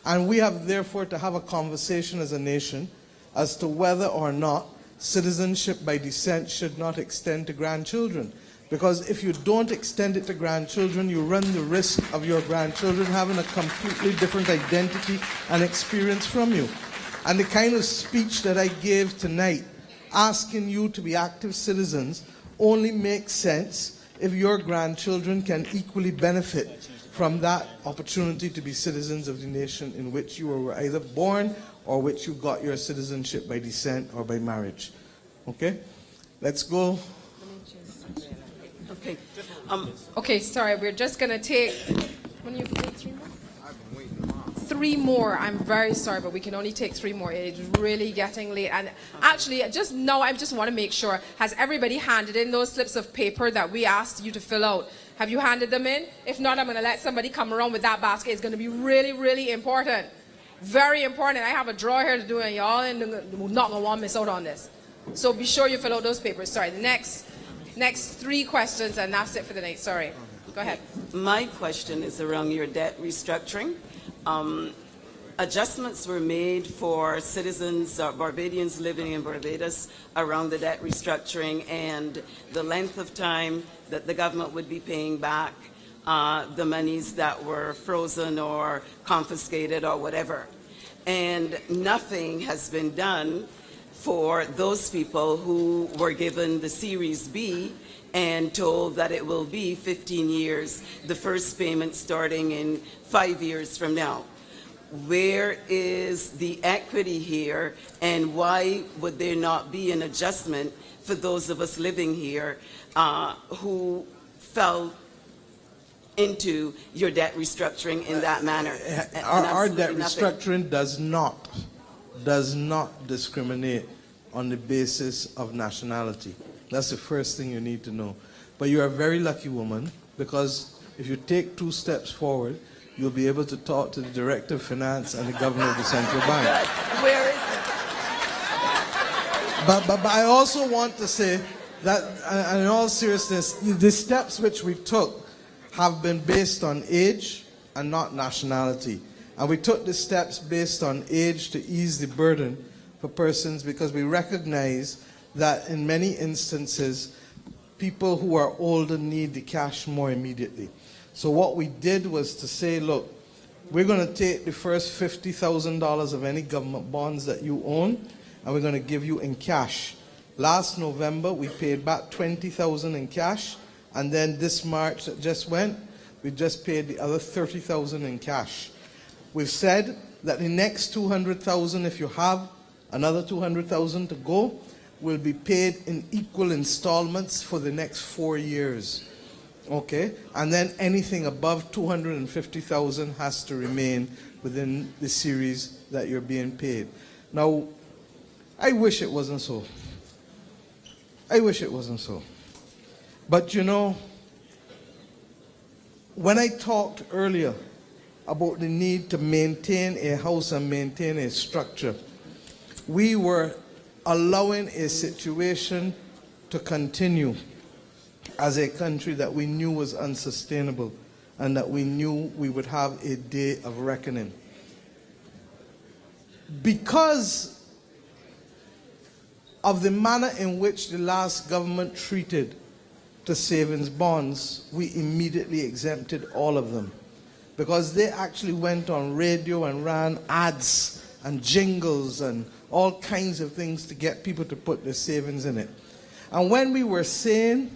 And we have therefore to have a conversation as a nation as to whether or not citizenship by descent should not extend to grandchildren. Because if you don't extend it to grandchildren, you run the risk of your grandchildren having a completely different identity and experience from you. And the kind of speech that I gave tonight, asking you to be active citizens, only makes sense if your grandchildren can equally benefit from that opportunity to be citizens of the nation in which you were either born or which you got your citizenship by descent or by marriage. Okay? Let's go. Okay. Okay, sorry, we're just going to take... When you take 3 more? 3 more. I'm very sorry, but we can only take 3 more. It's really getting late. And actually, just now, I just want to make sure, has everybody handed in those slips of paper that we asked you to fill out? Have you handed them in? If not, I'm going to let somebody come around with that basket. It's going to be really, really important. Very important. I have a drawer here to do it, and y'all not going to want to miss out on this. So be sure you fill out those papers. Sorry, the next 3 questions, and that's it for the night. Sorry. Go ahead. My question is around your debt restructuring. adjustments were made for citizens, Barbadians living in Barbados around the debt restructuring and the length of time that the government would be paying back the monies that were frozen or confiscated or whatever. And nothing has been done for those people who were given the Series B and told that it will be 15 years, the first payment starting in 5 years from now. Where is the equity here, and why would there not be an adjustment for those of us living here who fell into your debt restructuring in that manner? Our debt restructuring does not discriminate on the basis of nationality. That's the first thing you need to know. But you're a very lucky woman, because if you take 2 steps forward, you'll be able to talk to the Director of Finance and the Governor of the Central Bank. Where is it? But I also want to say that, in all seriousness, the steps which we took have been based on age and not nationality. And we took the steps based on age to ease the burden for persons, because we recognize that in many instances, people who are older need the cash more immediately. So what we did was to say, look, we're going to take the first $50,000 of any government bonds that you own, and we're going to give you in cash. Last November, we paid back $20,000 in cash, and then this March that just went, we just paid the other $30,000 in cash. We've said that the next $200,000, if you have another $200,000 to go, will be paid in equal installments for the next 4 years. Okay? And then anything above $250,000 has to remain within the series that you're being paid. Now, I wish it wasn't so. I wish it wasn't so. But you know, when I talked earlier about the need to maintain a house and maintain a structure, we were allowing a situation to continue as a country that we knew was unsustainable and that we knew we would have a day of reckoning. Because of the manner in which the last government treated the savings bonds, we immediately exempted all of them, because they actually went on radio and ran ads and jingles and all kinds of things to get people to put their savings in it. And when we were saying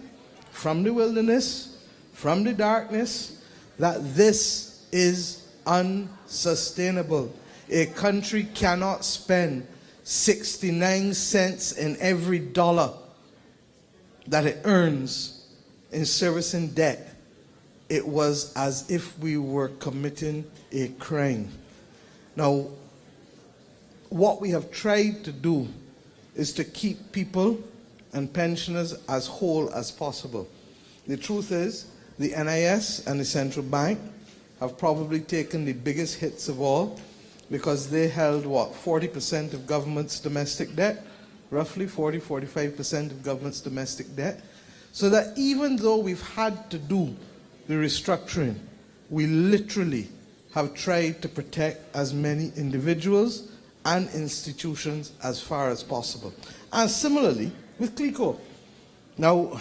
from the wilderness, from the darkness, that this is unsustainable. A country cannot spend 69 cents in every dollar that it earns in servicing debt. It was as if we were committing a crime. Now, what we have tried to do is to keep people and pensioners as whole as possible. The truth is, the NIS and the central bank have probably taken the biggest hits of all, because they held, 40% of government's domestic debt, roughly 45% of government's domestic debt, so that even though we've had to do the restructuring, we literally have tried to protect as many individuals and institutions as far as possible. And similarly with CLICO. Now,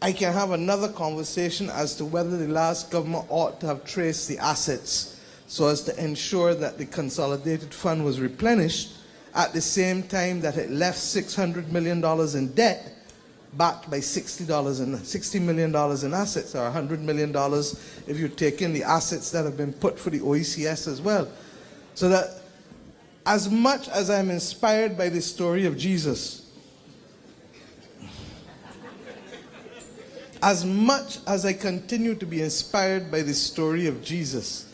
I can have another conversation as to whether the last government ought to have traced the assets so as to ensure that the consolidated fund was replenished at the same time that it left $600 million in debt, backed by $60 million in assets, or $100 million if you take in the assets that have been put for the OECS as well. So that as much as I'm inspired by the story of Jesus, as much as I continue to be inspired by the story of Jesus,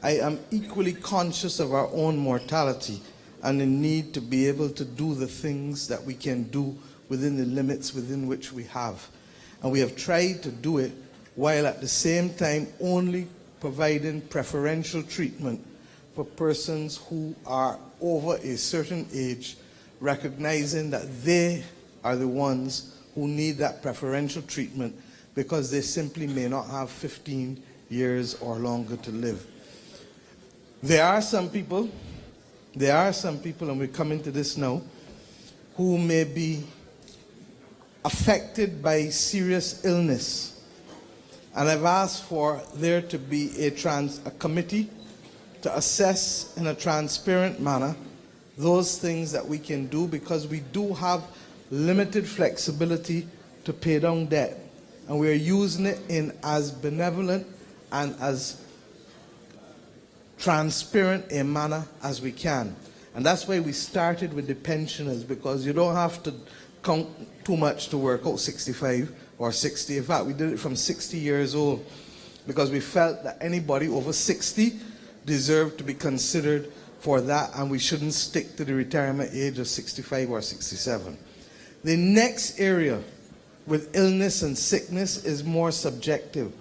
I am equally conscious of our own mortality and the need to be able to do the things that we can do within the limits within which we have. And we have tried to do it while at the same time only providing preferential treatment for persons who are over a certain age, recognizing that they are the ones who need that preferential treatment because they simply may not have 15 years or longer to live. There are some people, and we're coming to this now, who may be affected by serious illness. And I've asked for there to be a committee to assess in a transparent manner those things that we can do, because we do have limited flexibility to pay down debt. And we are using it in as benevolent and as transparent a manner as we can. And that's why we started with the pensioners, because you don't have to count too much to work out 65 or 60. In fact, we did it from 60 years old, because we felt that anybody over 60 deserved to be considered for that, and we shouldn't stick to the retirement age of 65 or 67. The next area with illness and sickness is more subjective.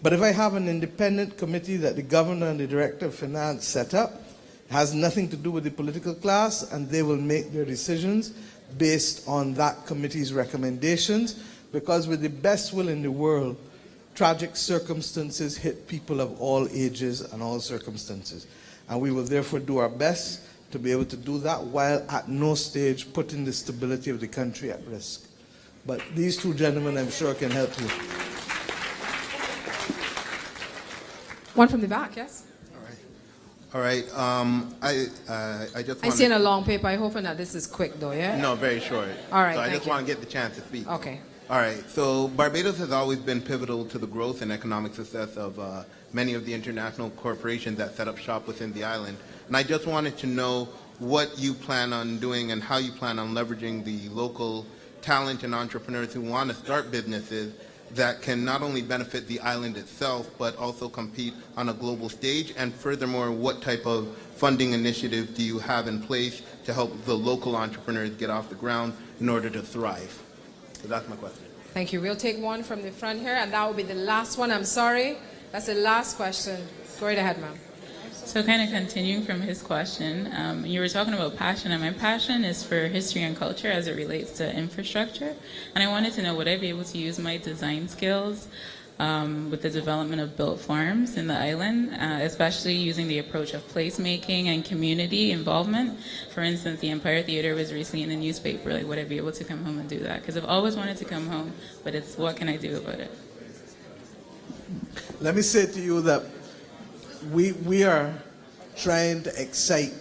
But if I have an independent committee that the governor and the director of finance set up, it has nothing to do with the political class, and they will make their decisions based on that committee's recommendations, because with the best will in the world, tragic circumstances hit people of all ages and all circumstances. And we will therefore do our best to be able to do that while at no stage putting the stability of the country at risk. But these two gentlemen, I'm sure, can help you. One from the back, yes? All right. I just. I see in a long paper. I'm hoping that this is quick, though. Yeah. No, very short. All right. So I thank just you. want to get the chance to speak. Okay. All right. So Barbados has always been pivotal to the growth and economic success of many of the international corporations that set up shop within the island. And I just wanted to know what you plan on doing and how you plan on leveraging the local talent and entrepreneurs who want to start businesses that can not only benefit the island itself, but also compete on a global stage. And furthermore, what type of funding initiative do you have in place to help the local entrepreneurs get off the ground in order to thrive? So that's my question. Thank you. We'll take one from the front here, and that will be the last one. I'm sorry. That's the last question. Go right ahead, ma'am. So kind of continuing from his question, you were talking about passion, and my passion is for history and culture as it relates to infrastructure. And I wanted to know, would I be able to use my design skills with the development of built farms in the island, especially using the approach of placemaking and community involvement? For instance, the Empire Theater was recently in the newspaper. Like, would I be able to come home and do that? Because I've always wanted to come home, but it's what can I do about it? Let me say to you that we are trying to excite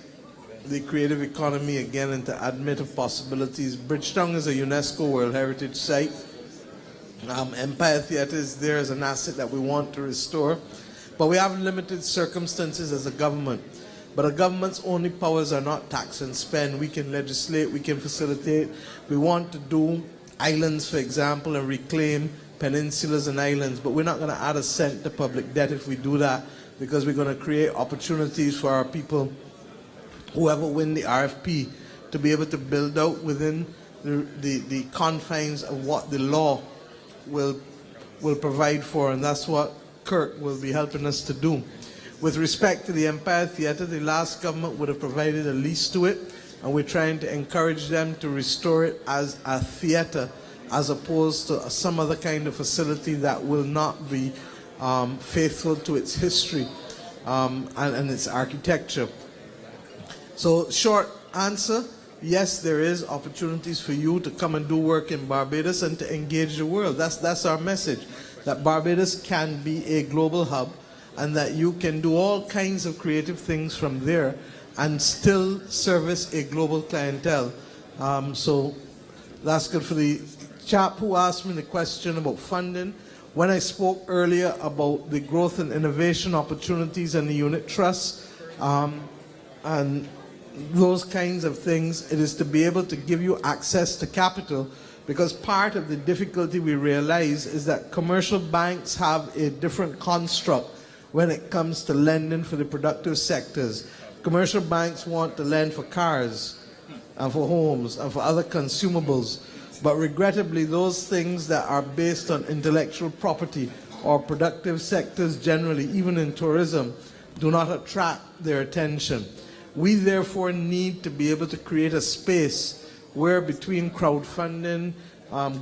the creative economy again and to admit of possibilities. Bridgetown is a UNESCO World Heritage Site. Empire Theatre is there as an asset that we want to restore. But we have limited circumstances as a government. But a government's only powers are not tax and spend. We can legislate, we can facilitate. We want to do islands, for example, and reclaim peninsulas and islands. But we're not going to add a cent to public debt if we do that, because we're going to create opportunities for our people, whoever win the RFP, to be able to build out within the confines of what the law will provide for, and that's what Kirk will be helping us to do. With respect to the Empire Theatre, the last government would have provided a lease to it, and we're trying to encourage them to restore it as a theatre, as opposed to some other kind of facility that will not be faithful to its history and its architecture. So, short answer, yes, there is opportunities for you to come and do work in Barbados and to engage the world. That's our message, that Barbados can be a global hub and that you can do all kinds of creative things from there and still service a global clientele. So that's good. For the chap who asked me the question about funding, when I spoke earlier about the growth and innovation opportunities and the unit trust and those kinds of things, it is to be able to give you access to capital, because part of the difficulty we realize is that commercial banks have a different construct when it comes to lending for the productive sectors. Commercial banks want to lend for cars and for homes and for other consumables, but regrettably those things that are based on intellectual property or productive sectors generally, even in tourism, do not attract their attention. We therefore need to be able to create a space where between crowdfunding,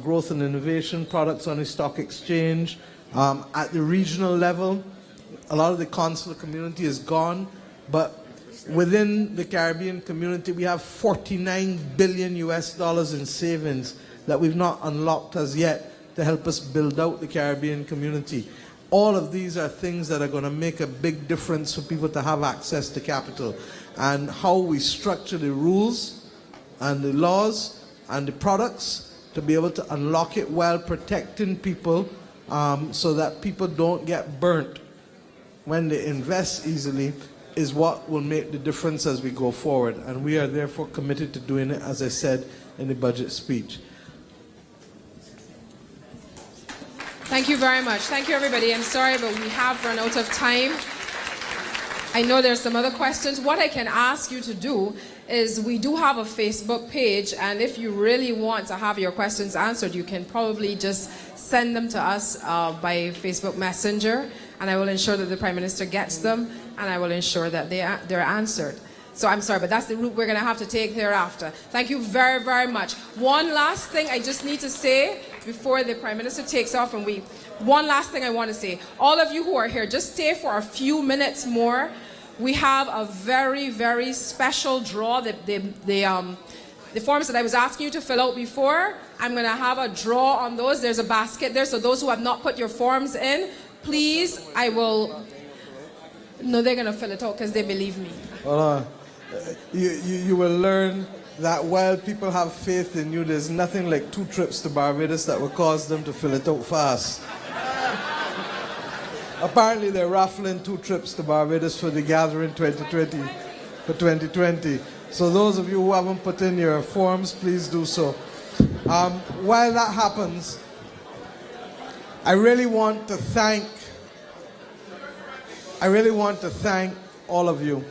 growth and innovation, products on the stock exchange, at the regional level, a lot of the consular community is gone, But within the Caribbean community, we have $49 billion in savings that we've not unlocked as yet to help us build out the Caribbean community. All of these are things that are going to make a big difference for people to have access to capital. And how we structure the rules and the laws and the products to be able to unlock it while protecting people so that people don't get burnt when they invest easily is what will make the difference as we go forward. And we are therefore committed to doing it, as I said in the budget speech. Thank you very much. Thank you, everybody. I'm sorry, but we have run out of time. I know there's some other questions. What I can ask you to do is we do have a Facebook page, and if you really want to have your questions answered, you can probably just send them to us by Facebook Messenger, and I will ensure that the Prime Minister gets them, and I will ensure that they're answered. So I'm sorry, but that's the route we're going to have to take thereafter. Thank you very, very much. One last thing I just need to say before the Prime Minister takes off, and one last thing I want to say. All of you who are here, just stay for a few minutes more. We have a very, very special draw. The forms that I was asking you to fill out before, I'm going to have a draw on those. There's a basket there, so those who have not put your forms in, please, I will... No, they're going to fill it out because they believe me. You will learn that while people have faith in you, there's nothing like 2 trips to Barbados that will cause them to fill it out fast. Apparently they're raffling 2 trips to Barbados for the gathering 2020. So those of you who haven't put in your forms, please do so. While that happens, I really want to thank all of you.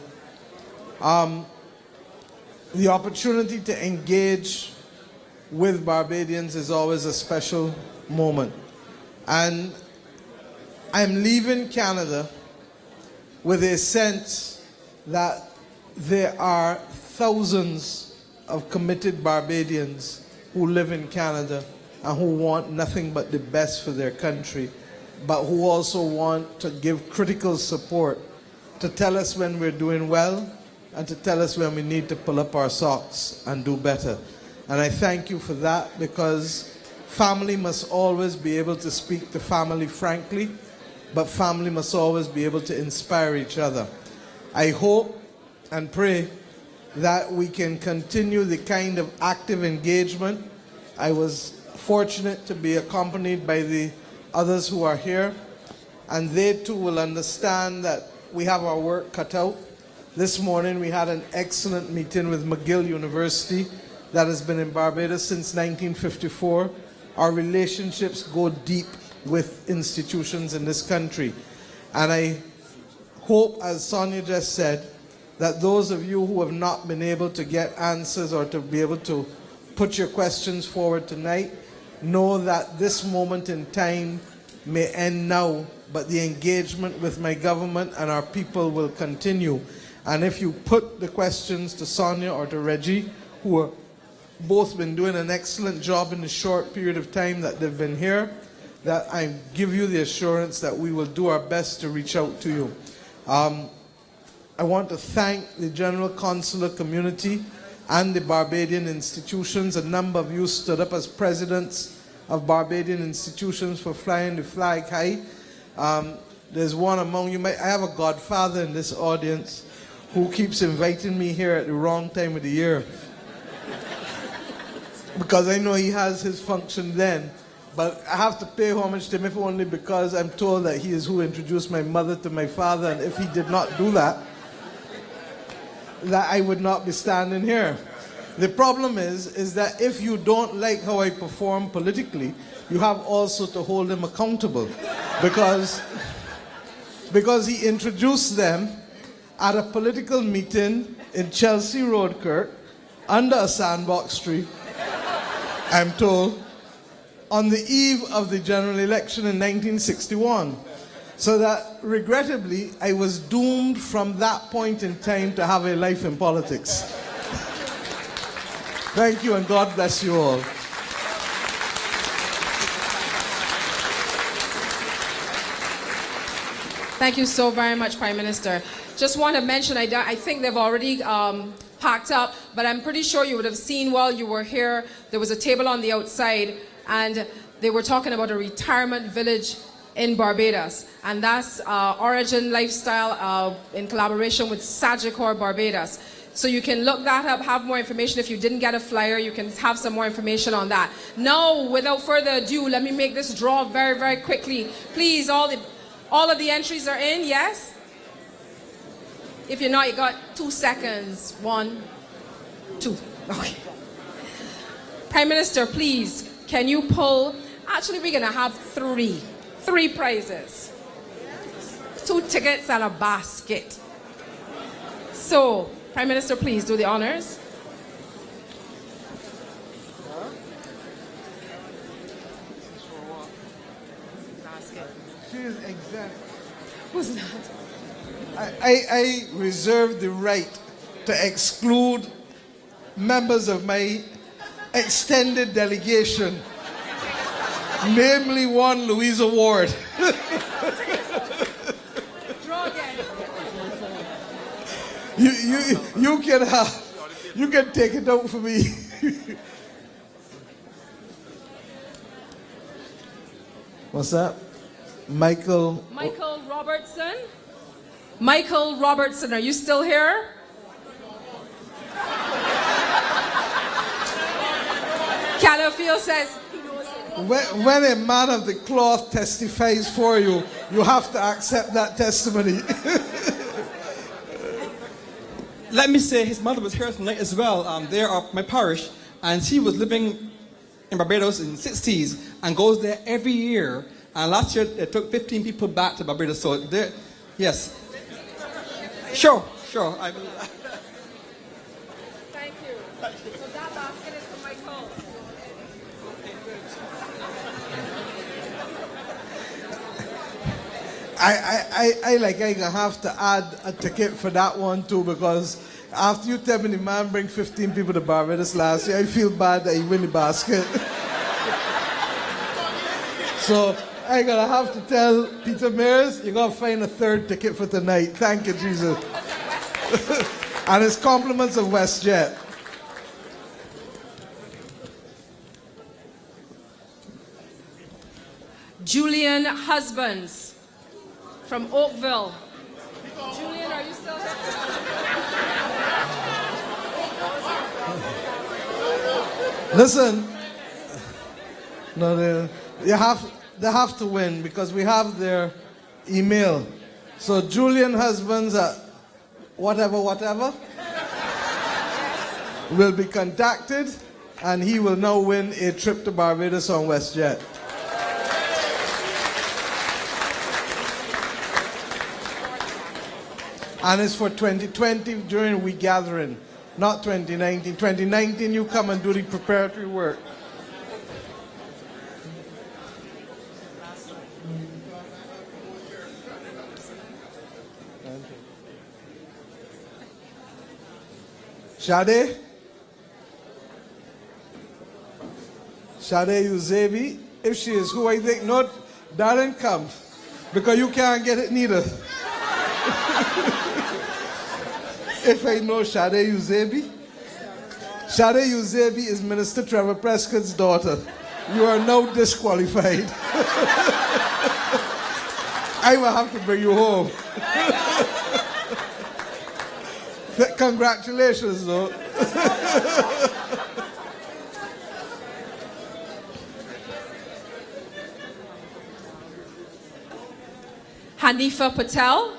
The opportunity to engage with Barbadians is always a special moment. And I'm leaving Canada with a sense that there are thousands of committed Barbadians who live in Canada and who want nothing but the best for their country, but who also want to give critical support to tell us when we're doing well and to tell us when we need to pull up our socks and do better. And I thank you for that, because family must always be able to speak to family frankly, but family must always be able to inspire each other. I hope and pray that we can continue the kind of active engagement. I was fortunate to be accompanied by the others who are here, and they too will understand that we have our work cut out. This morning we had an excellent meeting with McGill University that has been in Barbados since 1954. Our relationships go deep with institutions in this country. And I hope, as Sonia just said, that those of you who have not been able to get answers or to be able to put your questions forward tonight, know that this moment in time may end now, but the engagement with my government and our people will continue. And if you put the questions to Sonia or to Reggie, who have both been doing an excellent job in the short period of time that they've been here, that I give you the assurance that we will do our best to reach out to you. I want to thank the general consular community and the Barbadian institutions. A number of you stood up as presidents of Barbadian institutions for flying the flag high. There's one among you. I have a godfather in this audience who keeps inviting me here at the wrong time of the year, because I know he has his function then. But I have to pay homage to him, if only because I'm told that he is who introduced my mother to my father, and if he did not do that, that I would not be standing here. The problem is that if you don't like how I perform politically, you have also to hold him accountable, because he introduced them at a political meeting in Chelsea Road, Kirk, under a sandbox tree, I'm told, on the eve of the general election in 1961. So that, regrettably, I was doomed from that point in time to have a life in politics. Thank you, and God bless you all. Thank you so very much, Prime Minister. just want to mention, I think they've already packed up, but I'm pretty sure you would have seen while you were here, there was a table on the outside, and they were talking about a retirement village in Barbados. And that's Origin Lifestyle in collaboration with Sagicor Barbados. So you can look that up, have more information. If you didn't get a flyer, you can have some more information on that. Now, without further ado, let me make this draw very, very quickly. Please, all of the entries are in, yes? If you're not, you got 2 seconds. 1, 2. Okay. Prime Minister, please, can you pull? Actually, we're going to have 3 prizes. 2 tickets and a basket. So, Prime Minister, please do the honors. She is exempt. Who's that? I reserve the right to exclude members of my extended delegation, namely one Louisa Ward. You can take it out for me. What's that? Michael Robertson. Michael Robertson, are you still here? Calafield says, when a man of the cloth testifies for you, you have to accept that testimony. Let me say his mother was here tonight as well. They are my parish, and she was living in Barbados in the 60s and goes there every year. And last year it took 15 people back to Barbados. So there, yes. Sure. I will. Thank you. So that basket is for Michael. I gonna have to add a ticket for that one too, because after you tell me the man bring 15 people to Barbados last year, I feel bad that he win the basket. So I gonna have to tell Peter Mears, you're gonna find a 3rd ticket for tonight. Thank you, Jesus. And it's compliments of WestJet. Julian Husbands from Oakville. Julian, are you still here? Listen, no, they have to win because we have their email. So Julian Husbands at whatever will be contacted, and he will now win a trip to Barbados on WestJet. And it's for 2020 during we gathering, not 2019. 2019, you come and do the preparatory work. Shade Uzebi, if she is who I think, not, Darren, come, because you can't get it neither. If I know Shade Uzebi is Minister Trevor Prescott's daughter. You are now disqualified. I will have to bring you home. Congratulations, though. Hanifa Patel.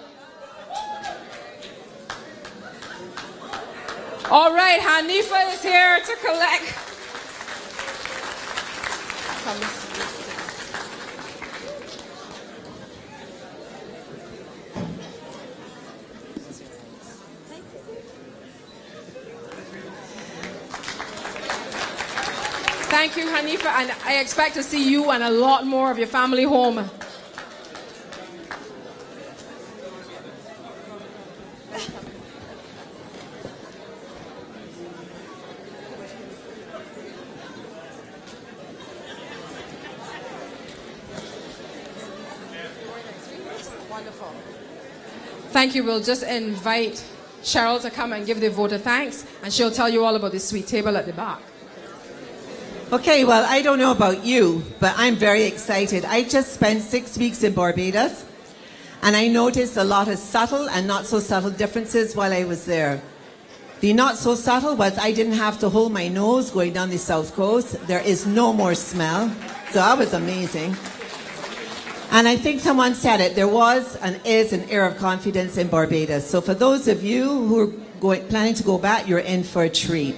All right, Hanifa is here to collect. Thank you, Hanifa, and I expect to see you and a lot more of your family home. Thank you. We'll just invite Cheryl to come and give the vote of thanks, and she'll tell you all about the sweet table at the back. Okay, well, I don't know about you, but I'm very excited. I just spent 6 weeks in Barbados, and I noticed a lot of subtle and not so subtle differences while I was there. The not so subtle was I didn't have to hold my nose going down the south coast. There is no more smell, so that was amazing. And I think someone said it, there was and is an air of confidence in Barbados. So for those of you who are planning to go back, you're in for a treat.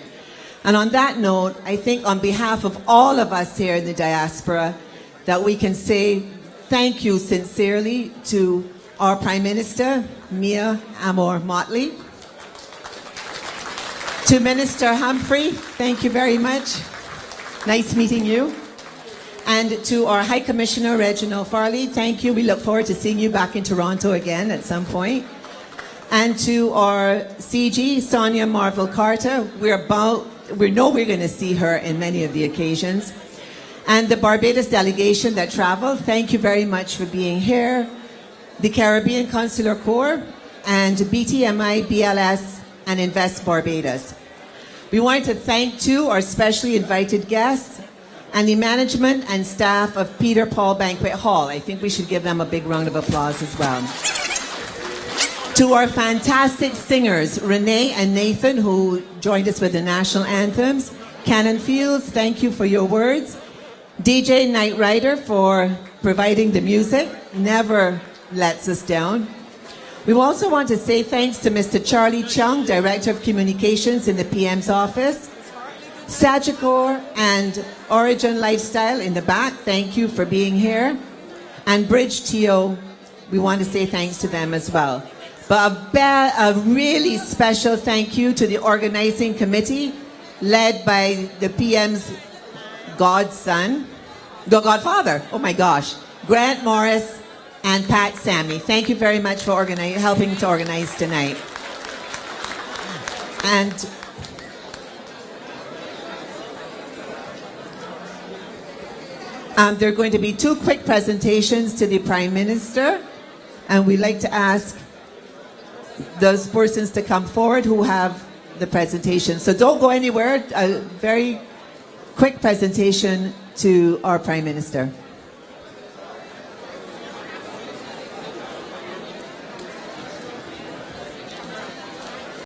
And on that note, I think on behalf of all of us here in the diaspora, that we can say thank you sincerely to our Prime Minister, Mia Amor-Motley. To Minister Humphrey, thank you very much. Nice meeting you. And to our High Commissioner, Reginald Farley, thank you. We look forward to seeing you back in Toronto again at some point. And to our CG, Sonia Marvel-Carter, we know we're going to see her in many of the occasions. And the Barbados delegation that traveled, thank you very much for being here. The Caribbean Consular Corps and BTMI, BLS, and Invest Barbados. We want to thank too our specially invited guests and the management and staff of Peter Paul Banquet Hall. I think we should give them a big round of applause as well. To our fantastic singers, Renee and Nathan, who joined us with the national anthems. Cannon Fields, thank you for your words. DJ Knight Rider for providing the music, never lets us down. We also want to say thanks to Mr. Charlie Chung, Director of Communications in the PM's office. Sagicor and Origin Lifestyle in the back, thank you for being here. And Bridge TO, we want to say thanks to them as well. But a really special thank you to the organizing committee led by the PM's godson, the godfather, oh my gosh, Grant Morris and Pat Sammy. Thank you very much for helping to organize tonight. And there are going to be 2 quick presentations to the Prime Minister, and we'd like to ask those persons to come forward who have the presentation. So don't go anywhere. A very quick presentation to our Prime Minister.